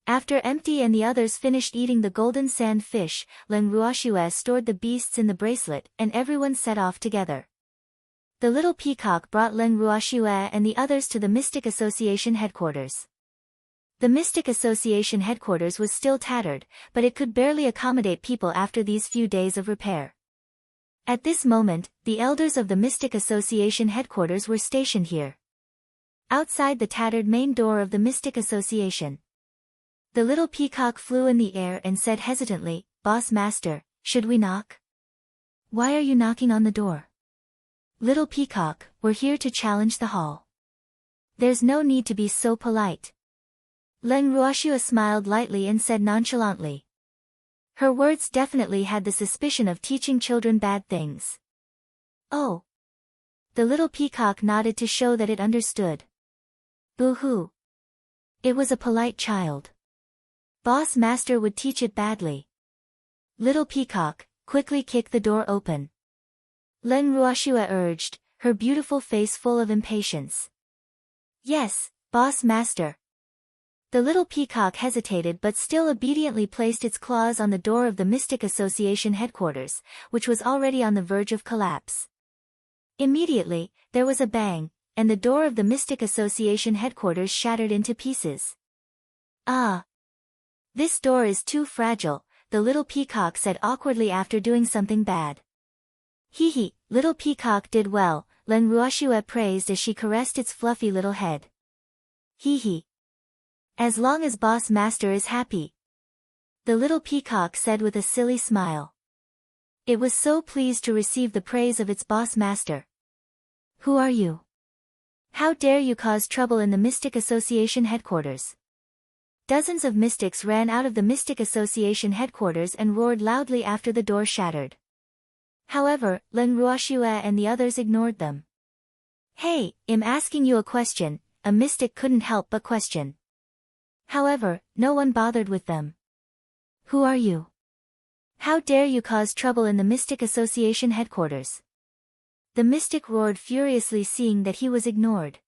After Empty and the others finished eating the golden sand fish, Leng Ruoxue stored the beasts in the bracelet, and everyone set off together. The little peacock brought Leng Ruoxue and the others to the Mystic Association headquarters. The Mystic Association headquarters was still tattered, but it could barely accommodate people after these few days of repair. At this moment, the elders of the Mystic Association headquarters were stationed here. Outside the tattered main door of the Mystic Association, the little peacock flew in the air and said hesitantly, "Boss Master, should we knock?" "Why are you knocking on the door?" "Little peacock, we're here to challenge the hall." "There's no need to be so polite." Leng Ruoxue smiled lightly and said nonchalantly. Her words definitely had the suspicion of teaching children bad things. "Oh." The little peacock nodded to show that it understood. "Boo-hoo. It was a polite child. Boss Master would teach it badly." "Little peacock, quickly kick the door open," Leng Ruoxue urged, her beautiful face full of impatience. "Yes, Boss Master." The little peacock hesitated but still obediently placed its claws on the door of the Mystic Association headquarters, which was already on the verge of collapse. Immediately, there was a bang, and the door of the Mystic Association headquarters shattered into pieces. "Ah! This door is too fragile," the little peacock said awkwardly after doing something bad. "Hee, little peacock did well," Leng Ruoxue praised as she caressed its fluffy little head. "Hee. As long as Boss Master is happy," the little peacock said with a silly smile. It was so pleased to receive the praise of its Boss Master. "Who are you? How dare you cause trouble in the Mystic Association headquarters?" Dozens of mystics ran out of the Mystic Association headquarters and roared loudly after the door shattered. However, Leng Ruoxue and the others ignored them. "Hey, I'm asking you a question," a mystic couldn't help but question. However, no one bothered with them. "Who are you? How dare you cause trouble in the Mystic Association headquarters?" The mystic roared furiously, seeing that he was ignored.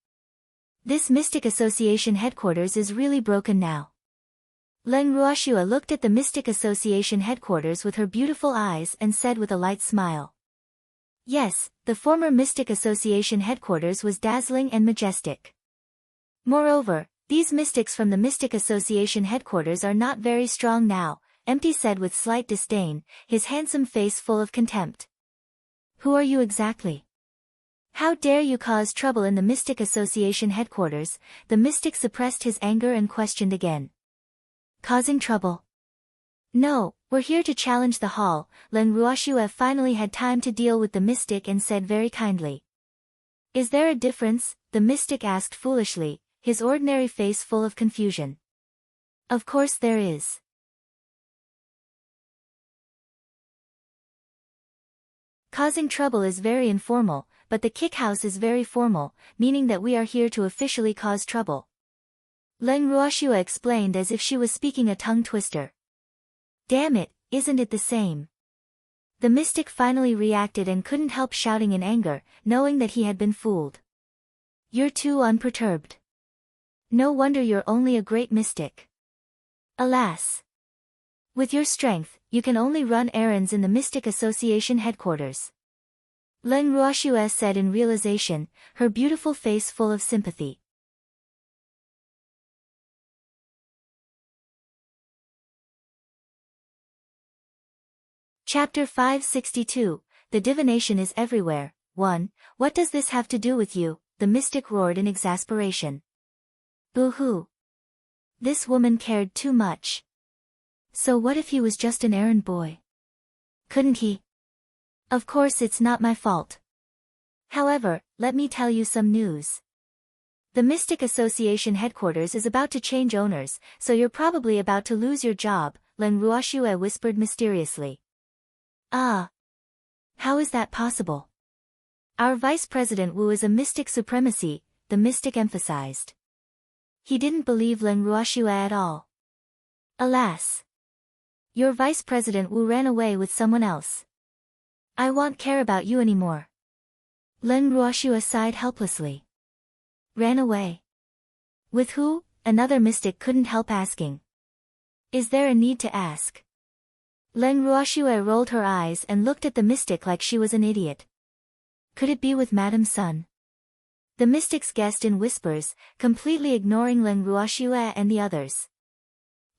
"This Mystic Association headquarters is really broken now." Leng Ruoxue looked at the Mystic Association headquarters with her beautiful eyes and said with a light smile. Yes, the former Mystic Association headquarters was dazzling and majestic. Moreover, these mystics from the Mystic Association headquarters are not very strong now, Empty said with slight disdain, his handsome face full of contempt. "Who are you exactly? How dare you cause trouble in the Mystic Association headquarters?" The mystic suppressed his anger and questioned again. "Causing trouble? No, we're here to challenge the hall." Leng Ruoxue finally had time to deal with the mystic and said very kindly. "Is there a difference?" the mystic asked foolishly, his ordinary face full of confusion. "Of course there is. Causing trouble is very informal, but the kick house is very formal, meaning that we are here to officially cause trouble." Leng Ruoxue explained as if she was speaking a tongue twister. "Damn it, isn't it the same?" The mystic finally reacted and couldn't help shouting in anger, knowing that he had been fooled. "You're too unperturbed. No wonder you're only a great mystic. Alas! With your strength, you can only run errands in the Mystic Association headquarters." Leng Ruoxue said in realization, her beautiful face full of sympathy. Chapter 562, The Divination is Everywhere. 1. What does this have to do with you? The mystic roared in exasperation. Boo-hoo. This woman cared too much. So what if he was just an errand boy? Couldn't he? Of course it's not my fault. However, let me tell you some news. The Mystic Association headquarters is about to change owners, so you're probably about to lose your job, Leng Ruoxue whispered mysteriously. Ah. How is that possible? Our Vice President Wu is a mystic supremacy, the mystic emphasized. He didn't believe Leng Ruoxue at all. Alas. Your Vice President Wu ran away with someone else. I won't care about you anymore. Leng Ruoxue sighed helplessly. Ran away? With who? Another mystic couldn't help asking. Is there a need to ask? Leng Ruoxue rolled her eyes and looked at the mystic like she was an idiot. Could it be with Madame Sun? The mystics guessed in whispers, completely ignoring Leng Ruoxue and the others.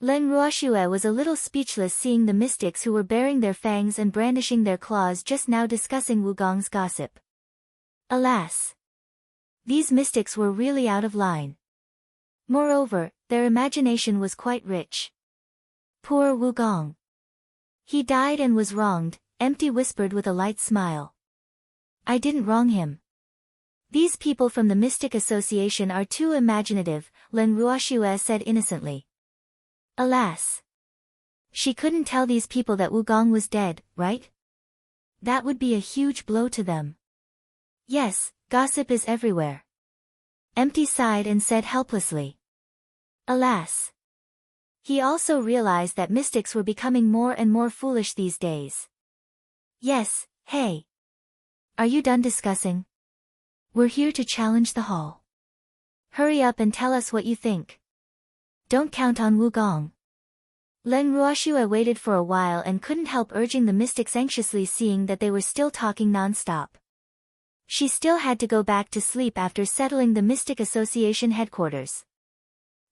Leng Ruoxue was a little speechless seeing the mystics who were baring their fangs and brandishing their claws just now discussing Wugong's gossip. Alas! These mystics were really out of line. Moreover, their imagination was quite rich. Poor Wugong. He died and was wronged, Empty whispered with a light smile. I didn't wrong him. These people from the Mystic Association are too imaginative, Leng Ruoxue said innocently. Alas! She couldn't tell these people that Wugong was dead, right? That would be a huge blow to them. Yes, gossip is everywhere. Empty sighed and said helplessly. Alas! He also realized that mystics were becoming more and more foolish these days. Yes, hey. Are you done discussing? We're here to challenge the hall. Hurry up and tell us what you think. Don't count on Wugong. Leng Ruoxue waited for a while and couldn't help urging the mystics anxiously seeing that they were still talking non-stop. She still had to go back to sleep after settling the Mystic Association headquarters.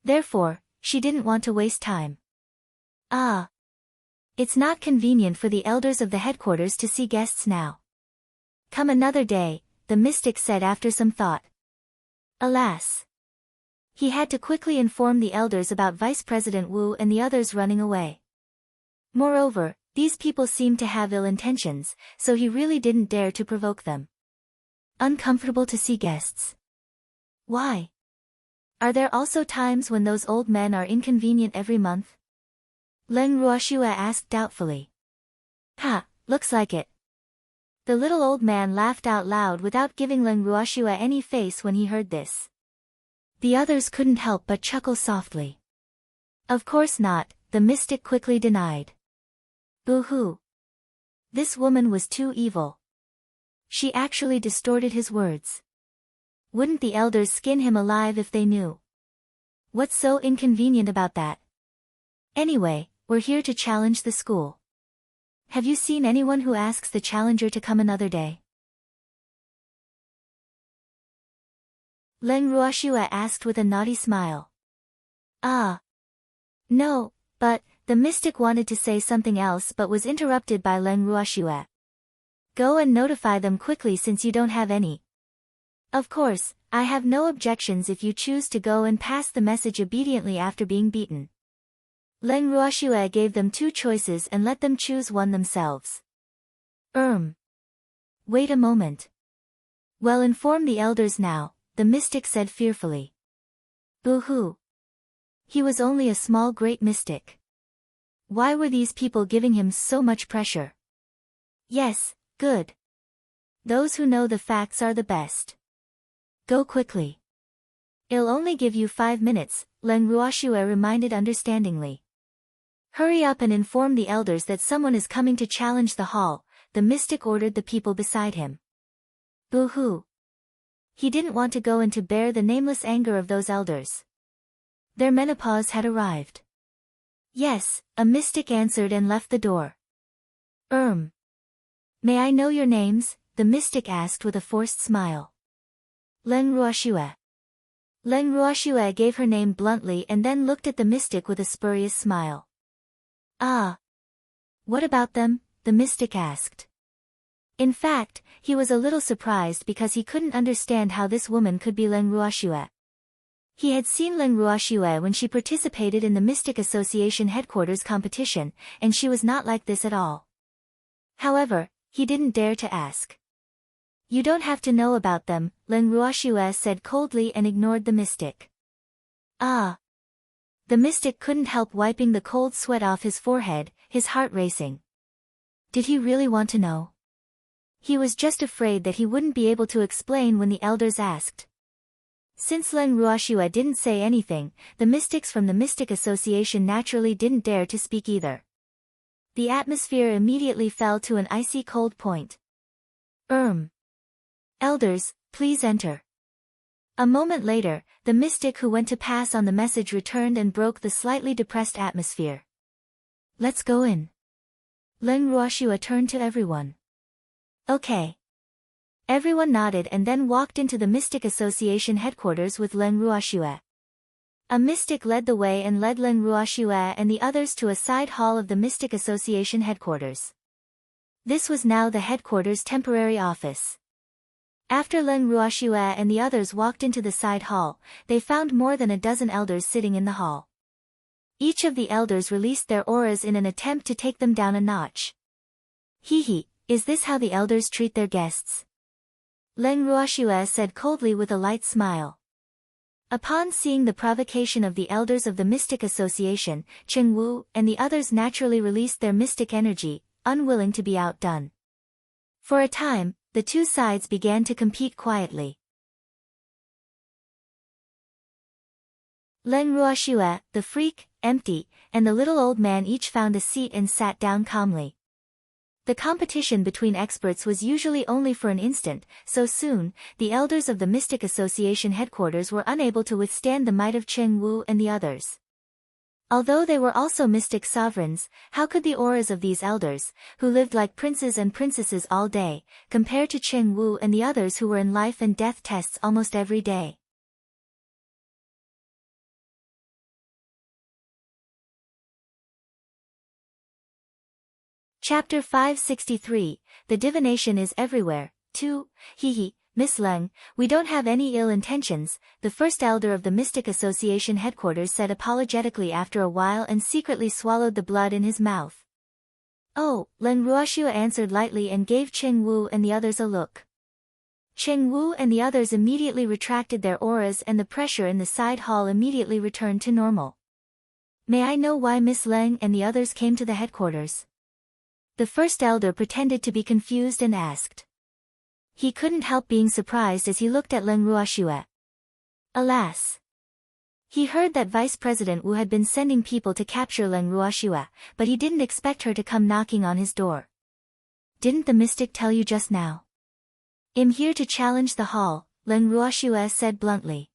Therefore, she didn't want to waste time. Ah. It's not convenient for the elders of the headquarters to see guests now. Come another day, the mystic said after some thought. Alas. He had to quickly inform the elders about Vice President Wu and the others running away. Moreover, these people seemed to have ill intentions, so he really didn't dare to provoke them. Uncomfortable to see guests. Why? Are there also times when those old men are inconvenient every month? Leng Ruoxue asked doubtfully. Ha, looks like it. The little old man laughed out loud without giving Leng Ruoxue any face when he heard this. The others couldn't help but chuckle softly. Of course not, the mystic quickly denied. Boo-hoo. This woman was too evil. She actually distorted his words. Wouldn't the elders skin him alive if they knew? What's so inconvenient about that? Anyway, we're here to challenge the school. Have you seen anyone who asks the challenger to come another day? Leng Ruoxue asked with a naughty smile. Ah. No, but, the mystic wanted to say something else but was interrupted by Leng Ruoxue. Go and notify them quickly since you don't have any. Of course, I have no objections if you choose to go and pass the message obediently after being beaten. Leng Ruoxue gave them two choices and let them choose one themselves. Wait a moment. Well, inform the elders now, the mystic said fearfully. Boo-hoo. He was only a small great mystic. Why were these people giving him so much pressure? Yes, good. Those who know the facts are the best. Go quickly. It'll only give you 5 minutes, Leng Ruoxue reminded understandingly. Hurry up and inform the elders that someone is coming to challenge the hall, the mystic ordered the people beside him. Boo-hoo. He didn't want to go in to bear the nameless anger of those elders. Their menopause had arrived. Yes, a mystic answered and left the door. May I know your names? The mystic asked with a forced smile. Leng Ruoxue. Leng Ruoxue gave her name bluntly and then looked at the mystic with a spurious smile. Ah. What about them? The mystic asked. In fact, he was a little surprised because he couldn't understand how this woman could be Leng Ruoxue. He had seen Leng Ruoxue when she participated in the Mystic Association headquarters competition, and she was not like this at all. However, he didn't dare to ask. You don't have to know about them, Leng Ruoxue said coldly and ignored the mystic. Ah. The mystic couldn't help wiping the cold sweat off his forehead, his heart racing. Did he really want to know? He was just afraid that he wouldn't be able to explain when the elders asked. Since Leng Ruoxue didn't say anything, the mystics from the Mystic Association naturally didn't dare to speak either. The atmosphere immediately fell to an icy cold point. Elders, please enter. A moment later, the mystic who went to pass on the message returned and broke the slightly depressed atmosphere. Let's go in. Leng Ruoxue turned to everyone. Okay. Everyone nodded and then walked into the Mystic Association headquarters with Leng Ruoxue. A mystic led the way and led Leng Ruoxue and the others to a side hall of the Mystic Association headquarters. This was now the headquarters' temporary office. After Leng Ruoxue and the others walked into the side hall, they found more than a dozen elders sitting in the hall. Each of the elders released their auras in an attempt to take them down a notch. Hee, is this how the elders treat their guests? Leng Ruoxue said coldly with a light smile. Upon seeing the provocation of the elders of the Mystic Association, Cheng Wu and the others naturally released their mystic energy, unwilling to be outdone. For a time, the two sides began to compete quietly. Leng Ruoxue, the freak, empty, and the little old man each found a seat and sat down calmly. The competition between experts was usually only for an instant, so soon, the elders of the Mystic Association headquarters were unable to withstand the might of Cheng Wu and the others. Although they were also mystic sovereigns, how could the auras of these elders, who lived like princes and princesses all day, compare to Cheng Wu and the others who were in life and death tests almost every day? Chapter 563, The Divination is Everywhere, 2, Miss Leng, we don't have any ill intentions, the first elder of the Mystic Association headquarters said apologetically after a while and secretly swallowed the blood in his mouth. Oh, Leng Ruoxue answered lightly and gave Cheng Wu and the others a look. Cheng Wu and the others immediately retracted their auras and the pressure in the side hall immediately returned to normal. May I know why Miss Leng and the others came to the headquarters? The first elder pretended to be confused and asked. He couldn't help being surprised as he looked at Leng Ruoxue. Alas! He heard that Vice President Wu had been sending people to capture Leng Ruoxue, but he didn't expect her to come knocking on his door. Didn't the mystic tell you just now? I'm here to challenge the hall, Leng Ruoxue said bluntly.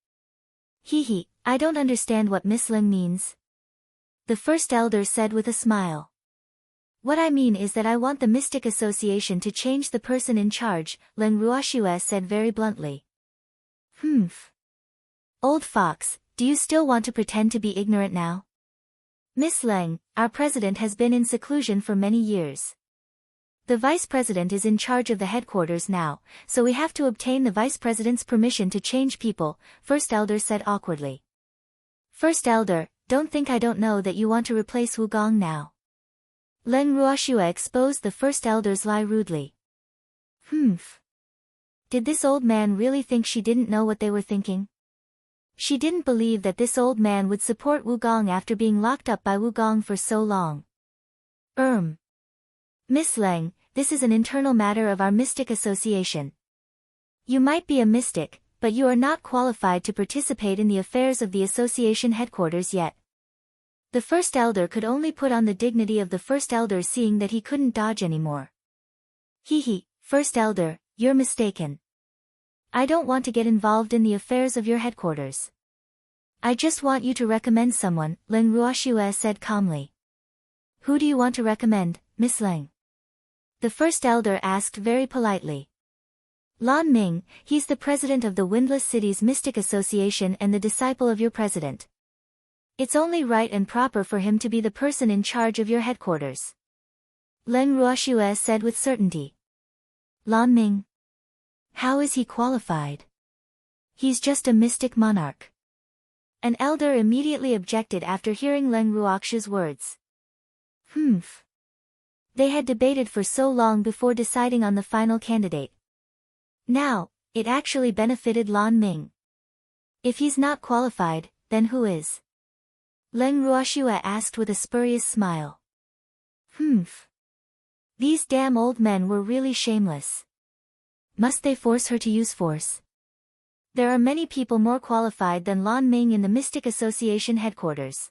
I don't understand what Miss Leng means. The first elder said with a smile. What I mean is that I want the Mystic Association to change the person in charge, Leng Ruoxue said very bluntly. Old fox, do you still want to pretend to be ignorant now? Miss Leng, our president has been in seclusion for many years. The vice president is in charge of the headquarters now, so we have to obtain the vice president's permission to change people, first elder said awkwardly. First elder, don't think I don't know that you want to replace Wu Gong now. Leng Ruoxue exposed the first elder's lie rudely. Did this old man really think she didn't know what they were thinking? She didn't believe that this old man would support Wu Gong after being locked up by Wu Gong for so long. Miss Leng, this is an internal matter of our Mystic Association. You might be a mystic, but you are not qualified to participate in the affairs of the association headquarters yet. The first elder could only put on the dignity of the first elder seeing that he couldn't dodge anymore. First elder, you're mistaken. I don't want to get involved in the affairs of your headquarters. I just want you to recommend someone, Leng Ruoxue said calmly. Who do you want to recommend, Miss Leng? The first elder asked very politely. Lan Ming, he's the president of the Windless Cities Mystic Association and the disciple of your president. It's only right and proper for him to be the person in charge of your headquarters. Leng Ruoxue said with certainty. Lan Ming. How is he qualified? He's just a mystic monarch. An elder immediately objected after hearing Leng Ruoxue's words. They had debated for so long before deciding on the final candidate. Now, it actually benefited Lan Ming. If he's not qualified, then who is? Leng Ruoxue asked with a spurious smile. Humph. These damn old men were really shameless. Must they force her to use force? There are many people more qualified than Lan Ming in the Mystic Association headquarters.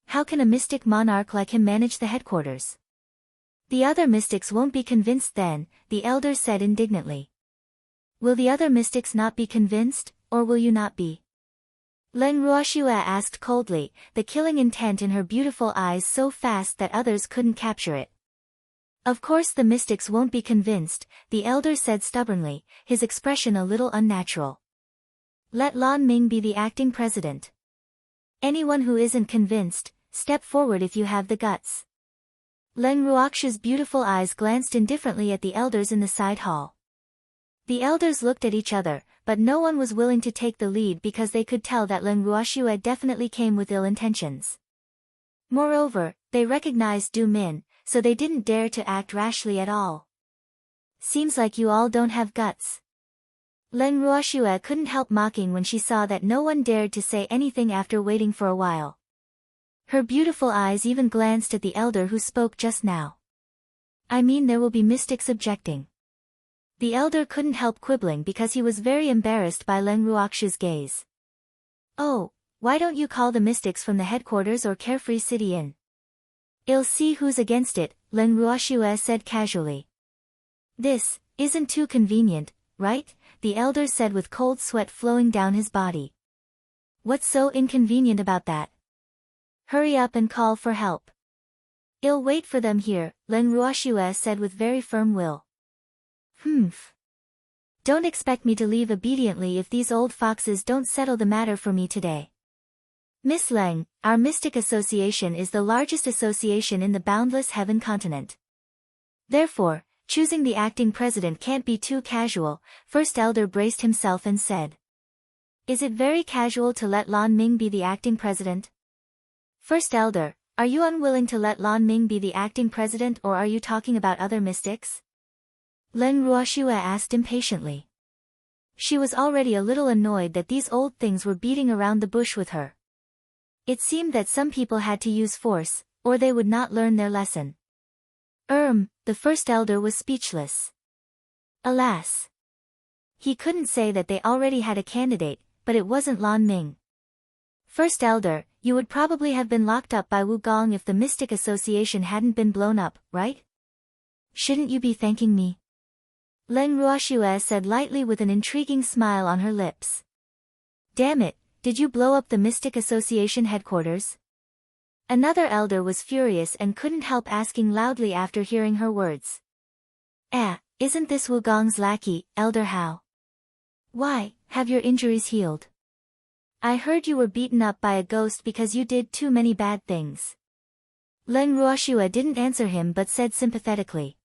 How can a mystic monarch like him manage the headquarters? The other mystics won't be convinced then, the elder said indignantly. Will the other mystics not be convinced, or will you not be? Leng Ruoxue asked coldly, the killing intent in her beautiful eyes so fast that others couldn't capture it. Of course the mystics won't be convinced, the elder said stubbornly, his expression a little unnatural. Let Lan Ming be the acting president. Anyone who isn't convinced, step forward if you have the guts. Leng Ruoxue's beautiful eyes glanced indifferently at the elders in the side hall. The elders looked at each other, but no one was willing to take the lead because they could tell that Leng Ruoxue definitely came with ill intentions. Moreover, they recognized Du Min, so they didn't dare to act rashly at all. Seems like you all don't have guts. Leng Ruoxue couldn't help mocking when she saw that no one dared to say anything after waiting for a while. Her beautiful eyes even glanced at the elder who spoke just now. I mean, there will be mystics objecting. The elder couldn't help quibbling because he was very embarrassed by Leng Ruoxue's gaze. Oh, why don't you call the mystics from the headquarters or Carefree City in? I'll see who's against it, Leng Ruoxue said casually. This isn't too convenient, right? The elder said with cold sweat flowing down his body. What's so inconvenient about that? Hurry up and call for help. I'll wait for them here, Leng Ruoxue said with very firm will. Humph. Don't expect me to leave obediently if these old foxes don't settle the matter for me today. Miss Leng, our Mystic Association is the largest association in the Boundless Heaven continent. Therefore, choosing the acting president can't be too casual, First Elder braced himself and said. Is it very casual to let Lan Ming be the acting president? First Elder, are you unwilling to let Lan Ming be the acting president or are you talking about other mystics? Leng Ruoxue asked impatiently. She was already a little annoyed that these old things were beating around the bush with her. It seemed that some people had to use force, or they would not learn their lesson. The First Elder was speechless. Alas! He couldn't say that they already had a candidate, but it wasn't Lan Ming. First Elder, you would probably have been locked up by Wugong if the Mystic Association hadn't been blown up, right? Shouldn't you be thanking me? Leng Ruoxue said lightly with an intriguing smile on her lips. Damn it, did you blow up the Mystic Association headquarters? Another elder was furious and couldn't help asking loudly after hearing her words. Isn't this Wugong's lackey, Elder Hao? Why, have your injuries healed? I heard you were beaten up by a ghost because you did too many bad things. Leng Ruoxue didn't answer him but said sympathetically.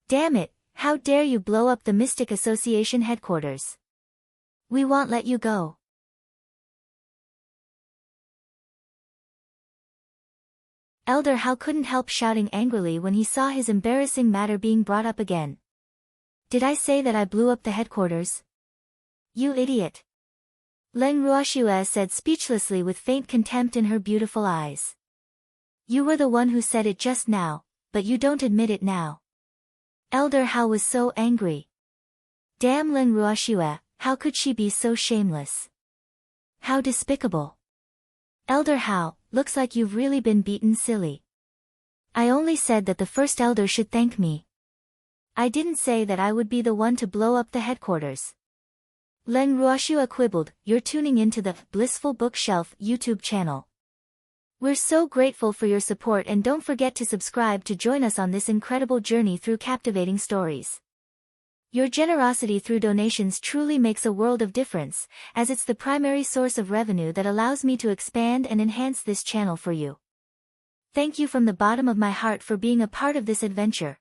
Damn it, how dare you blow up the Mystic Association headquarters? We won't let you go. Elder Hao couldn't help shouting angrily when he saw his embarrassing matter being brought up again. Did I say that I blew up the headquarters? You idiot! Leng Ruoxue said speechlessly with faint contempt in her beautiful eyes. You were the one who said it just now, but you don't admit it now. Elder Hao was so angry. Damn Leng Ruoxue, how could she be so shameless? How despicable. Elder Hao, looks like you've really been beaten silly. I only said that the First Elder should thank me. I didn't say that I would be the one to blow up the headquarters. Leng Ruoxue quibbled, you're tuning into the Blissful Bookshelf YouTube channel. We're so grateful for your support and don't forget to subscribe to join us on this incredible journey through captivating stories. Your generosity through donations truly makes a world of difference, as it's the primary source of revenue that allows me to expand and enhance this channel for you. Thank you from the bottom of my heart for being a part of this adventure.